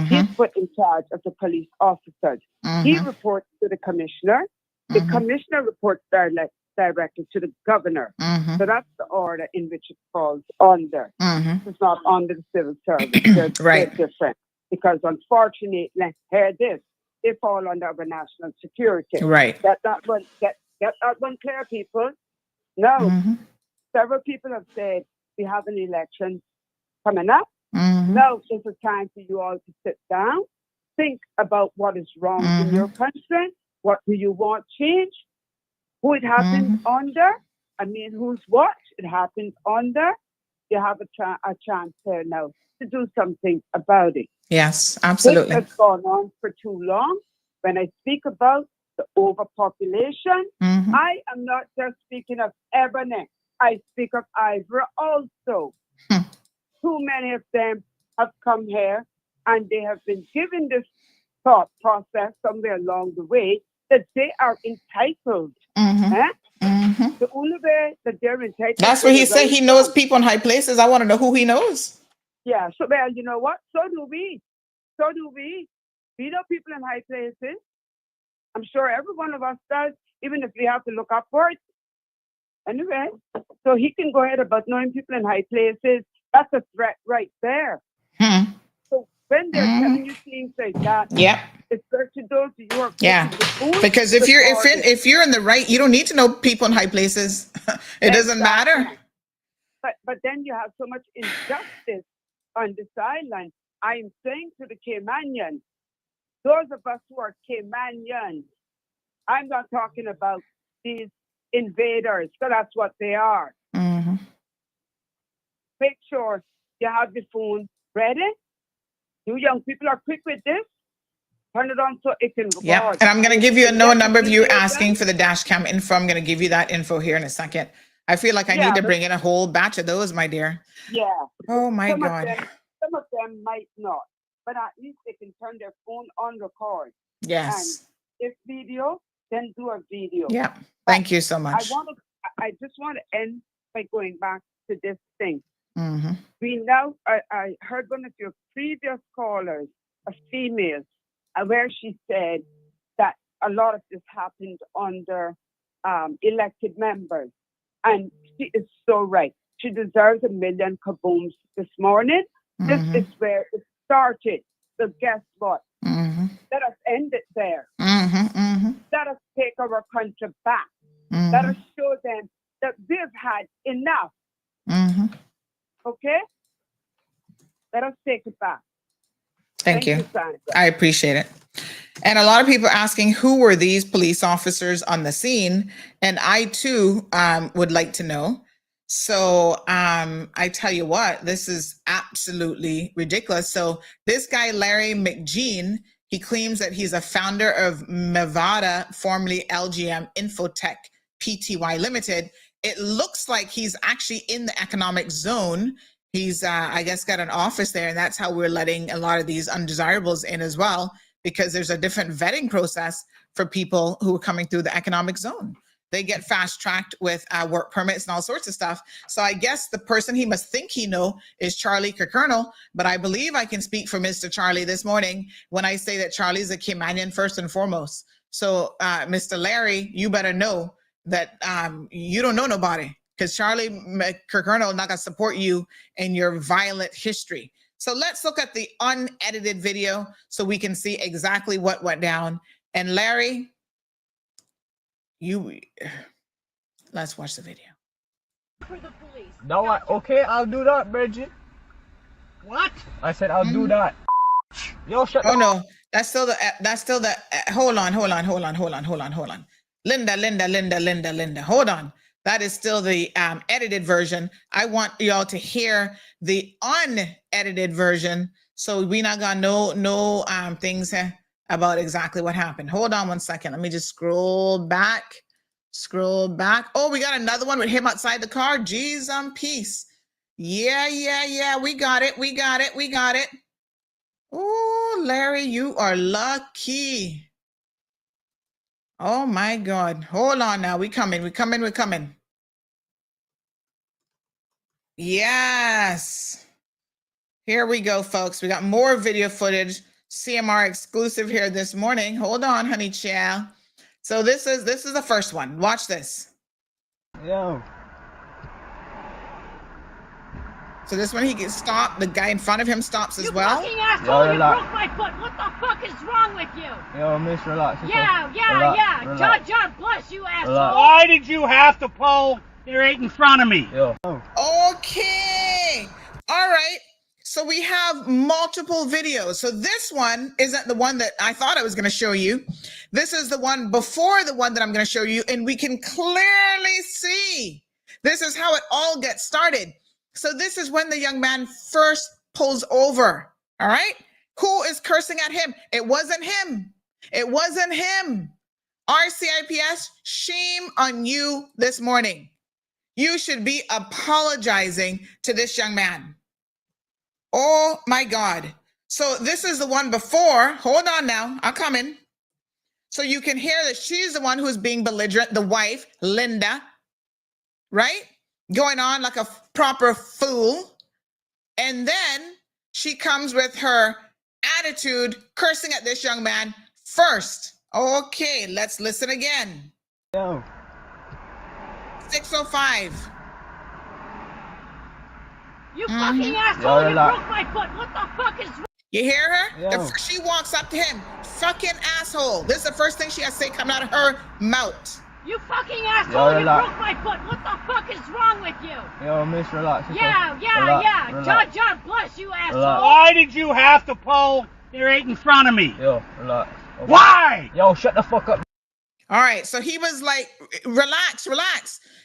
He's put in charge of the police officers. He reports to the commissioner. The commissioner reports directly to the governor. So that's the order in which it falls under. It's not under the civil service. They're different. Because unfortunately, hear this, they fall under our national security. Right. Get that one clear, people. No. Several people have said we have an election coming up. Now is the time for you all to sit down, think about what is wrong in your country. What do you want change? Who it happens under? I mean, who's what it happens under? You have a chance here now to do something about it. Yes, absolutely. This has gone on for too long. When I speak about the overpopulation, I am not just speaking of ebony. I speak of ivory also. Too many of them have come here and they have been given this thought process somewhere along the way that they are entitled. The only way that they're entitled. That's what he said. He knows people in high places. I want to know who he knows. Yeah. So, well, you know what? So do we. We know people in high places. I'm sure every one of us does, even if we have to look upwards. Anyway, so he can go ahead about knowing people in high places. That's a threat right there. So when they're telling you things like that, especially those who are because if you're in the right, you don't need to know people in high places. It doesn't matter. But then you have so much injustice on the sideline. I'm saying to the Caymanians, those of us who are Caymanians, I'm not talking about these invaders, so that's what they are. Make sure you have the phone ready. You young people are quick with this. Turn it on so it can record. Yeah, and I'm going to give you a number of you asking for the dash cam info. I'm going to give you that info here in a second. I feel like I need to bring in a whole batch of those, my dear. Yeah. Oh, my God. Some of them might not, but at least they can turn their phone on record. Yes. And if video, then do a video. Yeah. Thank you so much. I just want to end by going back to this thing. We now, I heard one of your previous callers, a female, where she said that a lot of this happened under elected members. And she is so right. She deserves 1 million kabooms this morning. This is where it started. So guess what? Mm-hmm. Let us end it there. Mm-hmm. Mm-hmm. Let us take our country back. Mm-hmm. Let us show them that we've had enough. Mm-hmm. Okay? Let us take it back. Thank you. Sandra. I appreciate it. And a lot of people asking who were these police officers on the scene, and I too would like to know. So I tell you what, this is absolutely ridiculous. So this guy Larry McGean, he claims that he's a founder of Mavada, formerly LGM Infotech Pty Limited. It looks like he's actually in the economic zone. He's, I guess, got an office there, and that's how we're letting a lot of these undesirables in as well, because there's a different vetting process for people who are coming through the economic zone. They get fast-tracked with work permits and all sorts of stuff. So I guess the person he must think he know is Charlie Kirkernel, but I believe I can speak for Mr. Charlie this morning when I say that Charlie's a Caymanian first and foremost. So Mr. Larry, you better know that you don't know nobody, because Charlie Kirkernel not gonna support you in your violent history. So let's look at the unedited video so we can see exactly what went down. And Larry, let's watch the video. For the police. No, okay, I'll do that, Bridget. What? I said I'll do that. Yo, shut up. Oh no, that's still the, hold on. Linda, hold on. That is still the edited version. I want y'all to hear the unedited version, so we not gonna know things about exactly what happened. Hold on one second. Let me just scroll back. Oh, we got another one with him outside the car. Jeez, peace. Yeah. We got it. Oh, Larry, you are lucky. Oh my God. Hold on now. We coming. Yes. Here we go, folks. We got more video footage, CMR exclusive here this morning. Hold on, honey child. So this is the first one. Watch this. Yo. So this one he gets stopped. The guy in front of him stops as well. You fucking asshole! You broke my foot. What the fuck is wrong with you? Yo, miss, relax. Yeah. Relax. John, bless you, asshole. Relax. Why did you have to pull right in front of me? Yo. Okay. All right. So we have multiple videos. So this one isn't the one that I thought I was going to show you. This is the one before the one that I'm going to show you. And we can clearly see this is how it all gets started. So this is when the young man first pulls over. All right. Who is cursing at him? It wasn't him. RCIPS, shame on you this morning. You should be apologizing to this young man. Oh my God. So this is the one before. Hold on now. I'm coming. So you can hear that she's the one who's being belligerent, the wife, Linda, right? Going on like a proper fool. And then she comes with her attitude, cursing at this young man first. Okay, let's listen again. Yo. 6:05. You fucking asshole! You broke my foot. What the fuck is wrong? You hear her? Yo. She walks up to him. Fucking asshole. This is the first thing she has to say coming out of her mouth. You fucking asshole! You broke my foot. What the fuck is wrong with you? Yo, miss, relax. Yeah. Relax. John, bless you, asshole. Relax. Why did you have to pull right in front of me? Yo, relax. Okay. Why? Yo, shut the fuck up. All right, so he was like, relax.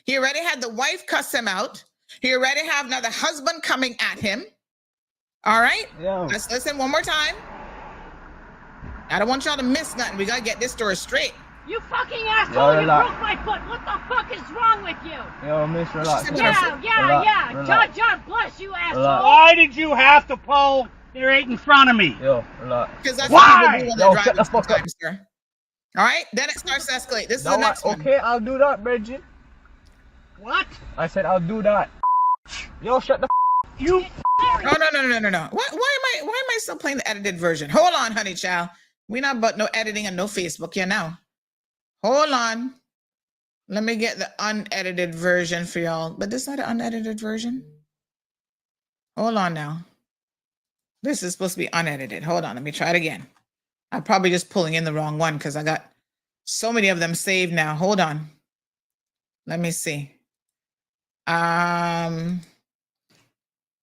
He already had the wife cuss him out. He already have now the husband coming at him. All right, let's listen one more time. I don't want y'all to miss nothing. We got to get this story straight. You fucking asshole! You broke my foot. What the fuck is wrong with you? Yo, miss, relax. Yeah. John, bless you, asshole. Relax. Why did you have to pull right in front of me? Yo, relax. Because that's why? Yo, shut the fuck up, sir. All right, then it starts to escalate. This is the next one. Okay, I'll do that, Bridget. What? I said I'll do that. Yo, shut the you. No. Why am I still playing the edited version? Hold on, honey child. We not about no editing and no Facebook here now. Hold on. Let me get the unedited version for y'all. But this is not an unedited version. Hold on now. This is supposed to be unedited. Hold on, let me try it again. I'm probably just pulling in the wrong one because I got so many of them saved now. Hold on. Let me see.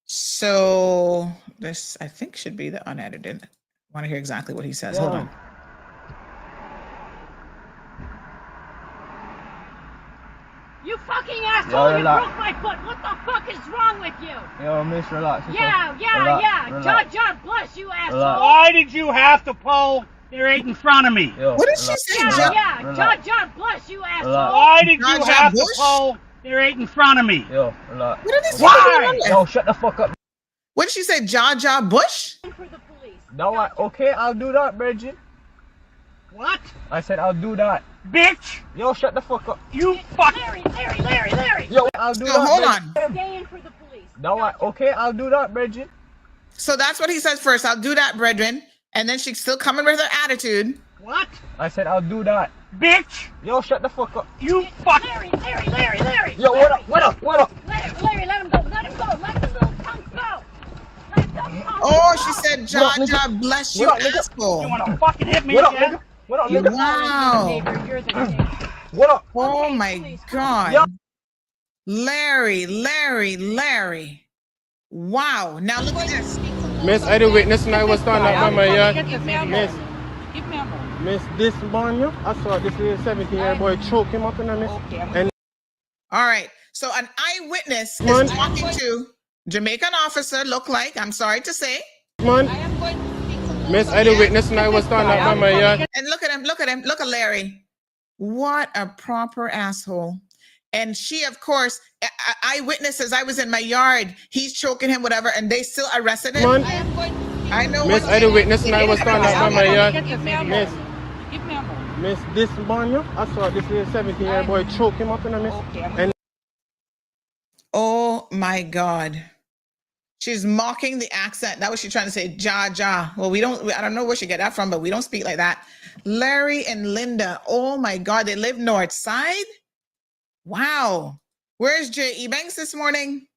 So this, I think, should be the unedited. I want to hear exactly what he says. Hold on. You fucking asshole! You broke my foot! What the fuck is wrong with you? Yo, miss, relax. Yeah. John, bless you, asshole! Relax. Why did you have to pull there right in front of me? Yo, what did she say? John, bless you, asshole! Why did you have to pull there right in front of me? Yo, relax. What did they say? Why? Yo, shut the fuck up. What did she say? Jaja Bush? No, okay, I'll do that, Bridget. What? I said I'll do that. Bitch! Yo, shut the fuck up. You fuck. Larry! Yo, I'll do that. Hold on. Stay in for the police. No, okay, I'll do that, Bridget. So that's what he says first. I'll do that, brethren. And then she's still coming with her attitude. What? I said I'll do that. Bitch! Yo, shut the fuck up. You fuck. Larry! Yo, what up? Larry, let him go. Let the little punk go. Oh, she said, Jaja, bless you, asshole. You wanna fucking hit me again? What up, nigga? Wow. What up? Oh my God. Yo. Larry. Wow. Now look at this. Miss, I the witness and I was standing up by my yard. Miss, this man, I saw this little 17-year-old boy choke him up in a miss. And all right. So an eyewitness is talking to Jamaican officer, look like, I'm sorry to say. Man, Miss, I the witness and I was standing up by my yard. And look at Larry. What a proper asshole. And she, of course, eyewitnesses, I was in my yard, he's choking him, whatever, and they still arrested him. Man, I know. Miss, I the witness and I was standing up by my yard. Miss, this man, I saw this little 17-year-old boy choke him up in a miss. And oh my God. She's mocking the accent. That was she trying to say, ja. Well, I don't know where she get that from, but we don't speak like that. Larry and Linda. Oh my God. They live north side. Wow. Where's J.E. Banks this morning?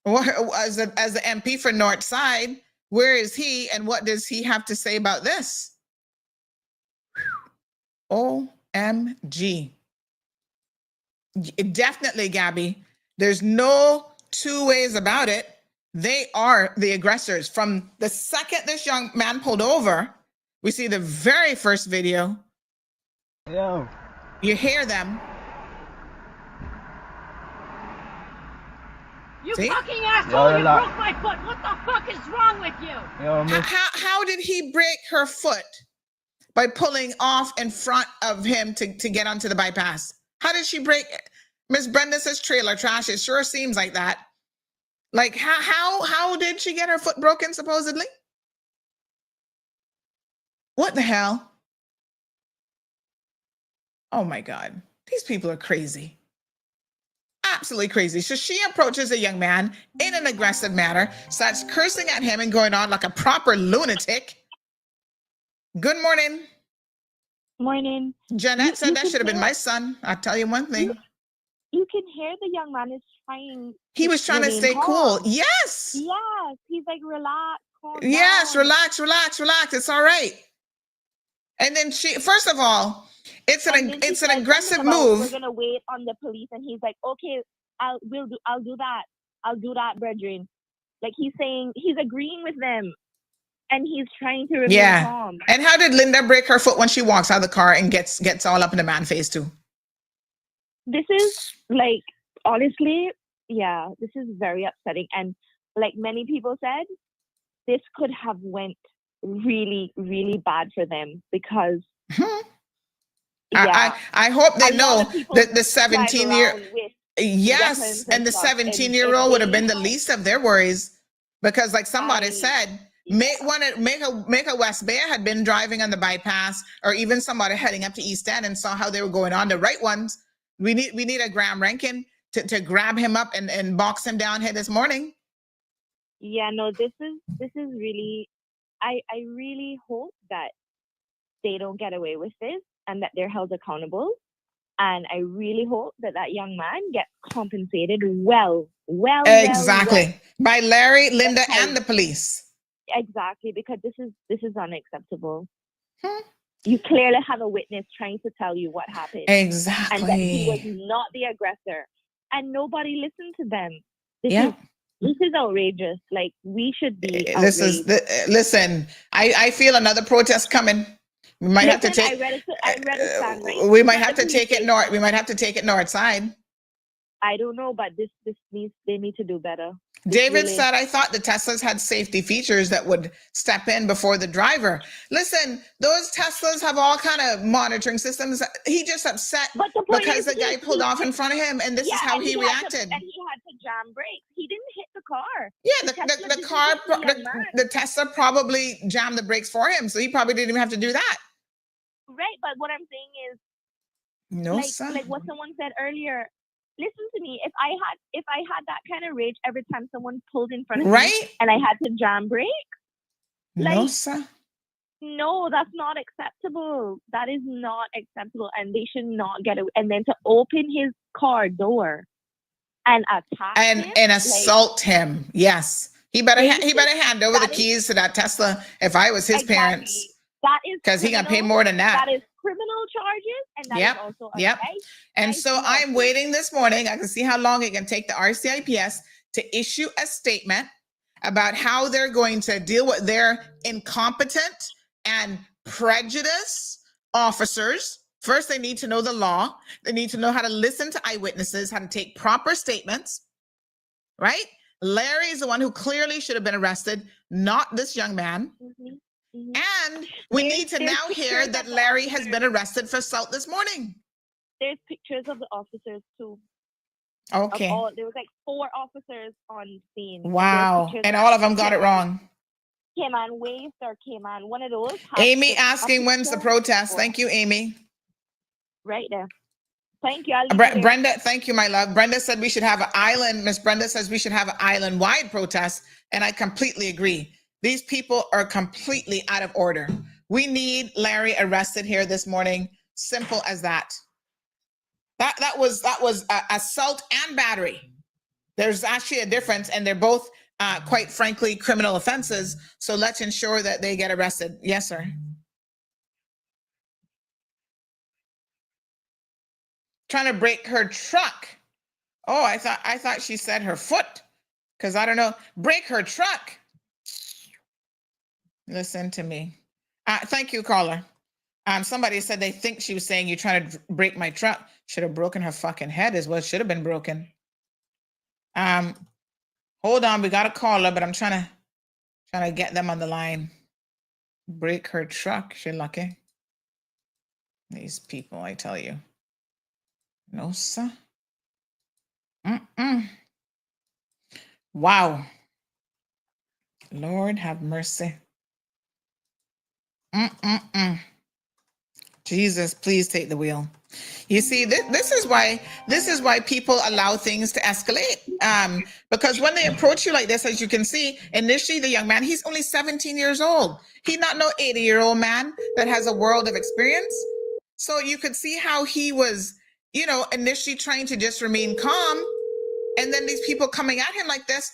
As the MP for north side, where is he? And what does he have to say about this? OMG. Definitely, Gabby. There's no two ways about it. They are the aggressors. From the second this young man pulled over, we see the very first video. Yo. You hear them. You see? fucking asshole! You broke my foot! What the fuck is wrong with you? Yo, how did he break her foot? By pulling off in front of him to get onto the bypass. How did she break it? Miss Brenda says trailer trash. It sure seems like that. Like how did she get her foot broken supposedly? What the hell? Oh my God. These people are crazy. Absolutely crazy. So she approaches a young man in an aggressive manner, starts cursing at him and going on like a proper lunatic. Good morning. Morning. Jeanette said that should have been my son. I'll tell you one thing. You can hear the young man is trying. He was trying to stay cool. Yes. Yes. He's like, relax. Yes, relax. It's all right. And then first of all, it's an aggressive move. We're gonna wait on the police, and he's like, okay, I'll do that, brethren. Like he's saying, he's agreeing with them. And he's trying to remain calm. And how did Linda break her foot when she walks out of the car and gets all up in the man's face too? This is like, honestly, this is very upsetting. And like many people said, this could have went really, really bad for them because I hope they know that the 17-year and the 17-year-old would have been the least of their worries, because like somebody said, Make a West Bay had been driving on the bypass, or even somebody heading up to East End and saw how they were going on. The right ones. We need a Graham Rankin to grab him up and box him down here this morning. Yeah, no, this is really. I really hope that they don't get away with this and that they're held accountable. And I really hope that young man gets compensated well. Exactly. By Larry, Linda, and the police. Exactly, because this is unacceptable. You clearly have a witness trying to tell you what happened. Exactly. And that he was not the aggressor. And nobody listened to them. This is outrageous. Like, we should be outraged. Listen, I feel another protest coming. We might have to take. I read a stand right. We might have to take it north. We might have to take it north side. I don't know, but they need to do better. David said, I thought the Teslas had safety features that would step in before the driver. Listen, those Teslas have all kind of monitoring systems. He just upset because the guy pulled off in front of him, and this is how he reacted. And he had to jam brakes. He didn't hit the car. Yeah, the Tesla probably jammed the brakes for him, so he probably didn't even have to do that. Right, but what I'm saying is, like what someone said earlier. Listen to me. If I had that kind of rage every time someone pulled in front of me and I had to jam brake, no, that's not acceptable. That is not acceptable, and they should not get it. And then to open his car door and attack him and assault him. Yes, he better hand over the keys to that Tesla. If I was his parents, that is because he gonna pay more than that. That is criminal charges, and that is also a And so I'm waiting this morning. I can see how long it can take the RCIPS to issue a statement about how they're going to deal with their incompetent and prejudiced officers. First, they need to know the law. They need to know how to listen to eyewitnesses, how to take proper statements, right? Larry is the one who clearly should have been arrested, not this young man. And we need to now hear that Larry has been arrested for assault this morning. There's pictures of the officers too. Okay. There was like 4 officers on scene. Wow. And all of them got it wrong. Cayman Waste or Cayman, one of those. Amy asking when's the protest. Thank you, Amy. Right there. Thank you. Brenda, thank you, my love. Brenda said we should have an island. Miss Brenda says we should have an island-wide protest. And I completely agree. These people are completely out of order. We need Larry arrested here this morning. Simple as that. That was assault and battery. There's actually a difference, and they're both, quite frankly, criminal offenses. So let's ensure that they get arrested. Yes, sir. Trying to break her truck. Oh, I thought she said her foot, because I don't know. Break her truck. Listen to me. Thank you, caller. Somebody said they think she was saying you're trying to break my truck. Should have broken her fucking head is what should have been broken. Hold on, we got a caller, but I'm trying to get them on the line. Break her truck. She lucky. These people, I tell you. No, sir. Wow. Lord have mercy. Jesus, please take the wheel. You see, this is why people allow things to escalate. Because when they approach you like this, as you can see, initially the young man, he's only 17 years old. He's not no 80-year-old man that has a world of experience. So you could see how he was, initially trying to just remain calm. And then these people coming at him like this,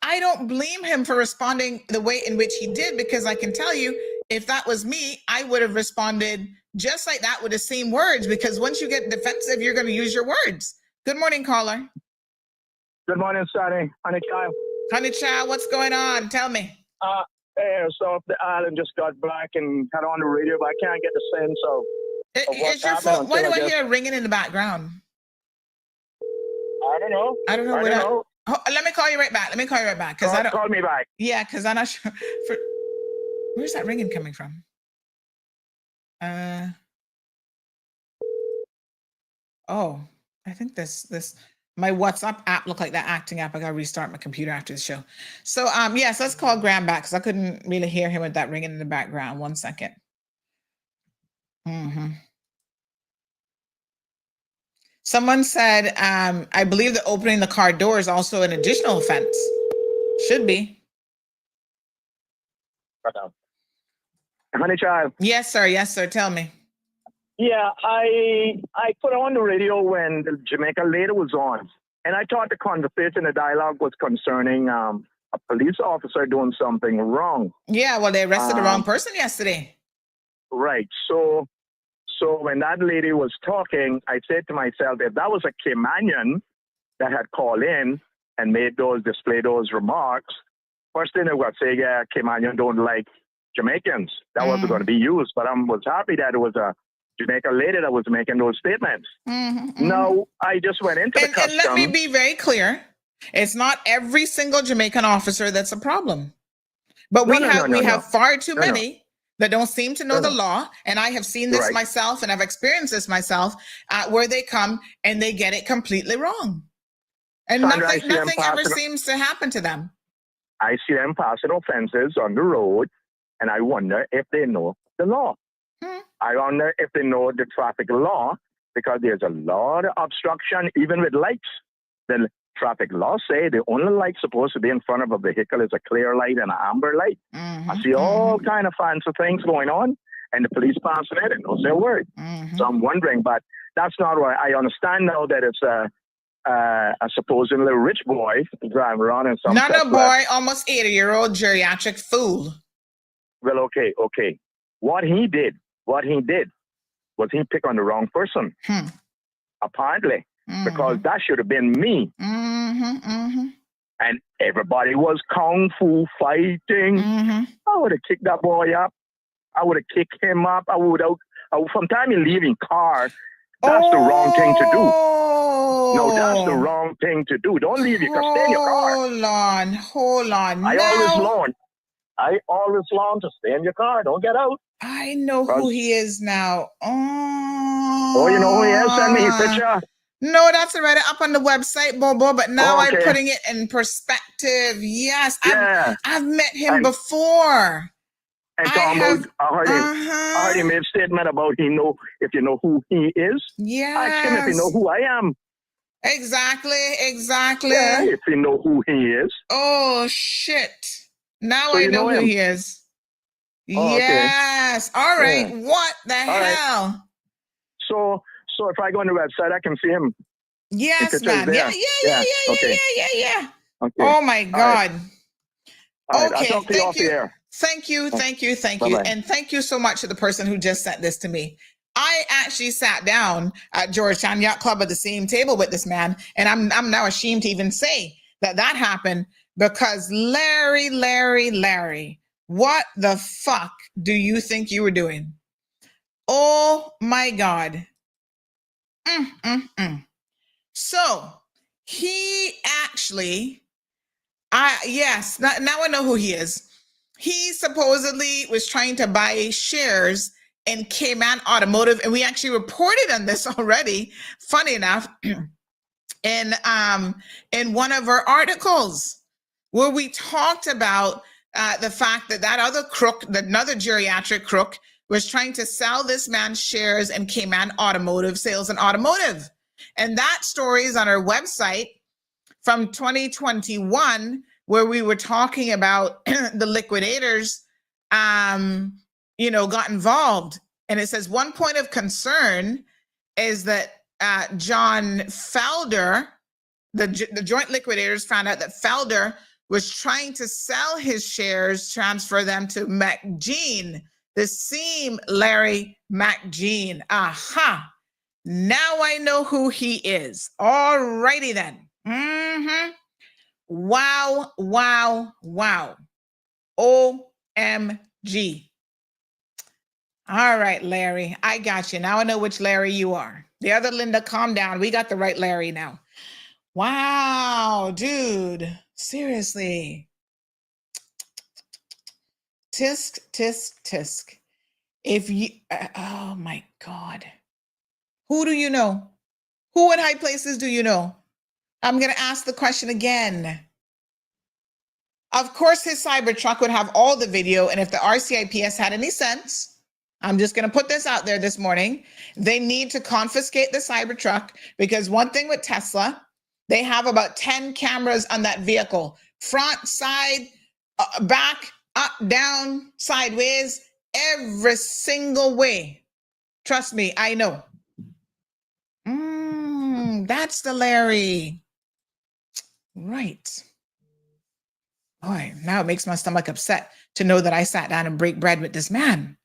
I don't blame him for responding the way in which he did, because I can tell you, if that was me, I would have responded just like that with the same words, because once you get defensive, you're going to use your words. Good morning, caller. Good morning, Sonny. Honey Child. Honey Child, what's going on? Tell me. So the island just got black and had on the radio, but I can't get the sense of what's your phone? Why do I hear ringing in the background? I don't know. I don't know. Let me call you right back. Because I don't. Call me back. Yeah, because I'm not sure. Where's that ringing coming from? Oh, I think this my WhatsApp app looked like that acting app. I gotta restart my computer after the show. So yes, let's call Graham back because I couldn't really hear him with that ringing in the background. 1 second. Someone said, I believe that opening the car door is also an additional offense. Should be. Honey Child. Yes, sir. Tell me. Yeah, I put on the radio when the Jamaica lady was on, and I thought the conversation, the dialogue was concerning a police officer doing something wrong. Yeah, well, they arrested the wrong person yesterday. Right. So when that lady was talking, I said to myself, if that was a Caymanian that had called in and displayed those remarks, first thing they would say, yeah, Caymanian don't like Jamaicans. That wasn't going to be used, but I was happy that it was a Jamaican lady that was making those statements. Now, I just went into the customs. And let me be very clear. It's not every single Jamaican officer that's a problem. But we have far too many that don't seem to know the law. And I have seen this myself, and I've experienced this myself, where they come and they get it completely wrong. And Sandra, nothing ever seems to happen to them. I see them passing offenses on the road, and I wonder if they know the law. I wonder if they know the traffic law, because there's a lot of obstruction, even with lights. The traffic law say the only light supposed to be in front of a vehicle is a clear light and an amber light. I see all kind of fancy things going on, and the police passing it and don't say a word. So I'm wondering, but that's not what I understand now, that it's a supposedly rich boy driving around in some Not a boy, almost 80-year-old geriatric fool. Well, okay. What he did was he picked on the wrong person, apparently, because that should have been me. And everybody was kung fu fighting. I would have kicked that boy up. I would have kicked him up. From time you leaving car, that's the wrong thing to do. No, that's the wrong thing to do. Don't leave your car. Stay in your car. Hold on. I always learn to stay in your car. Don't get out. I know who he is now. Oh, you know who he is? Send me his picture. No, that's already up on the website, Bobo. But now I'm putting it in perspective. Yes, I've met him before. And I heard him make a statement about if you know who he is. Yes. Ask him if you know who I am. Exactly. Yeah, if you know who he is. Oh, shit. Now I know who he is. Oh, yes. Okay. All right. Yeah. What the hell? Right. So if I go on the website, I can see him. Yes, ma'am. Yeah. Okay. Oh my God. All right. Okay. Thank you. Thank you. Bye-bye. And thank you so much to the person who just sent this to me. I actually sat down at Georgetown Yacht Club at the same table with this man, and I'm now ashamed to even say that happened, because Larry, what the fuck do you think you were doing? Oh my God. So he actually, now I know who he is. He supposedly was trying to buy shares in Cayman Automotive, and we actually reported on this already, funny enough, in one of our articles, where we talked about the fact that other crook, another geriatric crook, was trying to sell this man shares in Cayman Automotive, Sales and Automotive. And that story is on our website from 2021, where we were talking about the liquidators, got involved. And it says one point of concern is that John Felder, the joint liquidators, found out that Felder was trying to sell his shares, transfer them to McGean, the same Larry McGean. Aha. Now I know who he is. All righty then. Wow. OMG. All right, Larry. I got you. Now I know which Larry you are. The other Linda, calm down. We got the right Larry now. Wow, dude. Seriously. Tisk. If you, oh my God. Who do you know? Who in high places do you know? I'm going to ask the question again. Of course, his cyber truck would have all the video. And if the RCIPS had any sense, I'm just going to put this out there this morning, they need to confiscate the cyber truck, because one thing with Tesla, they have about 10 cameras on that vehicle, front, side, back, up, down, sideways, every single way. Trust me, I know. That's the Larry. Right. Boy, now it makes my stomach upset to know that I sat down and break bread with this man.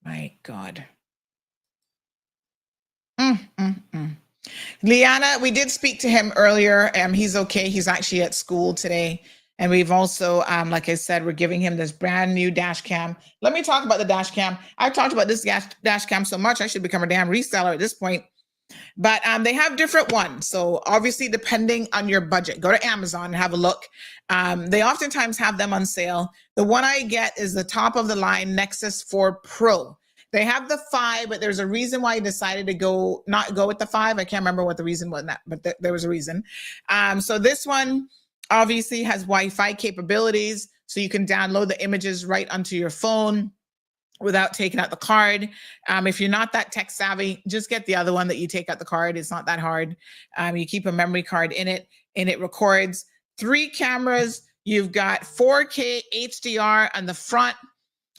My God. Liana, we did speak to him earlier. He's okay. He's actually at school today. And we've also, like I said, we're giving him this brand new dash cam. Let me talk about the dash cam. I've talked about this dash cam so much, I should become a damn reseller at this point. But they have different ones. So obviously, depending on your budget, go to Amazon and have a look. They oftentimes have them on sale. The one I get is the top of the line Nexus 4 Pro. They have the 5, but there's a reason why I decided to not go with the 5. I can't remember what the reason was, but there was a reason. So this one obviously has Wi-Fi capabilities, so you can download the images right onto your phone without taking out the card. If you're not that tech savvy, just get the other one that you take out the card. It's not that hard. You keep a memory card in it, and it records 3 cameras. You've got 4K HDR on the front.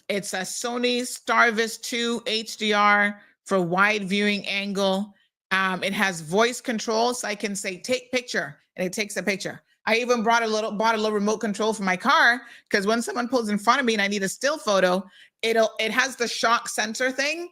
It's a Sony Starvis 2 HDR for wide viewing angle. It has voice control, so I can say, take picture, and it takes a picture. I even bought a little remote control for my car, because when someone pulls in front of me and I need a still photo, it has the shock sensor thing.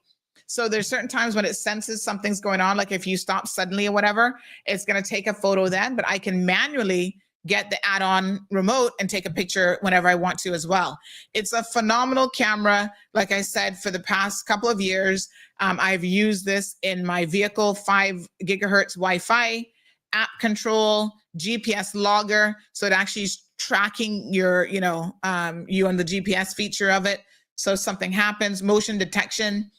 So there's certain times when it senses something's going on, like if you stop suddenly or whatever, it's going to take a photo then, but I can manually get the add-on remote and take a picture whenever I want to as well. It's a phenomenal camera. Like I said, for the past couple of years, I've used this in my vehicle, 5 gigahertz Wi-Fi, app control, GPS logger. So it actually is tracking your, you on the GPS feature of it. So if something happens, motion detection,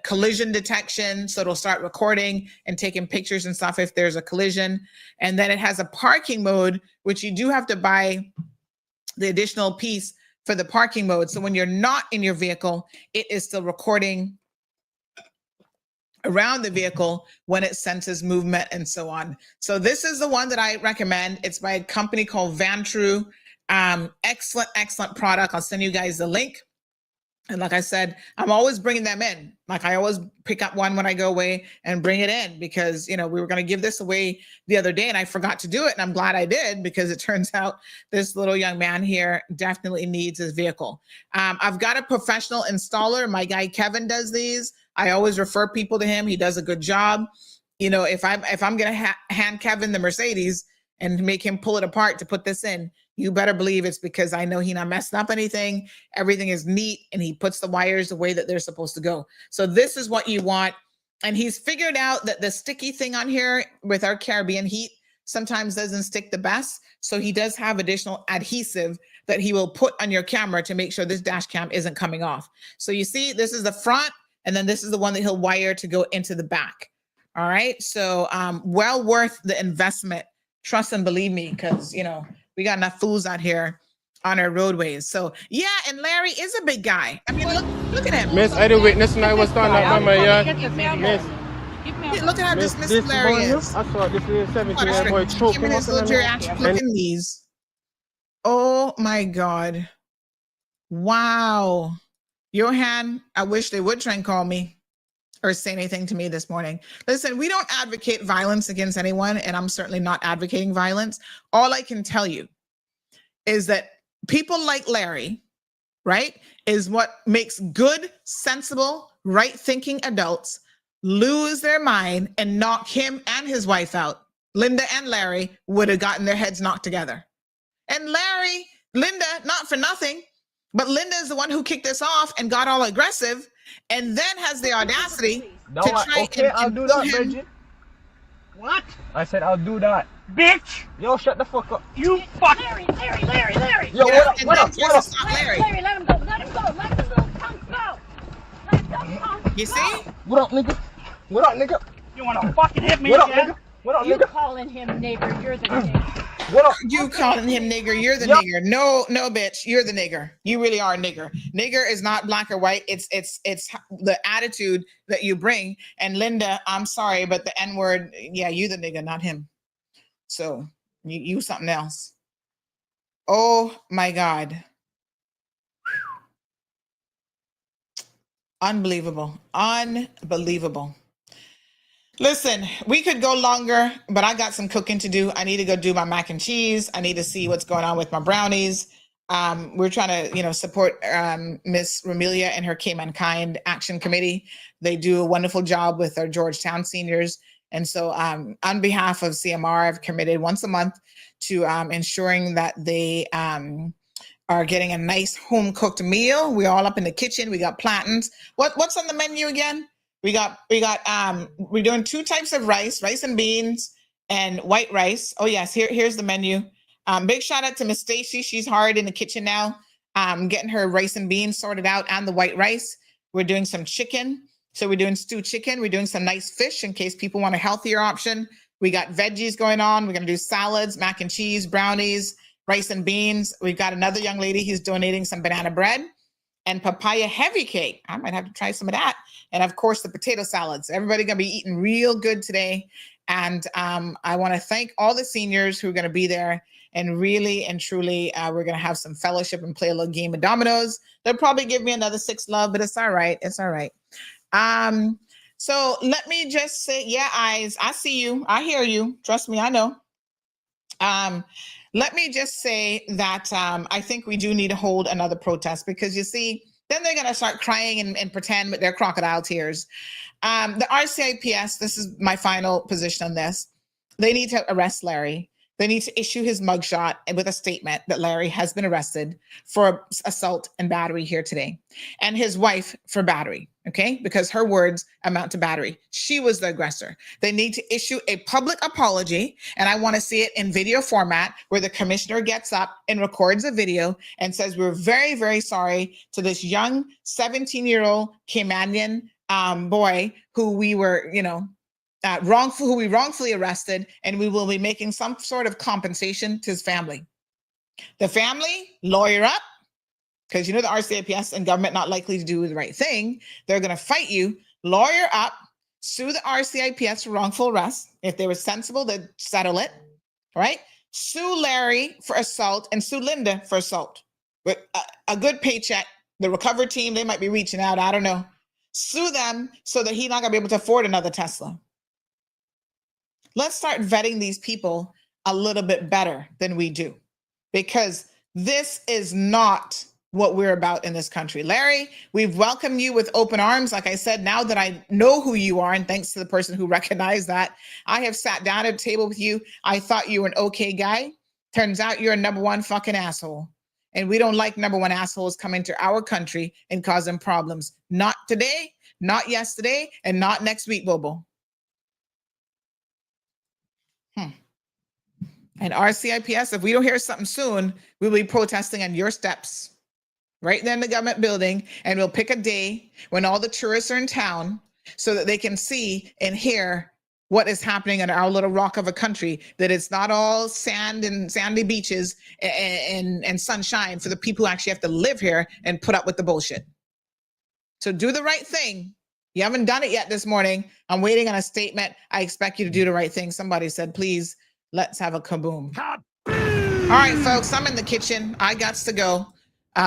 collision detection. So it'll start recording and taking pictures and stuff if there's a collision. And then it has a parking mode, which you do have to buy the additional piece for the parking mode. So when you're not in your vehicle, it is still recording around the vehicle when it senses movement and so on. So this is the one that I recommend. It's by a company called Vantru. Excellent product. I'll send you guys the link. And like I said, I'm always bringing them in. Like I always pick up one when I go away and bring it in, because, we were going to give this away the other day and I forgot to do it. And I'm glad I did, because it turns out this little young man here definitely needs his vehicle. I've got a professional installer. My guy, Kevin, does these. I always refer people to him. He does a good job. If I'm going to hand Kevin the Mercedes and make him pull it apart to put this in, you better believe it's because I know he not messed up anything. Everything is neat, and he puts the wires the way that they're supposed to go. So this is what you want. And he's figured out that the sticky thing on here with our Caribbean heat sometimes doesn't stick the best. So he does have additional adhesive that he will put on your camera to make sure this dash cam isn't coming off. So you see, this is the front, and then this is the one that he'll wire to go into the back. All right. So well worth the investment. Trust and believe me, because, we got enough fools out here on our roadways. So yeah, and Larry is a big guy. I mean, look at him. Miss, I did witness and I was standing up by my yard. Miss, look at how dismissive Larry is. I saw this little 17-year-old boy choking him in his little geriatric looking knees. Oh my God. Wow. Johan, I wish they would try and call me or say anything to me this morning. Listen, we don't advocate violence against anyone, and I'm certainly not advocating violence. All I can tell you is that people like Larry, right, is what makes good, sensible, right-thinking adults lose their mind and knock him and his wife out. Linda and Larry would have gotten their heads knocked together. And Linda, not for nothing, but Linda is the one who kicked this off and got all aggressive, and then has the audacity to try I'll do that, Bridget. What? I said I'll do that. Bitch! Yo, shut the fuck up. You fuck! Larry! Yo, what up? Larry, let him go! Let him go! Punk, go! Let him go! You see? What up, nigga? You wanna fucking hit me again? What up, You nigga? calling him nigger, you're the nigger. What up? You calling him nigger, you're the nigger. No, bitch, you're the nigger. You really are a nigger. Nigger is not black or white. It's the attitude that you bring. And Linda, I'm sorry, but the N-word, yeah, you the nigger, not him. So you something else. Oh my God. Unbelievable. Listen, we could go longer, but I got some cooking to do. I need to go do my mac and cheese. I need to see what's going on with my brownies. We're trying to, support Miss Romelia and her K-Mankind Action Committee. They do a wonderful job with our Georgetown seniors. And so on behalf of CMR, I've committed once a month to ensuring that they are getting a nice home-cooked meal. We're all up in the kitchen. We got plantains. What's on the menu again? We're doing 2 types of rice and beans and white rice. Oh yes, here's the menu. Big shout out to Miss Stacy. She's hard in the kitchen now, getting her rice and beans sorted out and the white rice. We're doing some chicken. So we're doing stewed chicken. We're doing some nice fish in case people want a healthier option. We got veggies going on. We're going to do salads, mac and cheese, brownies, rice and beans. We've got another young lady who's donating some banana bread and papaya heavy cake. I might have to try some of that. And of course, the potato salads. Everybody going to be eating real good today. And I want to thank all the seniors who are going to be there. And really and truly, we're going to have some fellowship and play a little game of dominoes. They'll probably give me another 6 love, but it's all right. It's all right. So let me just say, yeah, eyes, I see you. I hear you. Trust me, I know. Let me just say that I think we do need to hold another protest because you see, then they're going to start crying and pretend with their crocodile tears. The RCIPS, this is my final position on this. They need to arrest Larry. They need to issue his mugshot with a statement that Larry has been arrested for assault and battery here today, and his wife for battery, okay? Because her words amount to battery. She was the aggressor. They need to issue a public apology, and I want to see it in video format where the commissioner gets up and records a video and says, we're very, very sorry to this young 17-year-old Caymanian boy who we were, who we wrongfully arrested, and we will be making some sort of compensation to his family. The family, lawyer up, because the RCIPS and government not likely to do the right thing. They're going to fight you, lawyer up, sue the RCIPS for wrongful arrest. If they were sensible, they'd settle it, right? Sue Larry for assault and sue Linda for assault. With a good paycheck, the recovery team, they might be reaching out, I don't know. Sue them so that he's not going to be able to afford another Tesla. Let's start vetting these people a little bit better than we do, because this is not what we're about in this country. Larry, we've welcomed you with open arms. Like I said, now that I know who you are, and thanks to the person who recognized that, I have sat down at a table with you. I thought you were an okay guy. Turns out you're a number 1 fucking asshole. And we don't like number 1 assholes coming to our country and causing problems. Not today, not yesterday, and not next week, Bobo. And RCIPS, if we don't hear something soon, we'll be protesting on your steps right there in the government building. And we'll pick a day when all the tourists are in town so that they can see and hear what is happening in our little rock of a country, that it's not all sand and sandy beaches and sunshine for the people who actually have to live here and put up with the bullshit. So do the right thing. You haven't done it yet this morning. I'm waiting on a statement. I expect you to do the right thing. Somebody said, please, let's have a kaboom. All right, folks, I'm in the kitchen. I got to go.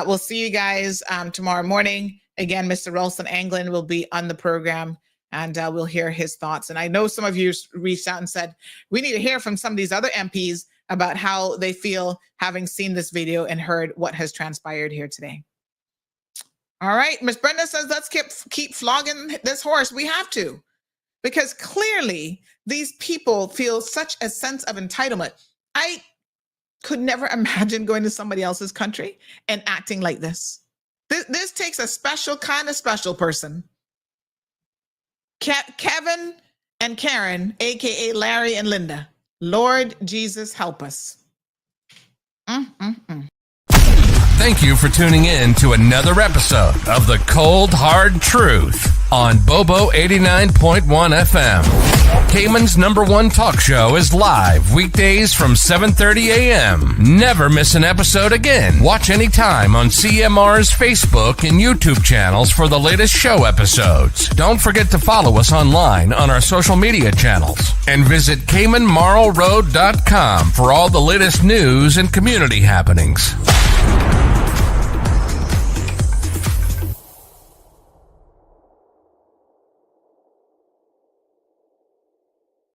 We'll see you guys tomorrow morning. Again, Mr. Ralston Anglin will be on the program, and we'll hear his thoughts. And I know some of you reached out and said, we need to hear from some of these other MPs about how they feel having seen this video and heard what has transpired here today. All right, Miss Brenda says, let's keep flogging this horse. We have to, because clearly these people feel such a sense of entitlement. I could never imagine going to somebody else's country and acting like this. This takes a special kind of special person. Kevin and Karen, aka Larry and Linda. Lord Jesus, help us. Thank you for tuning in to another episode of The Cold Hard Truth on Bobo 89.1 FM. Cayman's #1 talk show is live weekdays from 7:30 a.m. Never miss an episode again. Watch anytime on CMR's Facebook and YouTube channels for the latest show episodes. Don't forget to follow us online on our social media channels. And visit CaymanMarlRoad.com for all the latest news and community happenings.